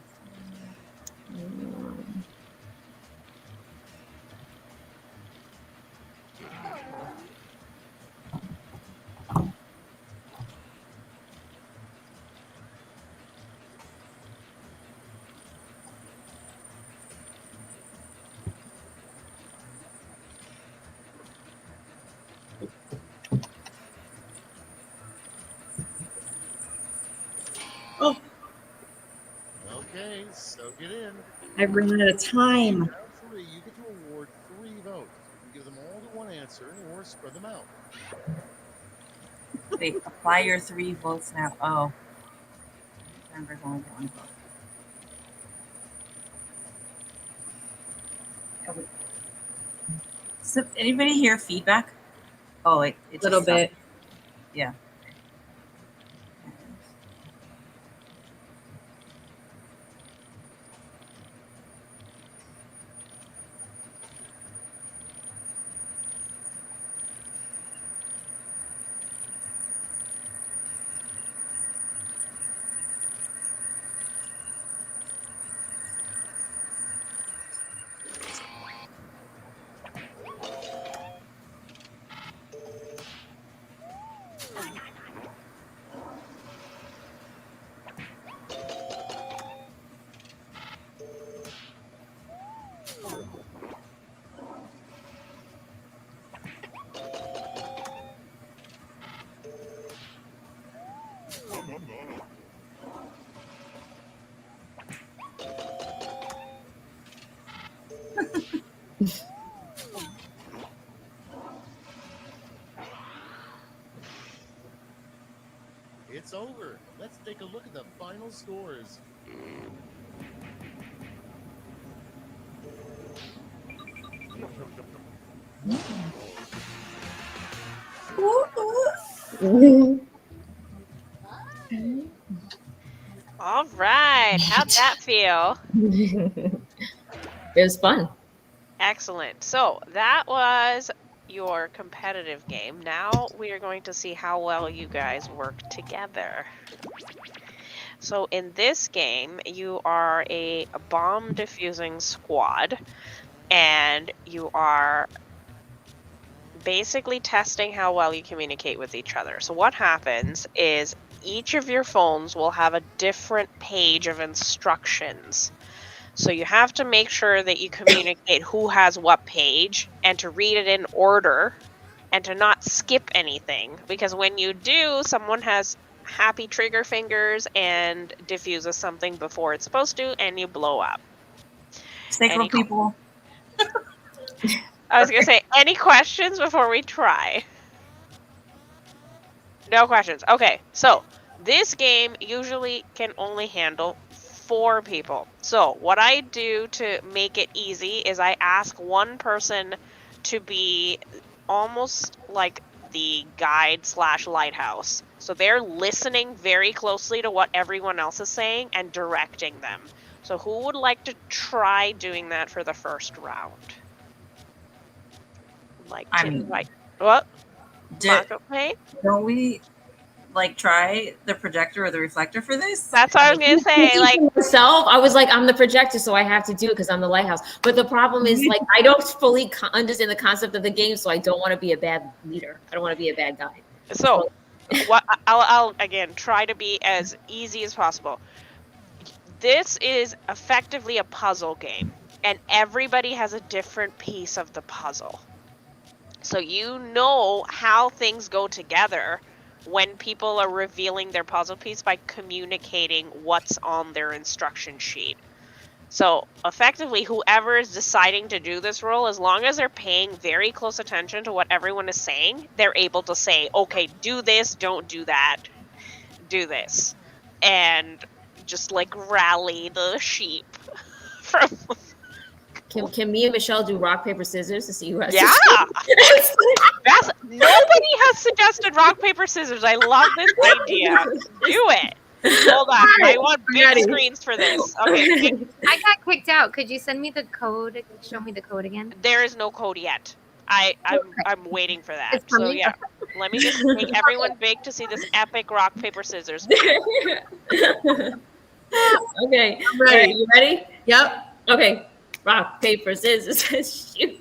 Speaker 4: Um,
Speaker 9: Okay, soak it in.
Speaker 6: I've run out of time.
Speaker 9: Round 3, you get to award 3 votes. You can give them all to one answer or spread them out.
Speaker 3: Wait, apply your 3 votes now. Oh. Members only get 1 vote. Oh, wait. So anybody hear feedback? Oh, wait. It
Speaker 6: A little
Speaker 3: just stopped.
Speaker 6: bit.
Speaker 3: Yeah.
Speaker 9: It's over. Let's take a look at the final scores.
Speaker 8: All right. How'd that feel?
Speaker 4: it was fun.
Speaker 8: Excellent. So that was your competitive game. Now we are going to see how well you guys work together. So in this game, you are a bomb defusing squad, and you are basically testing how well you communicate with each other. So what happens is each of your phones will have a different page of instructions. So you have to make sure that you communicate who has what page and to read it in order and to not skip anything, because when you do, someone has happy trigger fingers and diffuses something before it's supposed to, and you blow up.
Speaker 3: Sacral
Speaker 8: Any-
Speaker 3: people.
Speaker 8: I was going to say, any questions before we try? No questions. Okay, so this game usually can only handle 4 people. So what I do to make it easy is I ask one person to be almost like the guide / lighthouse. So they're listening very closely to what everyone else is saying and directing them. So who would like to try doing that for the first round? What? Marco, hey?
Speaker 3: Don't we like try the projector or the reflector for this?
Speaker 8: That's what I was gonna say. Like
Speaker 4: myself, I was like, I'm the projector, so I have to do it because I'm the lighthouse. But the problem is, like, I don't fully understand the concept of the game, so I don't want to be a bad leader. I don't want to be a bad guy.
Speaker 8: So, what I'll again try to be as easy as possible. This is effectively a puzzle game, and everybody has a different piece of the puzzle. So you know how things go together when people are revealing their puzzle piece by communicating what's on their instruction sheet. So effectively, whoever is deciding to do this role, as long as they're paying very close attention to what everyone is saying, they're able to say, okay, do this, don't do that, do this. And just like rally the sheep from...
Speaker 4: Can me and Michelle do rock, paper, scissors to see who has
Speaker 8: Nobody has suggested rock, paper, scissors. I love this idea. Do it. Hold on. I want big screens for this. Okay.
Speaker 5: I got kicked out. Could you send me the code? Show me the code again.
Speaker 8: There is no code yet. I'm waiting for that.
Speaker 5: It's coming?
Speaker 8: So yeah. Let me just make everyone big to see this epic rock, paper, scissors.
Speaker 4: Okay.
Speaker 6: I'm ready.
Speaker 4: All right, you ready?
Speaker 6: Yep.
Speaker 4: Okay. Rock, paper, scissors, shoot.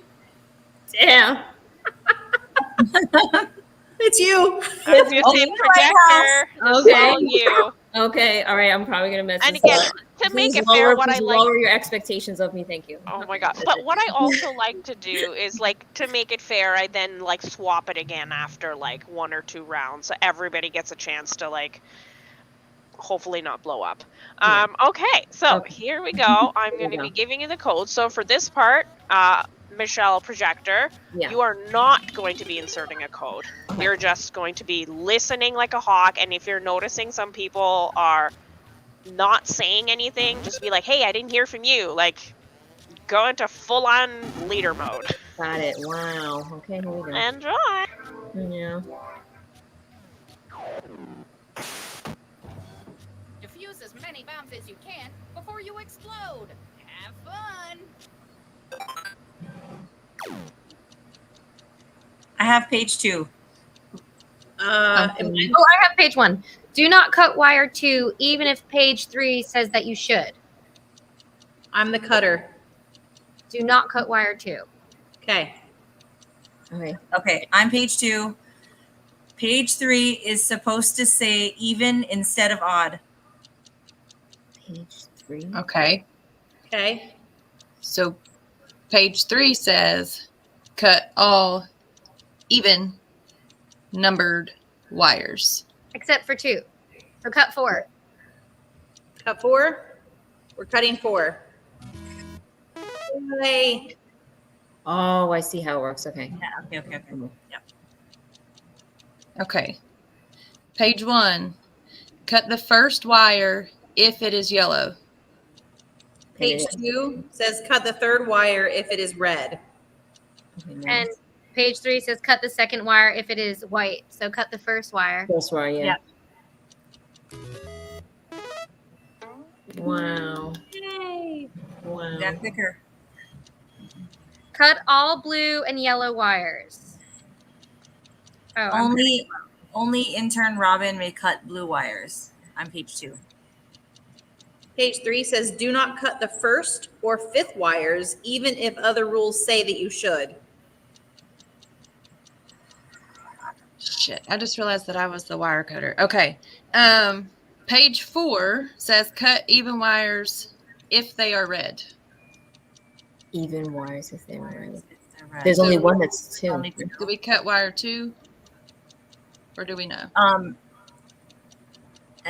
Speaker 4: Damn.
Speaker 6: It's you.
Speaker 8: I was gonna say projector. This is
Speaker 4: Okay.
Speaker 8: all you.
Speaker 4: Okay. All right. I'm probably gonna mess
Speaker 8: And
Speaker 4: this
Speaker 8: again,
Speaker 4: up.
Speaker 8: to make
Speaker 4: Please
Speaker 8: it fair, what I
Speaker 4: please
Speaker 8: like.
Speaker 4: lower your expectations of me. Thank you.
Speaker 8: Oh my god! But what I also like to do is like to make it fair. I then like swap it again after like 1 or 2 rounds, so everybody gets a chance to like hopefully not blow up. Okay, so
Speaker 4: Okay.
Speaker 8: here we go. I'm going to be giving you the code. So for this part, Michelle Projector,
Speaker 4: Yeah.
Speaker 8: you are not going to be inserting a code.
Speaker 4: Okay.
Speaker 8: You're just going to be listening like a hawk. And if you're noticing some people are not saying anything, just be like, hey, I didn't hear from you. Like, go into full-on leader mode.
Speaker 4: Got it. Wow. Okay. Here we go.
Speaker 8: Enjoy.
Speaker 4: Yeah.
Speaker 10: Defuse as many bombs as you can before you explode. Have fun.
Speaker 3: I have page 2.
Speaker 5: Oh, I have page 1. Do not cut wire 2, even if page 3 says that you should.
Speaker 6: I'm the cutter.
Speaker 5: Do not cut wire 2.
Speaker 6: Okay.
Speaker 4: Okay.
Speaker 3: Okay, I'm page 2. Page 3 is supposed to say even instead of odd.
Speaker 4: Page 3.
Speaker 7: Okay.
Speaker 6: Okay.
Speaker 7: So page 3 says cut all even numbered wires.
Speaker 5: Except for 2. So cut 4.
Speaker 6: Cut 4. We're cutting 4. Yay.
Speaker 4: Oh, I see how it works. Okay.
Speaker 3: Yeah, okay. Yep.
Speaker 7: Okay. Page 1, cut the first wire if it is yellow.
Speaker 6: Page 2 says cut the third wire if it is red.
Speaker 4: Okay, nice.
Speaker 5: And page 3 says cut the second wire if it is white. So cut the first wire.
Speaker 4: That's right. Yeah.
Speaker 3: Yep.
Speaker 4: Wow.
Speaker 6: Yay.
Speaker 4: Wow.
Speaker 3: Yeah, quicker.
Speaker 5: Cut all blue and yellow wires. Oh,
Speaker 3: Only intern Robin may cut blue wires. I'm page 2.
Speaker 6: Page 3 says do not cut the first or fifth wires, even if other rules say that you should.
Speaker 7: Shit, I just realized that I was the wire cutter. Okay. Page 4 says cut even wires if they are red.
Speaker 4: Even wires if they're red.
Speaker 3: Red.
Speaker 4: There's only one that's 2.
Speaker 3: Only 2.
Speaker 7: Do we cut wire 2? Or do we know?
Speaker 3: And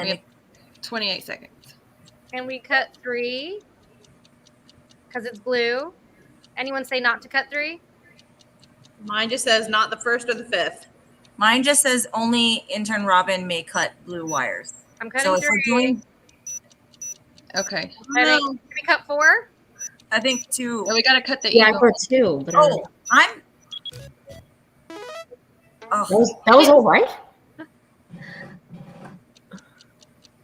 Speaker 7: We have 28 seconds.
Speaker 5: And we cut 3 because it's blue. Anyone say not to cut 3?
Speaker 6: Mine just says not the first or the fifth.
Speaker 3: mine just says only intern Robin may cut blue wires.
Speaker 5: I'm cutting
Speaker 3: So if
Speaker 5: 3.
Speaker 3: we're doing,
Speaker 7: Okay.
Speaker 5: Cutting- Can we cut 4?
Speaker 3: I think 2.
Speaker 7: Well, we got to cut the
Speaker 4: Yeah, I
Speaker 7: eagle.
Speaker 4: put 2, but
Speaker 3: Oh, I'm.
Speaker 4: that was all right.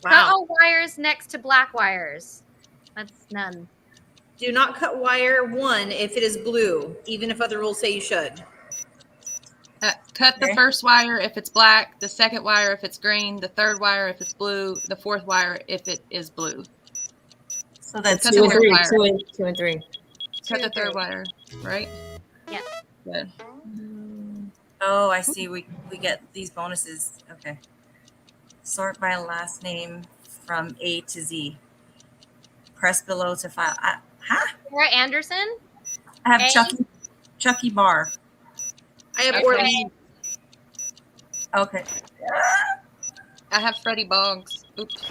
Speaker 5: Cut all wires next to black wires. That's none.
Speaker 6: Do not cut wire 1 if it is blue, even if other rules say you should.
Speaker 7: Cut the
Speaker 3: Okay.
Speaker 7: first wire if it's black, the second wire if it's green, the third wire if it's blue, the fourth wire if it is blue.
Speaker 3: So that's
Speaker 7: Cut
Speaker 4: 2
Speaker 7: the
Speaker 4: and
Speaker 7: third
Speaker 4: 3.
Speaker 7: wire.
Speaker 4: 2 and 3.
Speaker 7: Cut the third wire, right?
Speaker 5: Yeah.
Speaker 7: Good.
Speaker 3: Oh, I see. We get these bonuses. Okay. Sort by last name from A to Z. Press below to file.
Speaker 5: Sarah Anderson?
Speaker 3: I have
Speaker 5: A.
Speaker 3: Chucky Barr.
Speaker 6: I have
Speaker 7: Okay.
Speaker 6: Orleans.
Speaker 3: Okay.
Speaker 7: I have Freddie Boggs. Oops.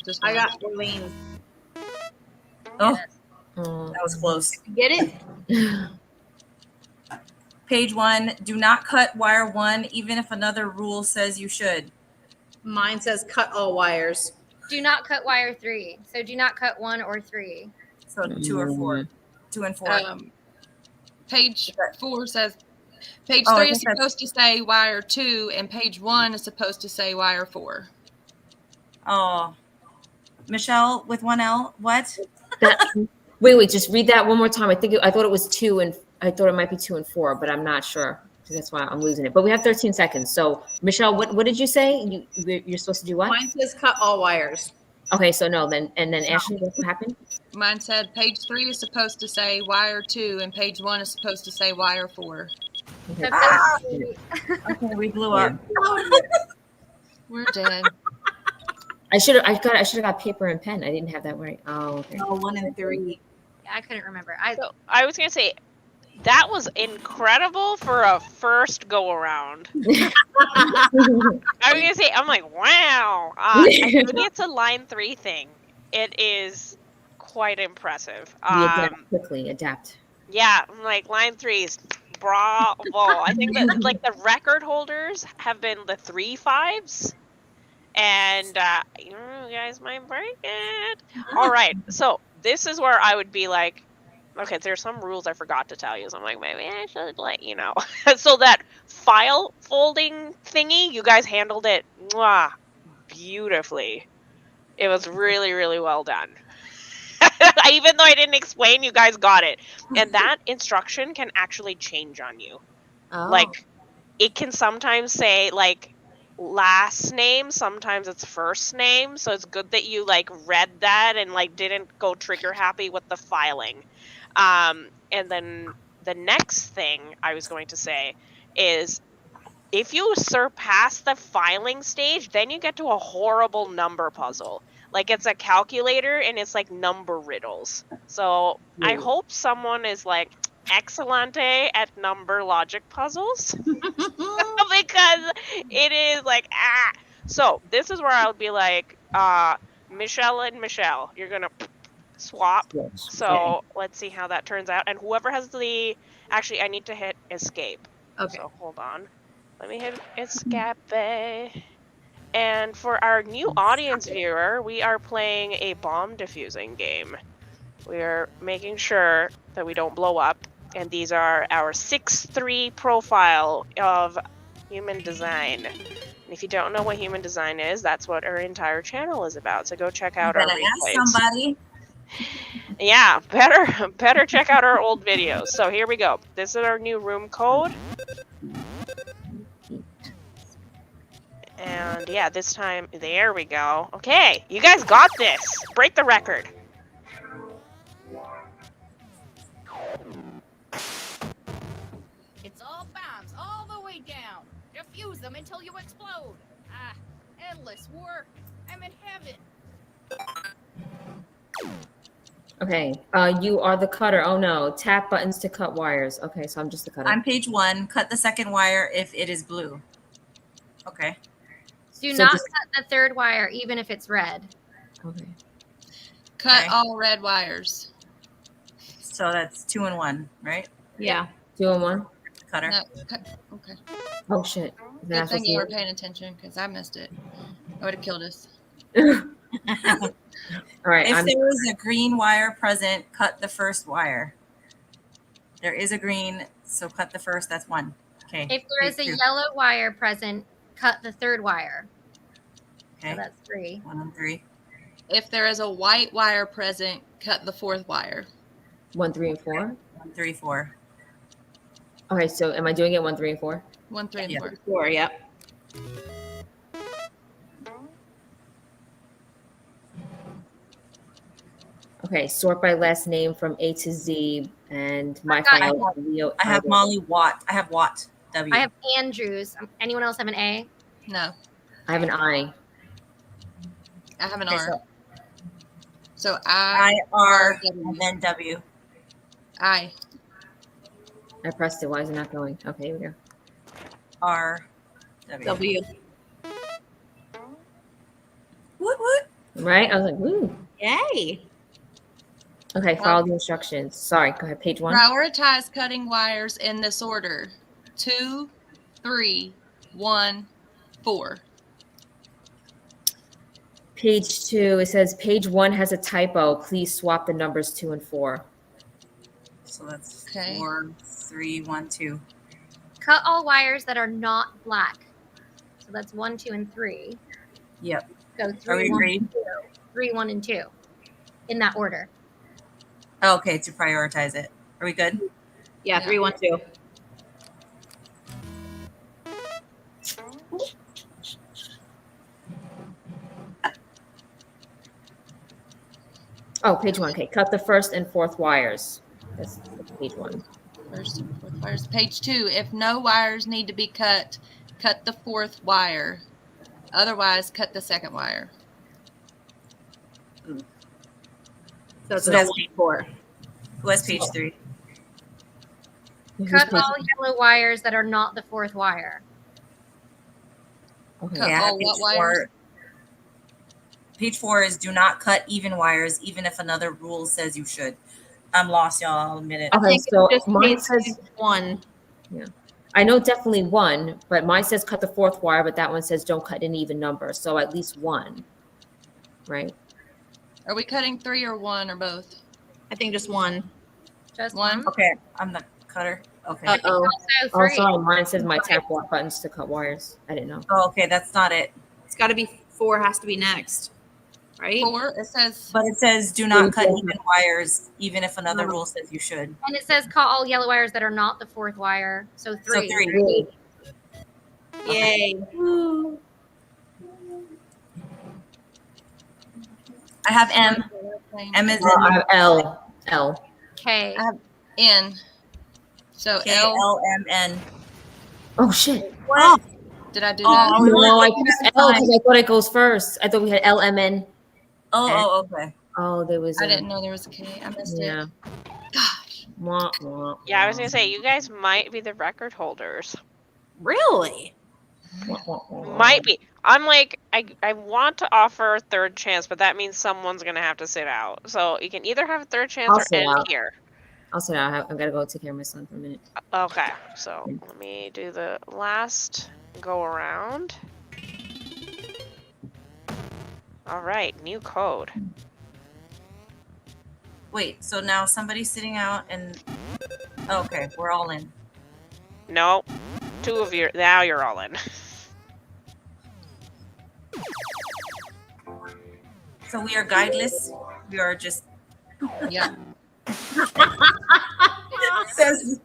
Speaker 7: Just
Speaker 6: I
Speaker 7: one.
Speaker 6: got Orleans.
Speaker 3: Oh,
Speaker 4: Oh.
Speaker 3: that was close.
Speaker 5: Get it?
Speaker 3: Page 1. Do not cut wire 1, even if another rule says you should.
Speaker 6: Mine says cut all wires.
Speaker 5: Do not cut wire 3. So do not cut 1 or 3.
Speaker 3: So 2 or 4. 2 and 4.
Speaker 7: Page 4 says page
Speaker 3: Oh, I
Speaker 7: 3 is
Speaker 3: think that's-
Speaker 7: supposed to say wire 2, and page 1 is supposed to say wire 4.
Speaker 3: Oh. Michelle with 1L. What?
Speaker 4: Wait, just read that one more time. I thought it was 2 and I thought it might be 2 and 4, but I'm not sure. So that's why I'm losing it. But we have 13 seconds. So Michelle, what did you say? You're supposed to do what?
Speaker 6: Mine says cut all wires.
Speaker 4: Okay, so no, then Ashley, what happened?
Speaker 7: Mine said page 3 is supposed to say wire 2, and page 1 is supposed to say wire 4.
Speaker 4: Okay.
Speaker 3: Okay, we blew up.
Speaker 7: We're dead.
Speaker 4: I should have got paper and pen. I didn't have that right. Oh, okay.
Speaker 6: Oh, 1 and 3.
Speaker 5: Yeah, I couldn't remember.
Speaker 8: So I was gonna say that was incredible for a first go around. I was gonna say, I'm like, wow. I think it's a line 3 thing. It is quite impressive.
Speaker 4: We adapt quickly. Adapt.
Speaker 8: Yeah, I'm like line 3s. Bravo. I think that like the record holders have been the 3 5s. And you guys might break it. All right. So this is where I would be like, okay, there's some rules I forgot to tell you. So I'm like, maybe I should let you know. So that file folding thingy, you guys handled it beautifully. It was really, really well done. Even though I didn't explain, you guys got it. And that instruction can actually change on you.
Speaker 6: Oh.
Speaker 8: Like, it can sometimes say, like, last name, sometimes it's first name. So it's good that you, like, read that and, like, didn't go trigger happy with the filing. And then the next thing I was going to say is, if you surpass the filing stage, then you get to a horrible number puzzle. Like, it's a calculator and it's like number riddles. So I hope someone is like excellente at number logic puzzles. Because it is like, So this is where I would be like, Michelle and Michelle, you're going to swap.
Speaker 4: Yes.
Speaker 8: So let's see how that turns out. And whoever has the, actually, I need to hit escape.
Speaker 6: Okay.
Speaker 8: So hold on. Let me hit escape. And for our new audience viewer, we are playing a bomb defusing game. We are making sure that we don't blow up. And these are our 6-3 profile of human design. And if you don't know what human design is, that's what our entire channel is about. So go check out our replays.
Speaker 3: Ask somebody.
Speaker 8: Yeah, better check out our old videos. So here we go. This is our new room code. And yeah, this time, there we go. Okay, you guys got this. Break the record.
Speaker 10: It's all bombs all the way down. Defuse them until you explode. Endless work. I'm in heaven.
Speaker 4: Okay. You are the cutter. Oh no. Tap buttons to cut wires. Okay, so I'm just the cutter.
Speaker 3: On page 1, cut the second wire if it is blue. Okay.
Speaker 5: Do
Speaker 4: So
Speaker 5: not
Speaker 4: just-
Speaker 5: cut the third wire, even if it's red.
Speaker 4: Okay.
Speaker 7: Cut
Speaker 3: Okay.
Speaker 7: all red wires.
Speaker 3: So that's 2 and 1, right?
Speaker 6: Yeah.
Speaker 4: 2 and 1.
Speaker 3: Cutter.
Speaker 7: No, cut. Okay.
Speaker 4: Oh shit. Is that
Speaker 7: Good
Speaker 4: supposed
Speaker 7: thing
Speaker 4: to
Speaker 7: you were
Speaker 4: work?
Speaker 7: paying attention because I missed it. I would have killed us.
Speaker 4: All right.
Speaker 3: If
Speaker 4: I'm,
Speaker 3: there is a green wire present, cut the first wire. There is a green, so cut the first. That's 1. Okay.
Speaker 5: If there is a
Speaker 3: Page 2.
Speaker 5: yellow wire present, cut the third wire. So
Speaker 3: Okay.
Speaker 5: that's 3.
Speaker 3: 1 and 3.
Speaker 7: If there is a white wire present, cut the fourth wire.
Speaker 4: 1, 3, and 4.
Speaker 3: 1, 3, 4.
Speaker 4: Okay, so am I doing it 1, 3, and 4?
Speaker 7: 1, 3, and
Speaker 3: Yeah.
Speaker 7: 4.
Speaker 6: 4, yep.
Speaker 4: Okay, sort by last name from A to Z, and my
Speaker 5: I
Speaker 4: file. Leo.
Speaker 3: I have Molly Watt. I have Watt. W.
Speaker 5: I have Andrews. Anyone else have an A?
Speaker 7: No,
Speaker 4: I have an I.
Speaker 7: I have an
Speaker 3: Okay,
Speaker 7: R. So
Speaker 3: I, R, and then W.
Speaker 7: I.
Speaker 4: I pressed it. Why is it not going? Okay, here we go.
Speaker 3: R, W.
Speaker 6: W.
Speaker 3: What?
Speaker 4: Right? I was like, woo.
Speaker 6: Yay.
Speaker 4: Okay, follow the instructions. Sorry, go ahead. Page 1.
Speaker 7: Prioritize cutting wires in this order: 2, 3, 1, 4.
Speaker 4: Page 2, it says page 1 has a typo. Please swap the numbers 2 and 4.
Speaker 3: So that's
Speaker 7: Okay.
Speaker 3: 4, 3, 1, 2.
Speaker 5: Cut all wires that are not black. So that's 1, 2, and 3.
Speaker 3: Yep.
Speaker 5: Go
Speaker 3: Are we
Speaker 5: 3, 1,
Speaker 3: agreed?
Speaker 5: 2. 3, 1, and 2. In that order.
Speaker 3: Okay, to prioritize it. Are we good?
Speaker 6: Yeah,
Speaker 7: Yeah.
Speaker 6: 3, 1, 2.
Speaker 4: Oh, page 1. Okay, cut the first and fourth wires. That's page 1.
Speaker 7: First and fourth wires. Page 2. If no wires need to be cut, cut the fourth wire. Otherwise, cut the second wire.
Speaker 6: So it's
Speaker 4: So
Speaker 6: that's page 4.
Speaker 3: Who has page 3?
Speaker 5: Cut all yellow wires that are not the fourth wire.
Speaker 4: Okay.
Speaker 7: Cut all what wires?
Speaker 3: Page 4 is do not cut even wires, even if another rule says you should. I'm lost, y'all. I'll admit it.
Speaker 4: Okay, so
Speaker 6: Just
Speaker 4: mine
Speaker 6: page
Speaker 4: says
Speaker 6: 1.
Speaker 4: I know definitely 1, but mine says cut the fourth wire, but that one says don't cut an even number. So at least 1, right?
Speaker 7: Are we cutting 3 or 1 or both?
Speaker 6: I think just 1.
Speaker 5: Just
Speaker 7: 1?
Speaker 3: Okay, I'm the cutter. Okay.
Speaker 5: I think
Speaker 4: Uh-oh.
Speaker 5: also
Speaker 4: Oh,
Speaker 5: 3.
Speaker 4: sorry. Mine says my tap block buttons to cut wires. I didn't know.
Speaker 3: Oh, okay, that's not it.
Speaker 6: It's got to be 4 has to be next. Right?
Speaker 7: 4? It says
Speaker 3: But it says do not cut even wires, even if another rule says you should.
Speaker 5: And it says cut all yellow wires that are not the fourth wire. So 3.
Speaker 3: So 3.
Speaker 6: Yay.
Speaker 3: I have M. M is
Speaker 4: I
Speaker 3: in
Speaker 4: have L.
Speaker 5: Okay.
Speaker 7: I have N. So
Speaker 3: K
Speaker 7: L.
Speaker 3: L M N.
Speaker 4: Oh shit!
Speaker 3: What?
Speaker 7: Did I do
Speaker 3: Oh,
Speaker 7: that?
Speaker 4: No, I pressed L because I thought it goes first. I thought we had L M N.
Speaker 3: Oh, okay.
Speaker 4: Oh, there was.
Speaker 7: I didn't know there was a K. I missed
Speaker 4: Yeah.
Speaker 7: it. Gosh.
Speaker 4: Wah, wah,
Speaker 8: Yeah, I was
Speaker 4: wah.
Speaker 8: gonna say you guys might be the record holders.
Speaker 6: Really?
Speaker 4: Wah, wah, wah.
Speaker 8: Might be. I'm like, I want to offer a third chance, but that means someone's gonna have to sit out. So you can either have a third chance
Speaker 4: I'll
Speaker 8: or
Speaker 4: sit
Speaker 8: end
Speaker 4: out.
Speaker 8: here.
Speaker 4: I'll sit down. I've got to go take care of my son for a minute.
Speaker 8: Okay, so let me do the last go around. All right, new code.
Speaker 3: Wait, so now somebody's sitting out and okay, we're all in.
Speaker 8: No, 2 of you. Now you're all in.
Speaker 3: So we are guideless. We are just
Speaker 7: Yeah.
Speaker 3: says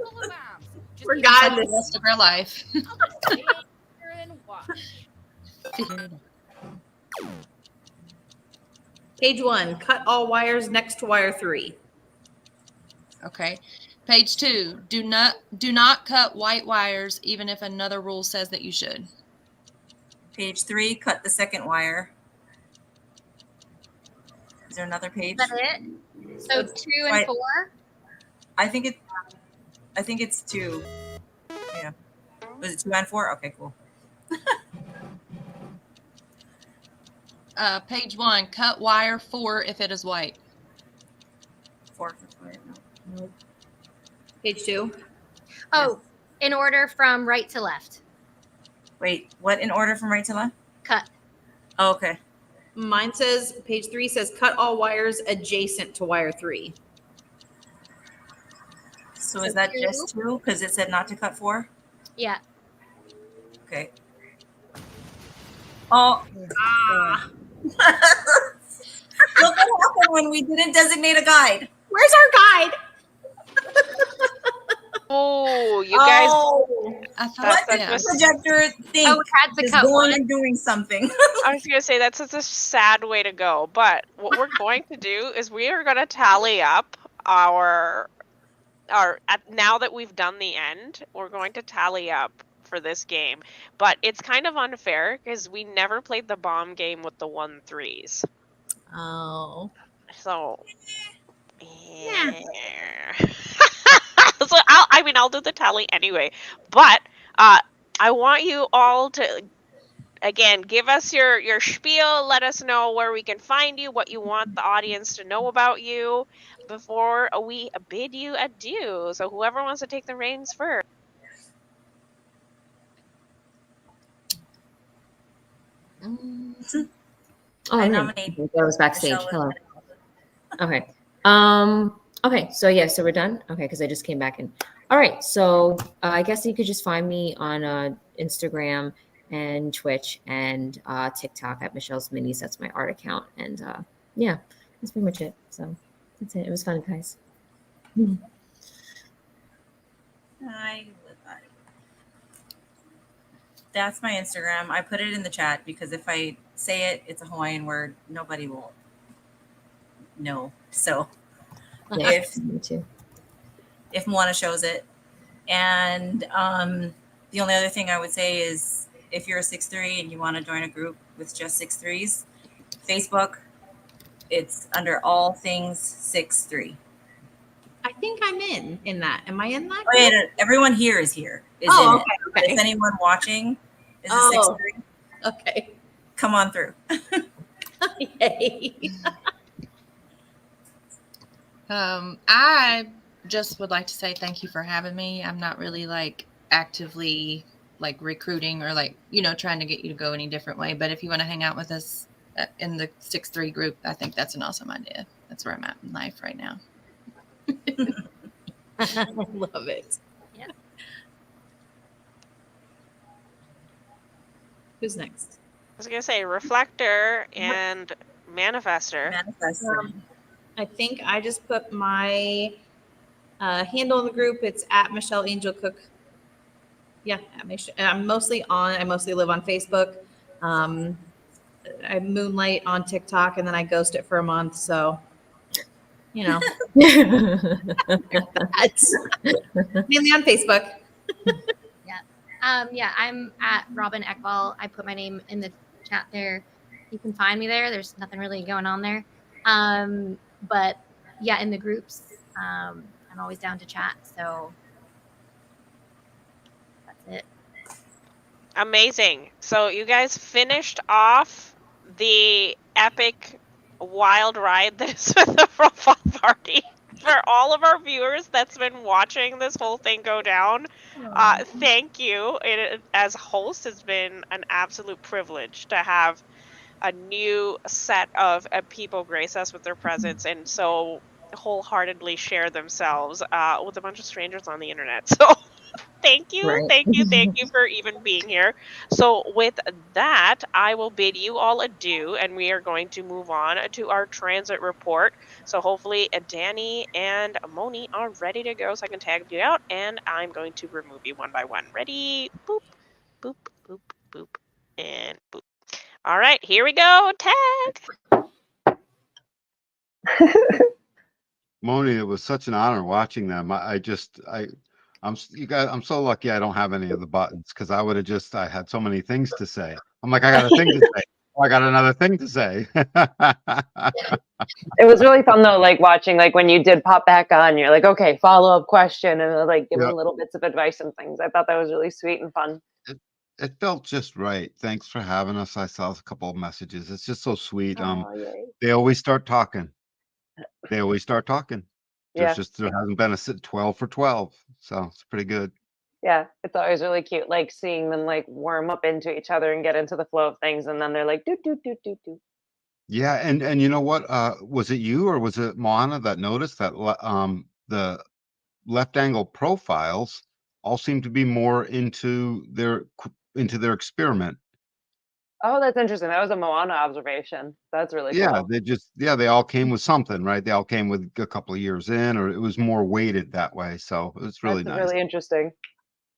Speaker 6: We're
Speaker 7: The
Speaker 6: godless.
Speaker 7: rest of our life.
Speaker 6: Page 1. Cut all wires next to wire 3.
Speaker 7: Okay. Page 2. Do not cut white wires even if another rule says that you should.
Speaker 3: page 3, cut the second wire. Is there another page?
Speaker 5: Is that it? So 2 and
Speaker 3: Right.
Speaker 5: 4?
Speaker 3: I think it's 2. Yeah. Was it 2 and 4? Okay, cool.
Speaker 7: Page 1. Cut wire 4 if it is white.
Speaker 3: 4. No.
Speaker 6: Page 2.
Speaker 5: Oh, in order from right to left.
Speaker 3: Wait, what in order from right to left?
Speaker 5: Cut.
Speaker 3: Oh, okay.
Speaker 6: Mine says, page 3 says, cut all wires adjacent to wire 3.
Speaker 3: So is that just 2? Because it said not to cut 4?
Speaker 5: Yeah.
Speaker 3: Okay. Oh. Ah. Look what happened when we didn't designate a guide.
Speaker 6: Where's our guide?
Speaker 8: Oh, you guys.
Speaker 7: I thought
Speaker 3: What
Speaker 8: That's
Speaker 3: did
Speaker 8: such
Speaker 3: the
Speaker 8: a-
Speaker 3: projector think?
Speaker 5: Oh, we had to
Speaker 3: Is
Speaker 5: cut
Speaker 3: going
Speaker 5: one.
Speaker 3: and doing something.
Speaker 8: I was gonna say that's such a sad way to go, but what we're going to do is we are gonna tally up our now that we've done the end, we're going to tally up for this game. But it's kind of unfair because we never played the bomb game with the 1-3s.
Speaker 6: Oh.
Speaker 8: So yeah. So I'll do the tally anyway. But I want you all to again give us your spiel, let us know where we can find you, what you want the audience to know about you before we bid you adieu. So whoever wants to take the reins first.
Speaker 4: Oh,
Speaker 3: I
Speaker 4: hey.
Speaker 3: nominate
Speaker 4: Okay, that was backstage.
Speaker 3: Michelle.
Speaker 4: Hello. Okay. Okay. So yeah. So we're done. Okay. Because I just came back in. All right. So I guess you could just find me on Instagram and Twitch and TikTok at Michelle's Minis. That's my art account. And yeah, that's pretty much it. So that's it. It was fun, guys.
Speaker 3: That's my Instagram. I put it in the chat because if I say it, it's a Hawaiian word. Nobody will no. So
Speaker 4: Yeah,
Speaker 3: if
Speaker 4: me too.
Speaker 3: Moana shows it. And the only other thing I would say is if you're a 6'3" and you want to join a group with just 6'3s, Facebook, it's under all things 6'3".
Speaker 6: I think I'm in that. Am I in that?
Speaker 3: Oh, yeah, everyone here is here. Is
Speaker 6: Oh,
Speaker 3: in it. But
Speaker 6: okay.
Speaker 3: if anyone watching is a
Speaker 6: Oh.
Speaker 3: 6'3",
Speaker 6: Okay.
Speaker 3: come on through.
Speaker 6: Yay.
Speaker 7: I just would like to say thank you for having me. I'm not really like actively like recruiting or like, trying to get you to go any different way. But if you want to hang out with us in the 6'3" group, I think that's an awesome idea. That's where I'm at in life right now.
Speaker 6: I love it.
Speaker 5: Yeah.
Speaker 6: Who's next?
Speaker 8: I was gonna say reflector and manifester.
Speaker 6: I think I just put my handle in the group. It's at Michelle Angel Cook. Yeah, I mostly live on Facebook. I moonlight on TikTok and then I ghost it for a month. So, that's mainly on Facebook.
Speaker 5: Yeah, I'm at Robin Eckball. I put my name in the chat there. You can find me there. There's nothing really going on there. But yeah, in the groups, I'm always down to chat. So that's it.
Speaker 8: Amazing. So you guys finished off the epic wild ride that is the profile party. For all of our viewers that's been watching this whole thing go down, thank you. It, as host, has been an absolute privilege to have a new set of people grace us with their presence and so wholeheartedly share themselves with a bunch of strangers on the internet. So thank you,
Speaker 4: Right.
Speaker 8: thank you for even being here. So with that, I will bid you all adieu, and we are going to move on to our transit report. So hopefully Danny and Moni are ready to go so I can tag you out, and I'm going to remove you one by one. Ready? Boop, boop, boop, boop, and boop. All right, here we go. Tag.
Speaker 2: Moni, it was such an honor watching them. I'm so lucky I don't have any of the buttons because I had so many things to say. I'm like, I got a thing to say. Oh, I got another thing to say.
Speaker 1: It was really fun though, like watching, like when you did pop back on, you're like, okay, follow-up question, and like giving
Speaker 2: Yep.
Speaker 1: little bits of advice and things. I thought that was really sweet and fun.
Speaker 2: It felt just right. Thanks for having us. I saw a couple of messages. It's just so sweet.
Speaker 1: Oh, yay.
Speaker 2: They always start talking. There
Speaker 1: Yeah.
Speaker 2: hasn't been a 12 for 12, so it's pretty good.
Speaker 1: Yeah, it's always really cute, like seeing them like warm up into each other and get into the flow of things, and then they're like, doot, doot, doot, doot, doot.
Speaker 2: Yeah, and you know what? Was it you or was it Moana that noticed that the left angle profiles all seem to be more into their experiment?
Speaker 1: Oh, that's interesting. That was a Moana observation. That's really
Speaker 2: Yeah,
Speaker 1: cool.
Speaker 2: they all came with something, right? They all came with a couple of years in, or it was more weighted that way. So it was really
Speaker 1: That's
Speaker 2: nice.
Speaker 1: really interesting.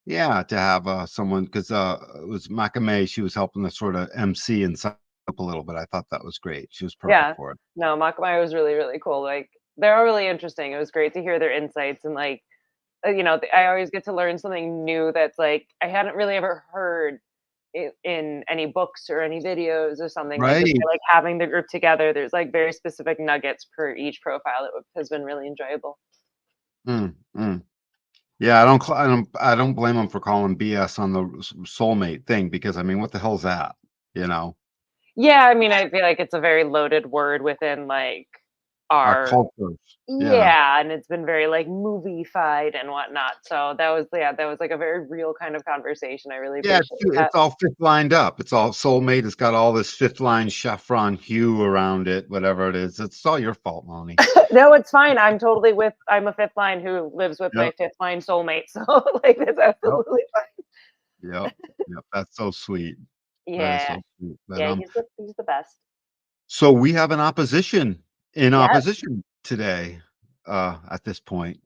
Speaker 2: Yeah, to have someone because it was Makame. She was helping to sort of MC and up a little bit. I thought that was great. She was perfect
Speaker 1: Yeah.
Speaker 2: for it.
Speaker 1: No, Makamai was really, really cool. Like they're all really interesting. It was great to hear their insights and like, I always get to learn something new that's like I hadn't really ever heard in any books or any videos or something. Like,
Speaker 2: Right.
Speaker 1: like having the group together. There's like very specific nuggets per each profile. It has been really enjoyable.
Speaker 2: Yeah, I don't blame them for calling BS on the soulmate thing because I mean, what the hell's that? You know,
Speaker 1: Yeah, I mean, I feel like it's a very loaded word within like
Speaker 2: our
Speaker 1: our
Speaker 2: cultures.
Speaker 1: yeah, and it's been very like movie-fied and whatnot. So that was like a very real kind of conversation. I really
Speaker 2: Yeah,
Speaker 1: appreciate that.
Speaker 2: it's all fifth lined up. It's all soulmate. It's got all this fifth line chevron hue around it, whatever it is. It's all your fault, Moni.
Speaker 1: No, it's fine. I'm a fifth line who lives with my
Speaker 2: Yep.
Speaker 1: fifth line soulmate. So like it's absolutely fine.
Speaker 2: Yep. That's so sweet. That is
Speaker 1: Yeah.
Speaker 2: so sweet. But,
Speaker 1: Yeah, he's the best.
Speaker 2: so we have an opposition
Speaker 1: Yes.
Speaker 2: opposition today, at this point.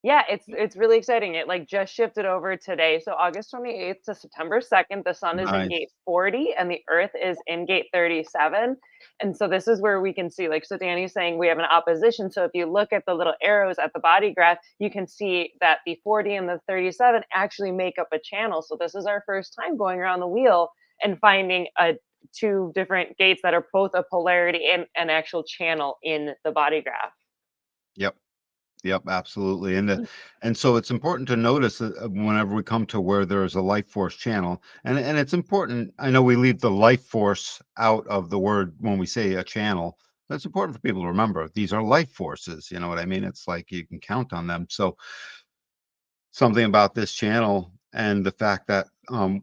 Speaker 1: Yeah, it's really exciting. It like just shifted over today. So August 28th to September 2nd, the sun is in
Speaker 2: Nice.
Speaker 1: gate 40 and the earth is in gate 37. And so this is where we can see, like, so Danny's saying we have an opposition. So if you look at the little arrows at the body graph, you can see that the 40 and the 37 actually make up a channel. So this is our first time going around the wheel and finding two different gates that are both a polarity and an actual channel in the body graph.
Speaker 2: Yep. Yep, absolutely. And so it's important to notice whenever we come to where there is a life force channel, and it's important. I know we leave the life force out of the word when we say a channel. But it's important for people to remember these are life forces. You know what I mean? It's like you can count on them. So something about this channel and the fact that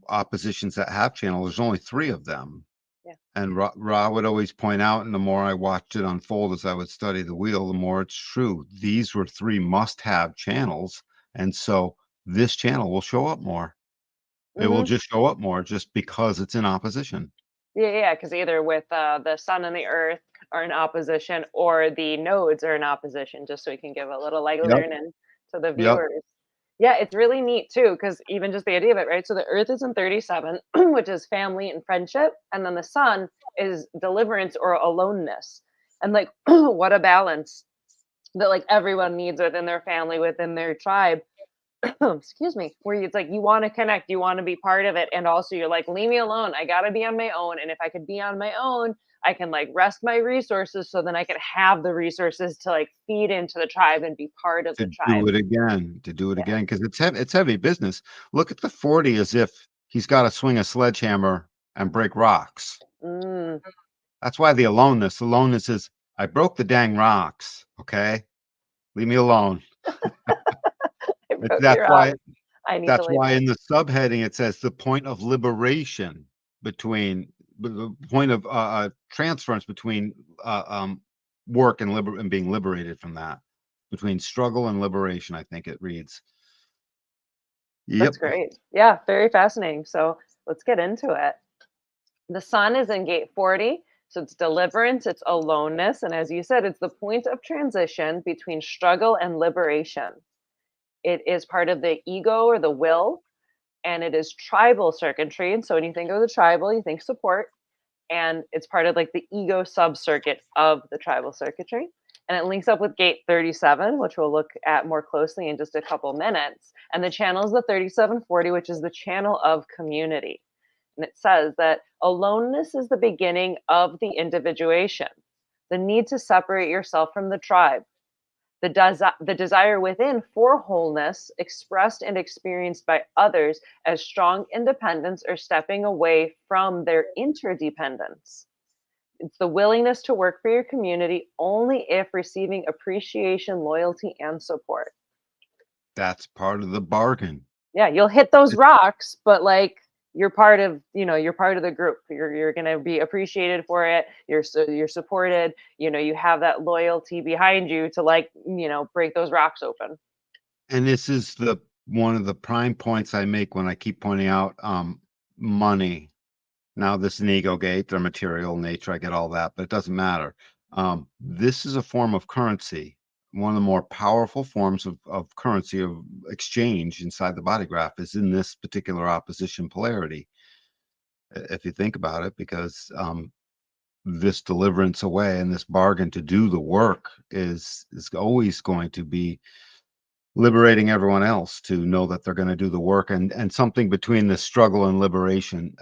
Speaker 2: oppositions that have channels, there's only 3 of them.
Speaker 1: Yeah.
Speaker 2: And Ra would always point out, and the more I watched it unfold as I would study the wheel, the more it's true. These were 3 must-have channels, and so this channel will show up more. It will
Speaker 1: Mhm.
Speaker 2: just show up more just because it's in opposition.
Speaker 1: Yeah, because either with the sun and the earth are in opposition, or the nodes are in opposition, just so we can give a little like
Speaker 2: Yep.
Speaker 1: learning to the
Speaker 2: Yep.
Speaker 1: viewers. Yeah, it's really neat too, because even just the idea of it, right? So the earth is in 37, which is family and friendship, and then the sun is deliverance or aloneness. And like, what a balance that like everyone needs within their family, within their tribe. Excuse me, where it's like you want to connect, you want to be part of it, and also you're like, leave me alone. I gotta be on my own, and if I could be on my own, I can like rest my resources, so then I can have the resources to like feed into the tribe and be part of
Speaker 2: To
Speaker 1: the tribe.
Speaker 2: do it again, to do it
Speaker 1: Yeah.
Speaker 2: again, because it's heavy business. Look at the 40 as if he's gotta swing a sledgehammer and break rocks.
Speaker 1: Mm,
Speaker 2: That's why the aloneness is, "I broke the dang rocks, okay? Leave me alone."
Speaker 1: I
Speaker 2: It's
Speaker 1: broke your rock. I need to
Speaker 2: that's
Speaker 1: lay
Speaker 2: why
Speaker 1: down.
Speaker 2: in the subheading it says the point of liberation between the point of, transference between, work and being liberated from that. Between struggle and liberation, I think it reads.
Speaker 1: That's
Speaker 2: Yep.
Speaker 1: great. Yeah, very fascinating. So let's get into it. The sun is in gate 40. So it's deliverance, it's aloneness. And as you said, it's the point of transition between struggle and liberation. It is part of the ego or the will, and it is tribal circuitry. And so when you think of the tribal, you think support, and it's part of like the ego sub circuit of the tribal circuitry. And it links up with gate 37, which we'll look at more closely in just a couple minutes. And the channel is the 3740, which is the channel of community. And it says that aloneness is the beginning of the individuation, the need to separate yourself from the tribe, the desire within for wholeness expressed and experienced by others as strong independence or stepping away from their interdependence. It's the willingness to work for your community only if receiving appreciation, loyalty, and support.
Speaker 2: That's part of the bargain.
Speaker 1: Yeah, you'll hit those rocks, but like you're part of, you're part of the group. You're going to be appreciated for it. You're supported. You have that loyalty behind you to like, break those rocks open.
Speaker 2: And this is the one of the prime points I make when I keep pointing out, money. Now, this is an ego gate, their material nature, I get all that, but it doesn't matter. This is a form of currency, one of the more powerful forms of currency, of exchange inside the body graph is in this particular opposition polarity. If you think about it, because this deliverance away and this bargain to do the work is always going to be liberating everyone else to know that they're going to do the work, and something between the struggle and liberation.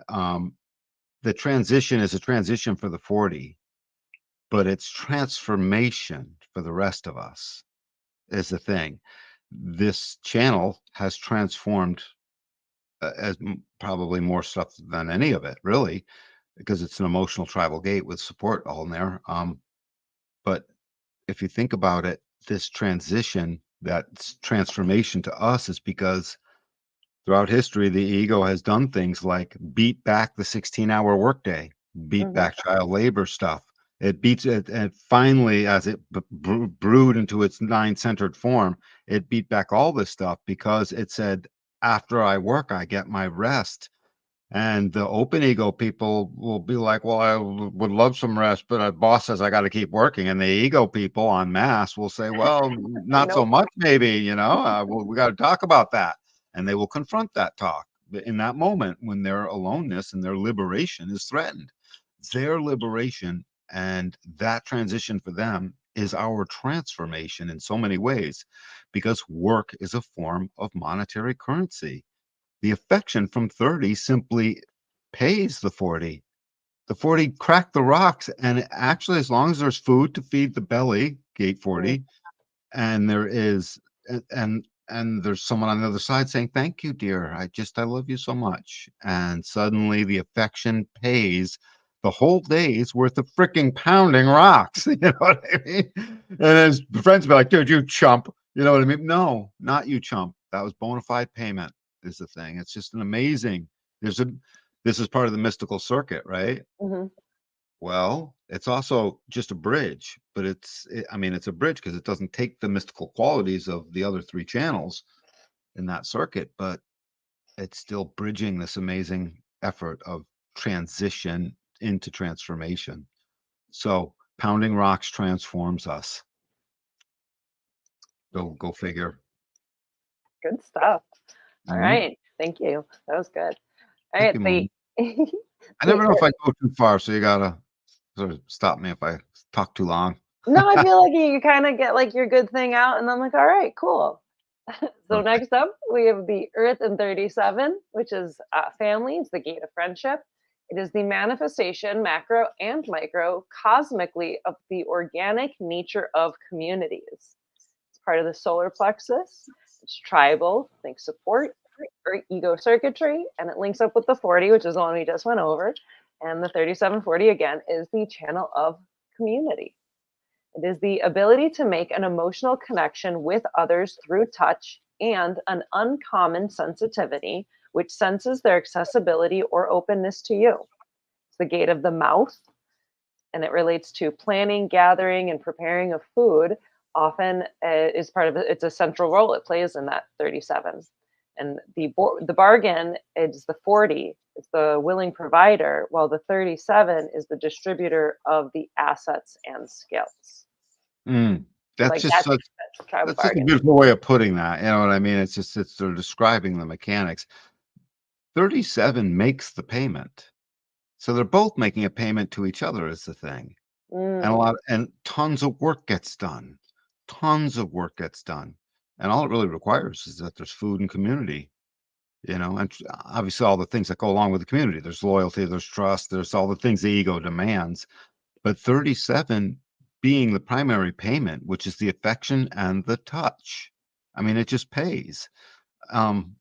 Speaker 2: The transition is a transition for the 40, but it's transformation for the rest of us is the thing. This channel has transformed probably more stuff than any of it, really, because it's an emotional tribal gate with support all in there. But if you think about it, this transition, that transformation to us is because throughout history, the ego has done things like beat back the 16-hour workday, beat
Speaker 1: Mhm.
Speaker 2: back child labor stuff. It beats it, and finally, as it brewed into its nine-centered form, it beat back all this stuff because it said, after I work, I get my rest. And the open ego people will be like, well, I would love some rest, but a boss says I got to keep working. And the ego people en masse will say, well, not so
Speaker 1: Nope.
Speaker 2: much, maybe, we got to talk about that. And they will confront that talk in that moment when their aloneness and their liberation is threatened. Their liberation and that transition for them is our transformation in so many ways, because work is a form of monetary currency. The affection from 30 simply pays the 40. The 40 crack the rocks. And actually, as long as there's food to feed the belly, gate 40, and there is, and there's someone on the other side saying, thank you, dear. I love you so much. And suddenly the affection pays the whole day's worth of freaking pounding rocks. You know what I mean? And his friends be like, dude, you chump. You know what I mean? No, not you chump. That was bona fide payment is the thing. It's just an amazing, this is part of the mystical circuit, right?
Speaker 1: Hmm.
Speaker 2: Well, it's also just a bridge, but I mean, it's a bridge because it doesn't take the mystical qualities of the other three channels in that circuit, but it's still bridging this amazing effort of transition into transformation. So pounding rocks transforms us. Go figure.
Speaker 1: Good stuff. All
Speaker 2: Mhm.
Speaker 1: right. Thank you. That was good. All
Speaker 2: Thank
Speaker 1: right.
Speaker 2: you, Moon.
Speaker 1: The
Speaker 2: I never know
Speaker 1: the
Speaker 2: if I go too far, so you gotta sort of stop me if I talk too long.
Speaker 1: No, I feel like you kind of get like your good thing out, and I'm like, all right, cool. So
Speaker 2: Okay.
Speaker 1: next up, we have the Earth in 37, which is family. It's the gate of friendship. It is the manifestation, macro and micro, cosmically of the organic nature of communities. It's part of the solar plexus. It's tribal, think support, or ego circuitry, and it links up with the 40, which is the one we just went over. And the 3740 again is the channel of community. It is the ability to make an emotional connection with others through touch and an uncommon sensitivity, which senses their accessibility or openness to you. It's the gate of the mouth, and it relates to planning, gathering, and preparing of food. Often is part of it. It's a central role it plays in that 37. And the bargain is the 40. It's the willing provider, while the 37 is the distributor of the assets and skills.
Speaker 2: Mm. That's
Speaker 1: Like
Speaker 2: just
Speaker 1: that's
Speaker 2: such
Speaker 1: the tribal
Speaker 2: that's such a
Speaker 1: bargain.
Speaker 2: beautiful way of putting that. You know what I mean? It's sort of describing the mechanics. 37 makes the payment. So they're both making a payment to each other is the thing. And
Speaker 1: Mm.
Speaker 2: tons of work gets done. Tons of work gets done. And all it really requires is that there's food and community, and obviously all the things that go along with the community. There's loyalty, there's trust, there's all the things the ego demands. But 37 being the primary payment, which is the affection and the touch. I mean, it just pays. Um,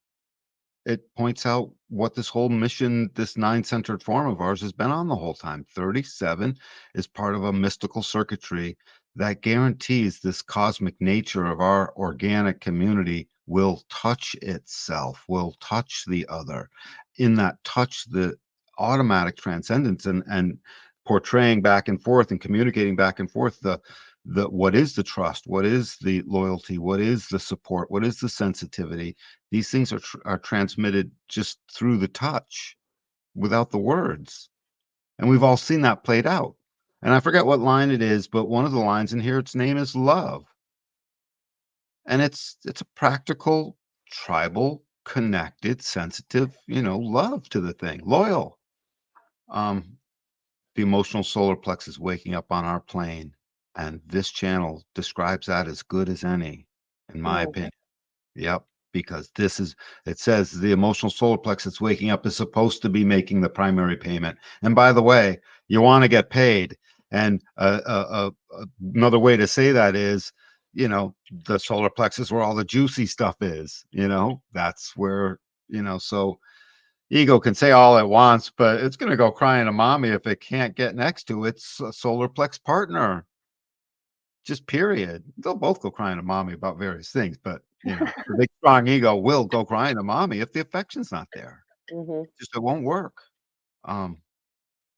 Speaker 2: it points out what this whole mission, this nine-centered form of ours has been on the whole time. 37 is part of a mystical circuitry that guarantees this cosmic nature of our organic community will touch itself, will touch the other. In that touch, the automatic transcendence and portraying back and forth and communicating back and forth the what is the trust, what is the loyalty, what is the support, what is the sensitivity. These things are transmitted just through the touch without the words. And we've all seen that played out. And I forget what line it is, but one of the lines in here, its name is love. And it's a practical, tribal, connected, sensitive, love to the thing, loyal. Um, the emotional solar plexus waking up on our plane. And this channel describes that as good as any, in my
Speaker 1: Mm.
Speaker 2: opinion. Yep, because it says the emotional solar plexus waking up is supposed to be making the primary payment. And by the way, you want to get paid. And another way to say that is, the solar plexus where all the juicy stuff is, that's where, so ego can say all it wants, but it's going to go crying to mommy if it can't get next to its solar plex partner. Just period. They'll both go crying to mommy about various things, but the big strong ego will go crying to mommy if the affection's not there.
Speaker 1: Hmm.
Speaker 2: Just it won't work. Um,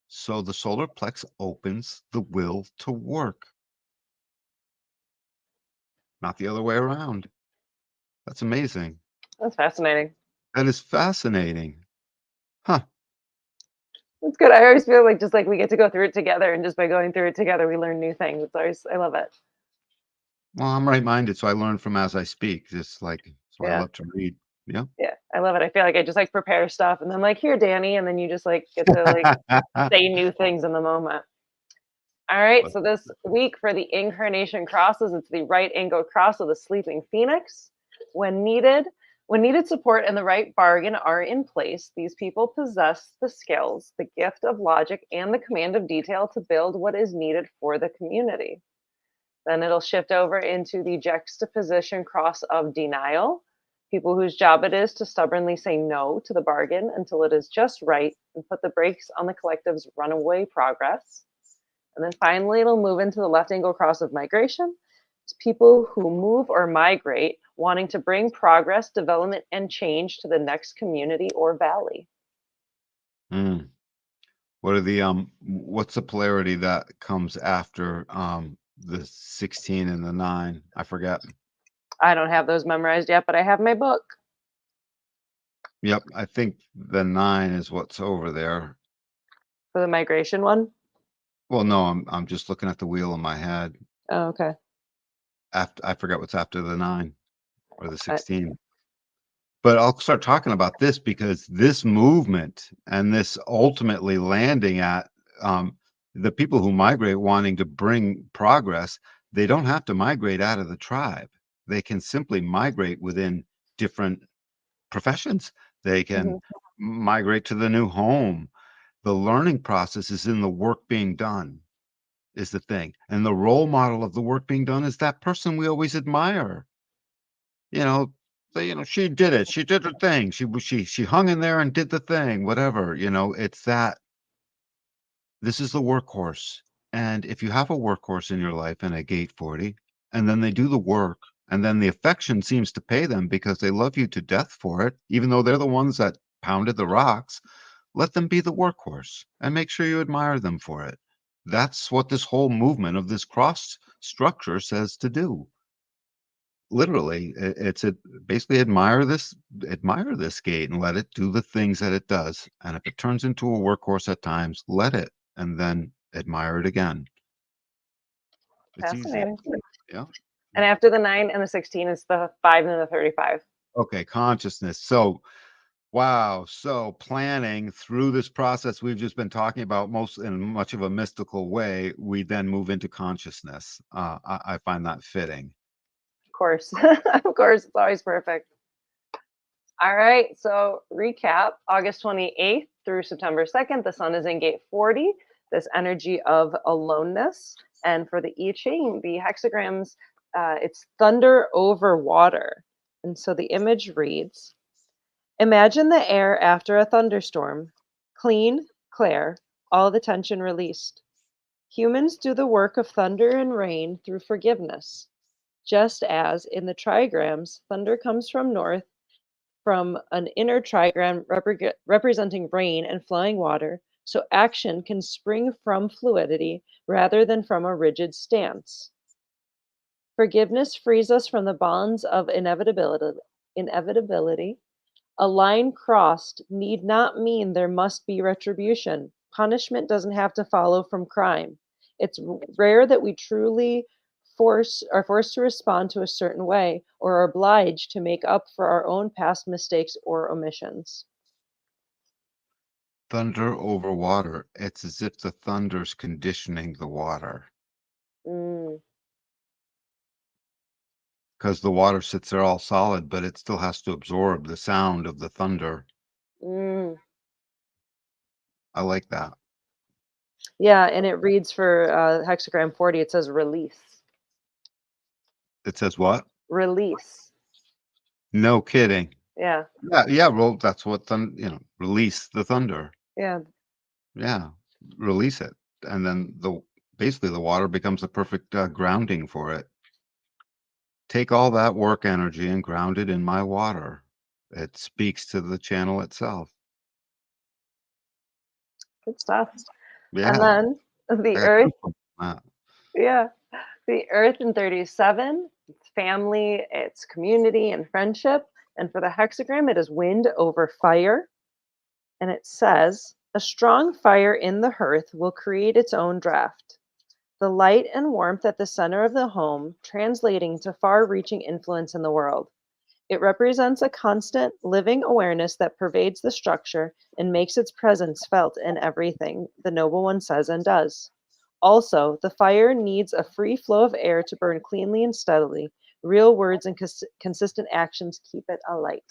Speaker 2: so the solar plex opens the will to work, not the other way around. That's amazing.
Speaker 1: That's fascinating.
Speaker 2: That is fascinating. Huh.
Speaker 1: It's good. I always feel like just like we get to go through it together, and just by going through it together, we learn new things. It's always, I love it.
Speaker 2: Well, I'm right-minded, so I learn from as I speak. Just like so, I
Speaker 1: Yeah.
Speaker 2: love to read. Yeah.
Speaker 1: Yeah, I love it. I feel like I just like prepare stuff, and then like, here, Danny, and then you just like get to like say new things in the moment. All right, so this week for the incarnation crosses, it's the right angle cross of the sleeping phoenix. When needed support and the right bargain are in place, these people possess the skills, the gift of logic, and the command of detail to build what is needed for the community. Then it'll shift over into the juxtaposition cross of denial, people whose job it is to stubbornly say no to the bargain until it is just right and put the brakes on the collective's runaway progress. And then finally, it'll move into the left angle cross of migration. It's people who move or migrate, wanting to bring progress, development, and change to the next community or valley.
Speaker 2: Mm. What are the what's the polarity that comes after the 16 and the 9? I forget.
Speaker 1: I don't have those memorized yet, but I have my book.
Speaker 2: Yep, I think the 9 is what's over there.
Speaker 1: For the migration one?
Speaker 2: Well, no, I'm just looking at the wheel in my head.
Speaker 1: Oh, okay.
Speaker 2: After I forget what's after the 9 or the 16. But I'll start talking about this because this movement and this ultimately landing at the people who migrate wanting to bring progress, they don't have to migrate out of the tribe. They can simply migrate within different professions. They can migrate to the new home. The learning process is in the work being done, is the thing. And the role model of the work being done is that person we always admire. You know, she did it. She did her thing. She hung in there and did the thing, whatever, it's that this is the workhorse. And if you have a workhorse in your life and a gate 40, and then they do the work, and then the affection seems to pay them because they love you to death for it, even though they're the ones that pounded the rocks, let them be the workhorse and make sure you admire them for it. That's what this whole movement of this cross structure says to do. Literally, it's basically admire this gate and let it do the things that it does. And if it turns into a workhorse at times, let it, and then admire it again. It's easy.
Speaker 1: Fascinating.
Speaker 2: Yeah.
Speaker 1: And after the 9 and the 16 is the 5 and the 35.
Speaker 2: Okay, consciousness. So, wow. So planning through this process we've just been talking about, most in much of a mystical way, we then move into consciousness. I find that fitting.
Speaker 1: Of course. Of course, it's always perfect. All right, so recap, August 28th through September 2nd, the sun is in gate 40, this energy of aloneness. And for the I Ching, the hexagrams, it's thunder over water. And so the image reads, imagine the air after a thunderstorm, clean, clear, all the tension released. Humans do the work of thunder and rain through forgiveness. Just as in the trigrams, thunder comes from north, from an inner trigram representing rain and flowing water, so action can spring from fluidity rather than from a rigid stance. Forgiveness frees us from the bonds of inevitability. A line crossed need not mean there must be retribution. Punishment doesn't have to follow from crime. It's rare that we truly are forced to respond to a certain way or are obliged to make up for our own past mistakes or omissions.
Speaker 2: Thunder over water. It's as if the thunder's conditioning the water. Because the water sits there all solid, but it still has to absorb the sound of the thunder. I like that.
Speaker 1: Yeah, and it reads for hexagram 40, it says release.
Speaker 2: It says what?
Speaker 1: Release.
Speaker 2: No kidding.
Speaker 1: Yeah.
Speaker 2: Yeah, well, that's what release the thunder.
Speaker 1: Yeah.
Speaker 2: Yeah, release it. And then basically the water becomes the perfect grounding for it. Take all that work energy and ground it in my water. It speaks to the channel itself.
Speaker 1: Good stuff.
Speaker 2: Yeah.
Speaker 1: And then the earth. Yeah. The earth in 37, it's family, it's community and friendship. And for the hexagram, it is wind over fire. And it says, A strong fire in the hearth will create its own draft. The light and warmth at the center of the home, translating to far reaching influence in the world. It represents a constant, living awareness that pervades the structure and makes its presence felt in everything the Noble One says and does. Also, the fire needs a free flow of air to burn cleanly and steadily. Real words and consistent actions keep it alight.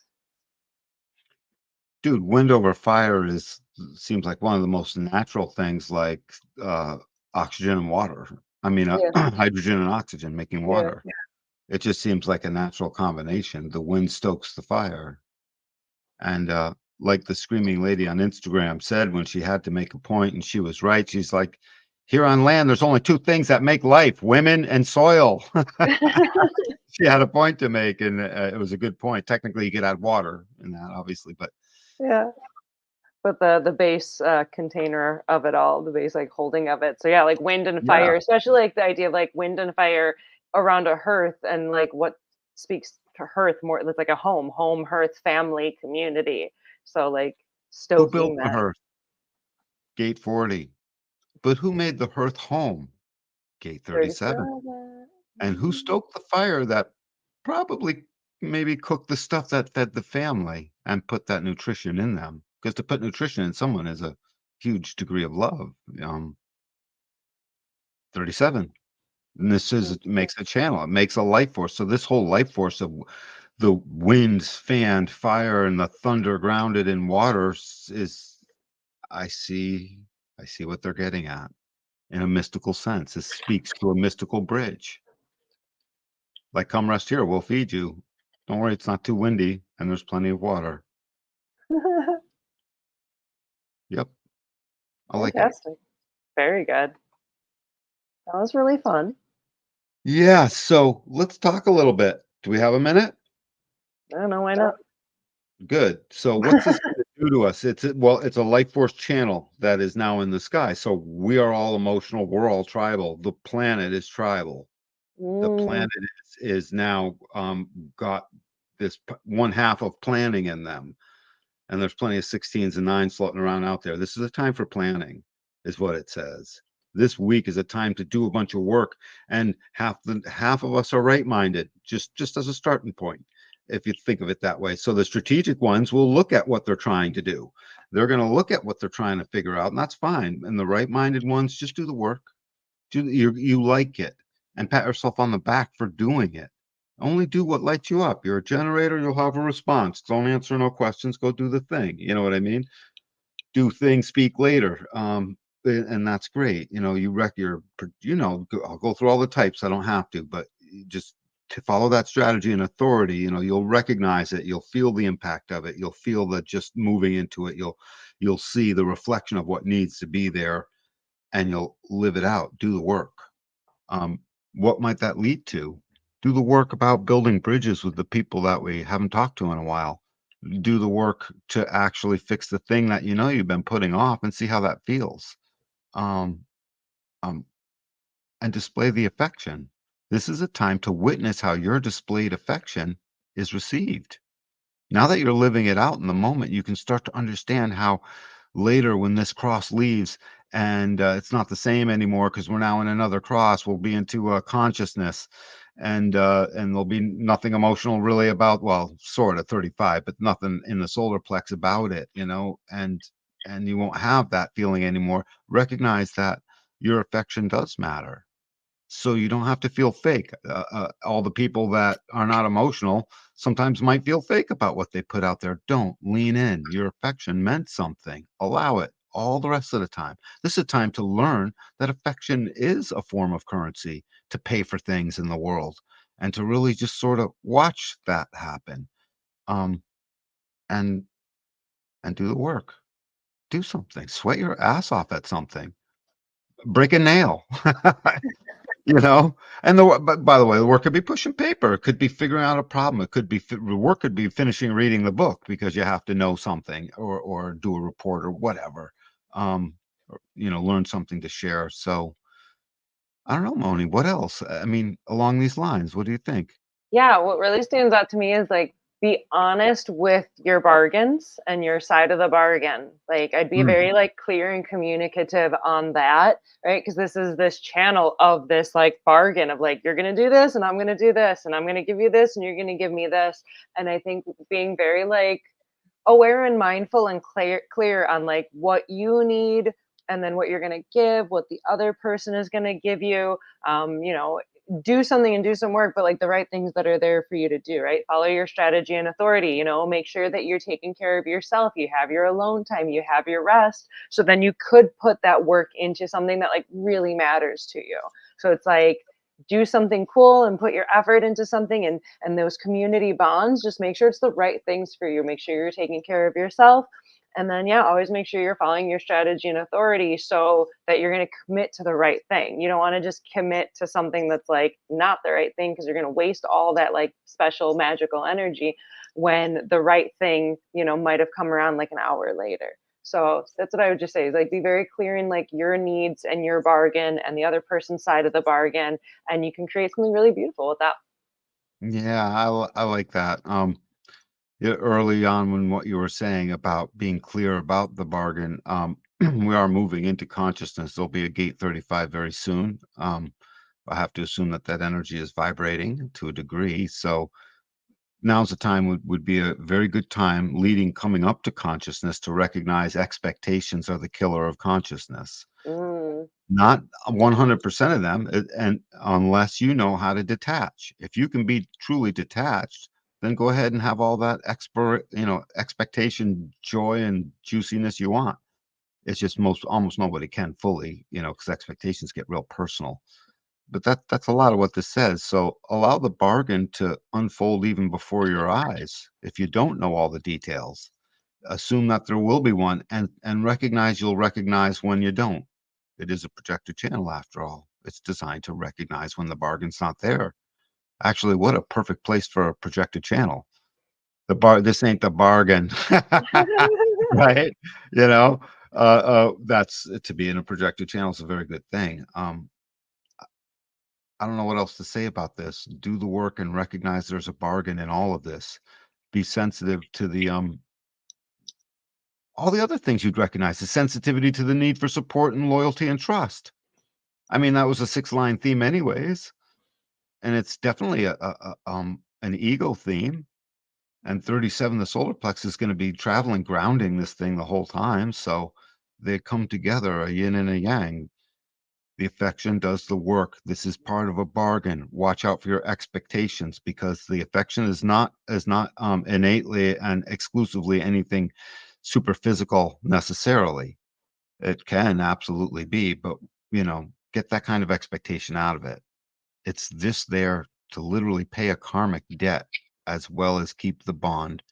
Speaker 2: Dude, wind over fire seems like one of the most natural things, like oxygen and water. I mean,
Speaker 1: Yeah,
Speaker 2: hydrogen and oxygen making
Speaker 1: yeah.
Speaker 2: water. It just seems like a natural combination. The wind stokes the fire. And like the screaming lady on Instagram said when she had to make a point, and she was right. She's like, here on land, there's only two things that make life: women and soil. She had a point to make, and it was a good point. Technically, you could add water in that, obviously, but
Speaker 1: Yeah. But the base container of it all, the base like holding of it. So yeah, like wind and
Speaker 2: yeah.
Speaker 1: fire, especially like the idea of like wind and fire around a hearth, and like what speaks to hearth more. It's like a home, hearth, family, community. So like
Speaker 2: Who built
Speaker 1: stoking
Speaker 2: the
Speaker 1: that.
Speaker 2: hearth? Gate 40. But who made the hearth home? Gate 37.
Speaker 1: 37.
Speaker 2: And who stoked the fire that probably maybe cooked the stuff that fed the family and put that nutrition in them? Because to put nutrition in someone is a huge degree of love. 37. And this is it makes a channel. It makes a life force. So this whole life force of the winds fanned fire and the thunder grounded in water is I see what they're getting at in a mystical sense. It speaks to a mystical bridge. Like, come rest here, we'll feed you. Don't worry, it's not too windy and there's plenty of water. Yep, I like it.
Speaker 1: Fantastic. Very good. That was really fun.
Speaker 2: Yeah, so let's talk a little bit. Do we have a minute?
Speaker 1: I don't know why not.
Speaker 2: Good. So what's this going to do to us? It's a life force channel that is now in the sky. So we are all emotional. We're all tribal. The planet is tribal. The
Speaker 1: Mm.
Speaker 2: planet is now got this one half of planning in them, and there's plenty of 16s and 9s floating around out there. This is a time for planning, is what it says. This week is a time to do a bunch of work, and half of us are right-minded, just as a starting point, if you think of it that way. So the strategic ones will look at what they're trying to do. They're going to look at what they're trying to figure out, and that's fine. And the right-minded ones just do the work. You like it, and pat yourself on the back for doing it. Only do what lights you up. You're a generator, you'll have a response. Don't answer no questions, go do the thing. You know what I mean? Do things, speak later. And that's great. I'll go through all the types. I don't have to, but just to follow that strategy and authority, you'll recognize it. You'll feel the impact of it. You'll feel that just moving into it. You'll see the reflection of what needs to be there, and you'll live it out. Do the work. What might that lead to? Do the work about building bridges with the people that we haven't talked to in a while. Do the work to actually fix the thing that you've been putting off, and see how that feels. Um, um, and display the affection. This is a time to witness how your displayed affection is received. Now that you're living it out in the moment, you can start to understand how later, when this cross leaves and it's not the same anymore because we're now in another cross, we'll be into consciousness, and there'll be nothing emotional really about, well, sort of 35, but nothing in the solar plex about it, and you won't have that feeling anymore. Recognize that your affection does matter. So you don't have to feel fake. All the people that are not emotional sometimes might feel fake about what they put out there. Don't lean in. Your affection meant something. Allow it all the rest of the time. This is a time to learn that affection is a form of currency to pay for things in the world, and to really just sort of watch that happen, um, and do the work. Do something. Sweat your ass off at something. Break a nail. You know, and but by the way, the work could be pushing paper. It could be figuring out a problem. It could be the work could be finishing reading the book because you have to know something, or do a report or whatever. Learn something to share. So I don't know, Moni, what else? I mean, along these lines, what do you think?
Speaker 1: Yeah, what really stands out to me is like be honest with your bargains and your side of the bargain. Like I'd be
Speaker 2: Mm.
Speaker 1: very like clear and communicative on that, right? Because this is this channel of this like bargain of like you're gonna do this and I'm gonna do this and I'm gonna give you this and you're gonna give me this. And I think being very like aware and mindful and clear on like what you need and then what you're going to give, what the other person is going to give you, you know, do something and do some work, but like the right things that are there for you to do, right? Follow your strategy and authority, you know, make sure that you're taking care of yourself, you have your alone time, you have your rest, so then you could put that work into something that like really matters to you. So it's like do something cool and put your effort into something, and those community bonds, just make sure it's the right things for you, make sure you're taking care of yourself, and then yeah, always make sure you're following your strategy and authority so that you're going to commit to the right thing. You don't want to just commit to something that's like not the right thing, because you're going to waste all that like special magical energy when the right thing, you know, might have come around like an hour later. So that's what I would just say is like be very clear in like your needs and your bargain and the other person's side of the bargain, and you can create something really beautiful with that.
Speaker 2: Yeah, I like that. Yeah, early on when what you were saying about being clear about the bargain, we are moving into consciousness. There'll be a gate 35 very soon. I have to assume that that energy is vibrating to a degree. So now's the time would be a very good time leading coming up to consciousness to recognize expectations are the killer of consciousness.
Speaker 1: Mm.
Speaker 2: Not 100% of them, and unless you know how to detach. If you can be truly detached, then go ahead and have all that expectation, joy, and juiciness you want. It's just almost nobody can fully, because expectations get real personal. But that's a lot of what this says. So allow the bargain to unfold even before your eyes. If you don't know all the details, assume that there will be one, and recognize you'll recognize when you don't. It is a projected channel after all. It's designed to recognize when the bargain's not there. Actually, what a perfect place for a projected channel. This ain't the bargain. Right? That's to be in a projected channel is a very good thing. I don't know what else to say about this. Do the work and recognize there's a bargain in all of this. Be sensitive to the all the other things you'd recognize, the sensitivity to the need for support and loyalty and trust. I mean, that was a 6-line theme anyways, and it's definitely an ego theme. And 37, the solar plexus is going to be traveling, grounding this thing the whole time. So they come together, a yin and a yang. The affection does the work. This is part of a bargain. Watch out for your expectations, because the affection is not innately and exclusively anything super physical necessarily. It can absolutely be, but get that kind of expectation out of it. It's this there to literally pay a karmic debt as well as keep the bond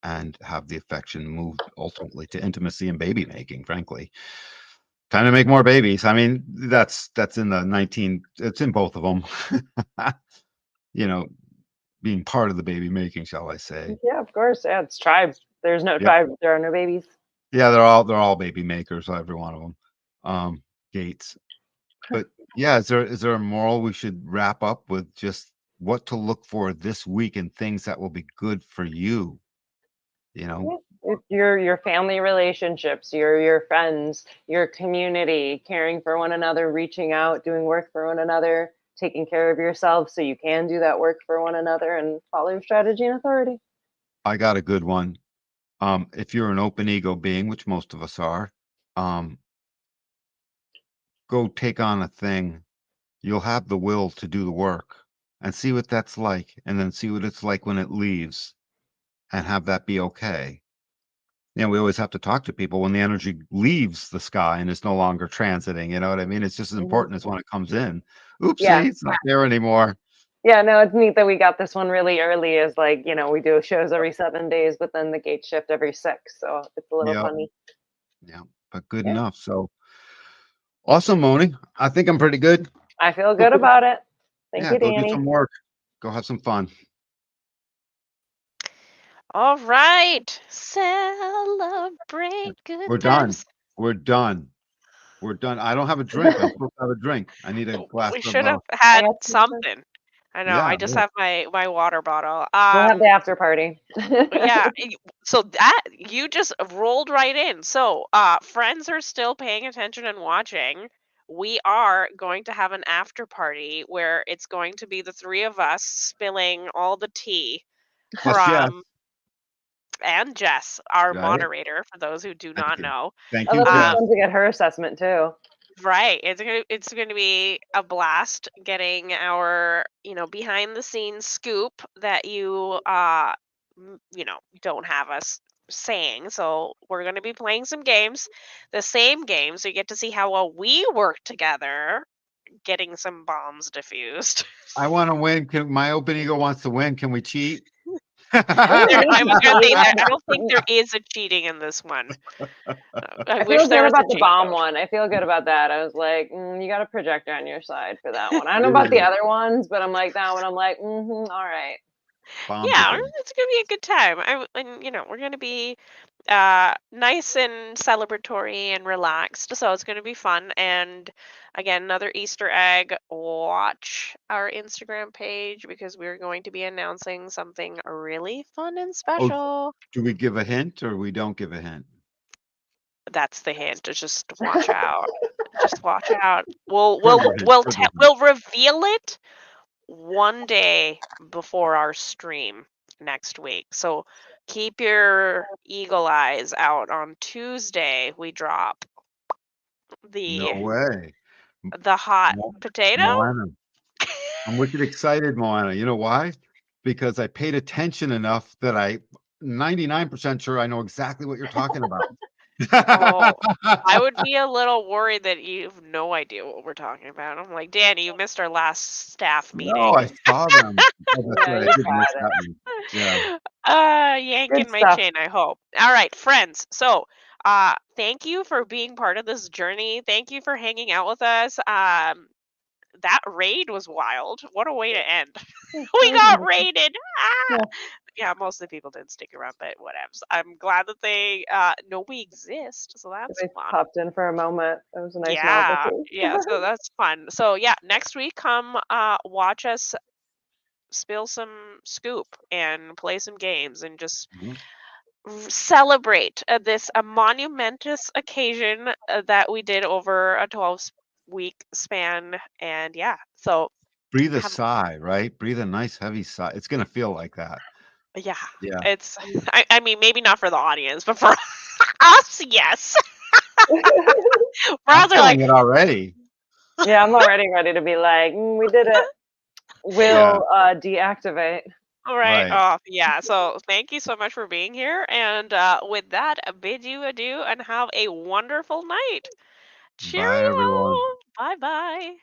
Speaker 2: and have the affection move ultimately to intimacy and baby making, frankly. Time to make more babies. I mean, that's in the 19, it's in both of them. Being part of the baby making, shall I say.
Speaker 1: Yeah, of course. Yeah, it's tribe. There's no
Speaker 2: Yep.
Speaker 1: tribe. There are no babies.
Speaker 2: Yeah, they're all baby makers, every one of them. Gates. But yeah, is there a moral we should wrap up with, just what to look for this week and things that will be good for you?
Speaker 1: Your family relationships, your friends, your community, caring for one another, reaching out, doing work for one another, taking care of yourself so you can do that work for one another, and follow your strategy and authority.
Speaker 2: I got a good one. If you're an open ego being, which most of us are, go take on a thing. You'll have the will to do the work and see what that's like, and then see what it's like when it leaves, and have that be okay. We always have to talk to people when the energy leaves the sky and is no longer transiting. You know what I mean? It's just as important as when it comes in. Oopsie,
Speaker 1: Yeah.
Speaker 2: it's not there anymore.
Speaker 1: Yeah, no, it's neat that we got this one really early. Is like, we do shows every 7 days, but then the gate shift every 6, so it's a little
Speaker 2: Yep.
Speaker 1: funny.
Speaker 2: Yeah, but good
Speaker 1: Yeah.
Speaker 2: enough. So awesome, Moni. I think I'm pretty good.
Speaker 1: I feel good about it. Thank
Speaker 2: Yeah,
Speaker 1: you,
Speaker 2: go do
Speaker 1: Danny.
Speaker 2: some work. Go have some fun.
Speaker 8: All right. Celebrate good
Speaker 2: We're done.
Speaker 8: times.
Speaker 2: We're done. We're done. I don't have a drink. I'm supposed to have a drink. I need a glass
Speaker 8: We
Speaker 2: of
Speaker 8: should have had
Speaker 1: got some
Speaker 8: something. I know. I
Speaker 2: Yeah.
Speaker 8: just have my water bottle.
Speaker 1: We'll have the after party.
Speaker 8: Yeah. So that you just rolled right in. So, friends are still paying attention and watching. We are going to have an after party where it's going to be the three of us spilling all the tea
Speaker 2: Plus, Jeff.
Speaker 8: from and Jess, our
Speaker 2: Right.
Speaker 8: moderator, for those who do
Speaker 2: Thank
Speaker 8: not
Speaker 2: you.
Speaker 8: know.
Speaker 2: Thank
Speaker 1: Oh,
Speaker 2: you,
Speaker 1: that'll be
Speaker 2: Jeff.
Speaker 1: fun to get her assessment too.
Speaker 8: Right. It's gonna be a blast getting our, behind the scenes scoop that you don't have us saying. So we're gonna be playing some games, the same games. So you get to see how well we work together, getting some bombs diffused.
Speaker 2: I want to win. My open ego wants to win. Can we cheat?
Speaker 8: I was gonna say that I don't think there is a cheating in this one. I
Speaker 1: I
Speaker 8: wish
Speaker 1: feel
Speaker 8: there
Speaker 1: good
Speaker 8: was a
Speaker 1: about the
Speaker 8: cheat
Speaker 1: bomb
Speaker 8: code.
Speaker 1: one. I feel good about that. I was like, you got a projector on your side for that one. I don't know about the other ones, but I'm like that one. I'm like, all right.
Speaker 2: Bombs
Speaker 8: Yeah,
Speaker 2: are good.
Speaker 8: it's gonna be a good time. And we're gonna be nice and celebratory and relaxed, so it's gonna be fun. And again, another Easter egg. Watch our Instagram page because we're going to be announcing something really fun and special.
Speaker 2: Do we give a hint or we don't give a hint?
Speaker 8: That's the hint. Is just watch out. Just watch out. We'll
Speaker 2: Further
Speaker 8: we'll
Speaker 2: hint,
Speaker 8: we'll
Speaker 2: further
Speaker 8: te-
Speaker 2: hint.
Speaker 8: we'll reveal it one day before our stream next week. So keep your eagle eyes out. On Tuesday, we drop
Speaker 2: No
Speaker 8: the
Speaker 2: way.
Speaker 8: hot potato.
Speaker 2: Moana. I'm wicked excited, Moana. You know why? Because I paid attention enough that 99% sure I know exactly what you're talking about.
Speaker 8: Oh, I would be a little worried that you have no idea what we're talking about. I'm like, Danny, you missed our last staff meeting.
Speaker 2: No, I saw them. Oh, that's
Speaker 1: Yeah,
Speaker 2: right. I
Speaker 1: you
Speaker 2: did miss
Speaker 1: got
Speaker 2: that one. Yeah.
Speaker 8: Yanking
Speaker 1: Good
Speaker 8: my
Speaker 1: stuff.
Speaker 8: chain, I hope. All right, friends. So, thank you for being part of this journey. Thank you for hanging out with us. That raid was wild. What a way to end. We got raided. Ah! Yeah, most of the people didn't stick around, but whatevs. I'm glad that they know we exist, so that's
Speaker 1: They
Speaker 8: fun.
Speaker 1: popped in for a moment. It was a nice
Speaker 8: Yeah,
Speaker 1: novelty.
Speaker 8: yeah, so that's fun. So yeah, next week come watch us spill some scoop and play some games and just
Speaker 2: Mhm.
Speaker 8: celebrate this a monumentous occasion that we did over a 12-week span. And yeah, so
Speaker 2: Breathe a
Speaker 8: have
Speaker 2: sigh, right? Breathe a nice heavy sigh. It's gonna feel like that.
Speaker 8: yeah,
Speaker 2: Yeah.
Speaker 8: it's I mean maybe not for the audience, but for us, yes.
Speaker 2: I'm
Speaker 8: Browns are like,
Speaker 2: feeling it already.
Speaker 1: Yeah, I'm already ready to be like, we did it. We'll deactivate.
Speaker 8: all right.
Speaker 2: Right.
Speaker 8: Oh, yeah. So thank you so much for being here. And with that, I bid you adieu and have a wonderful night.
Speaker 2: Bye, everyone.
Speaker 8: Cheerio. Bye bye.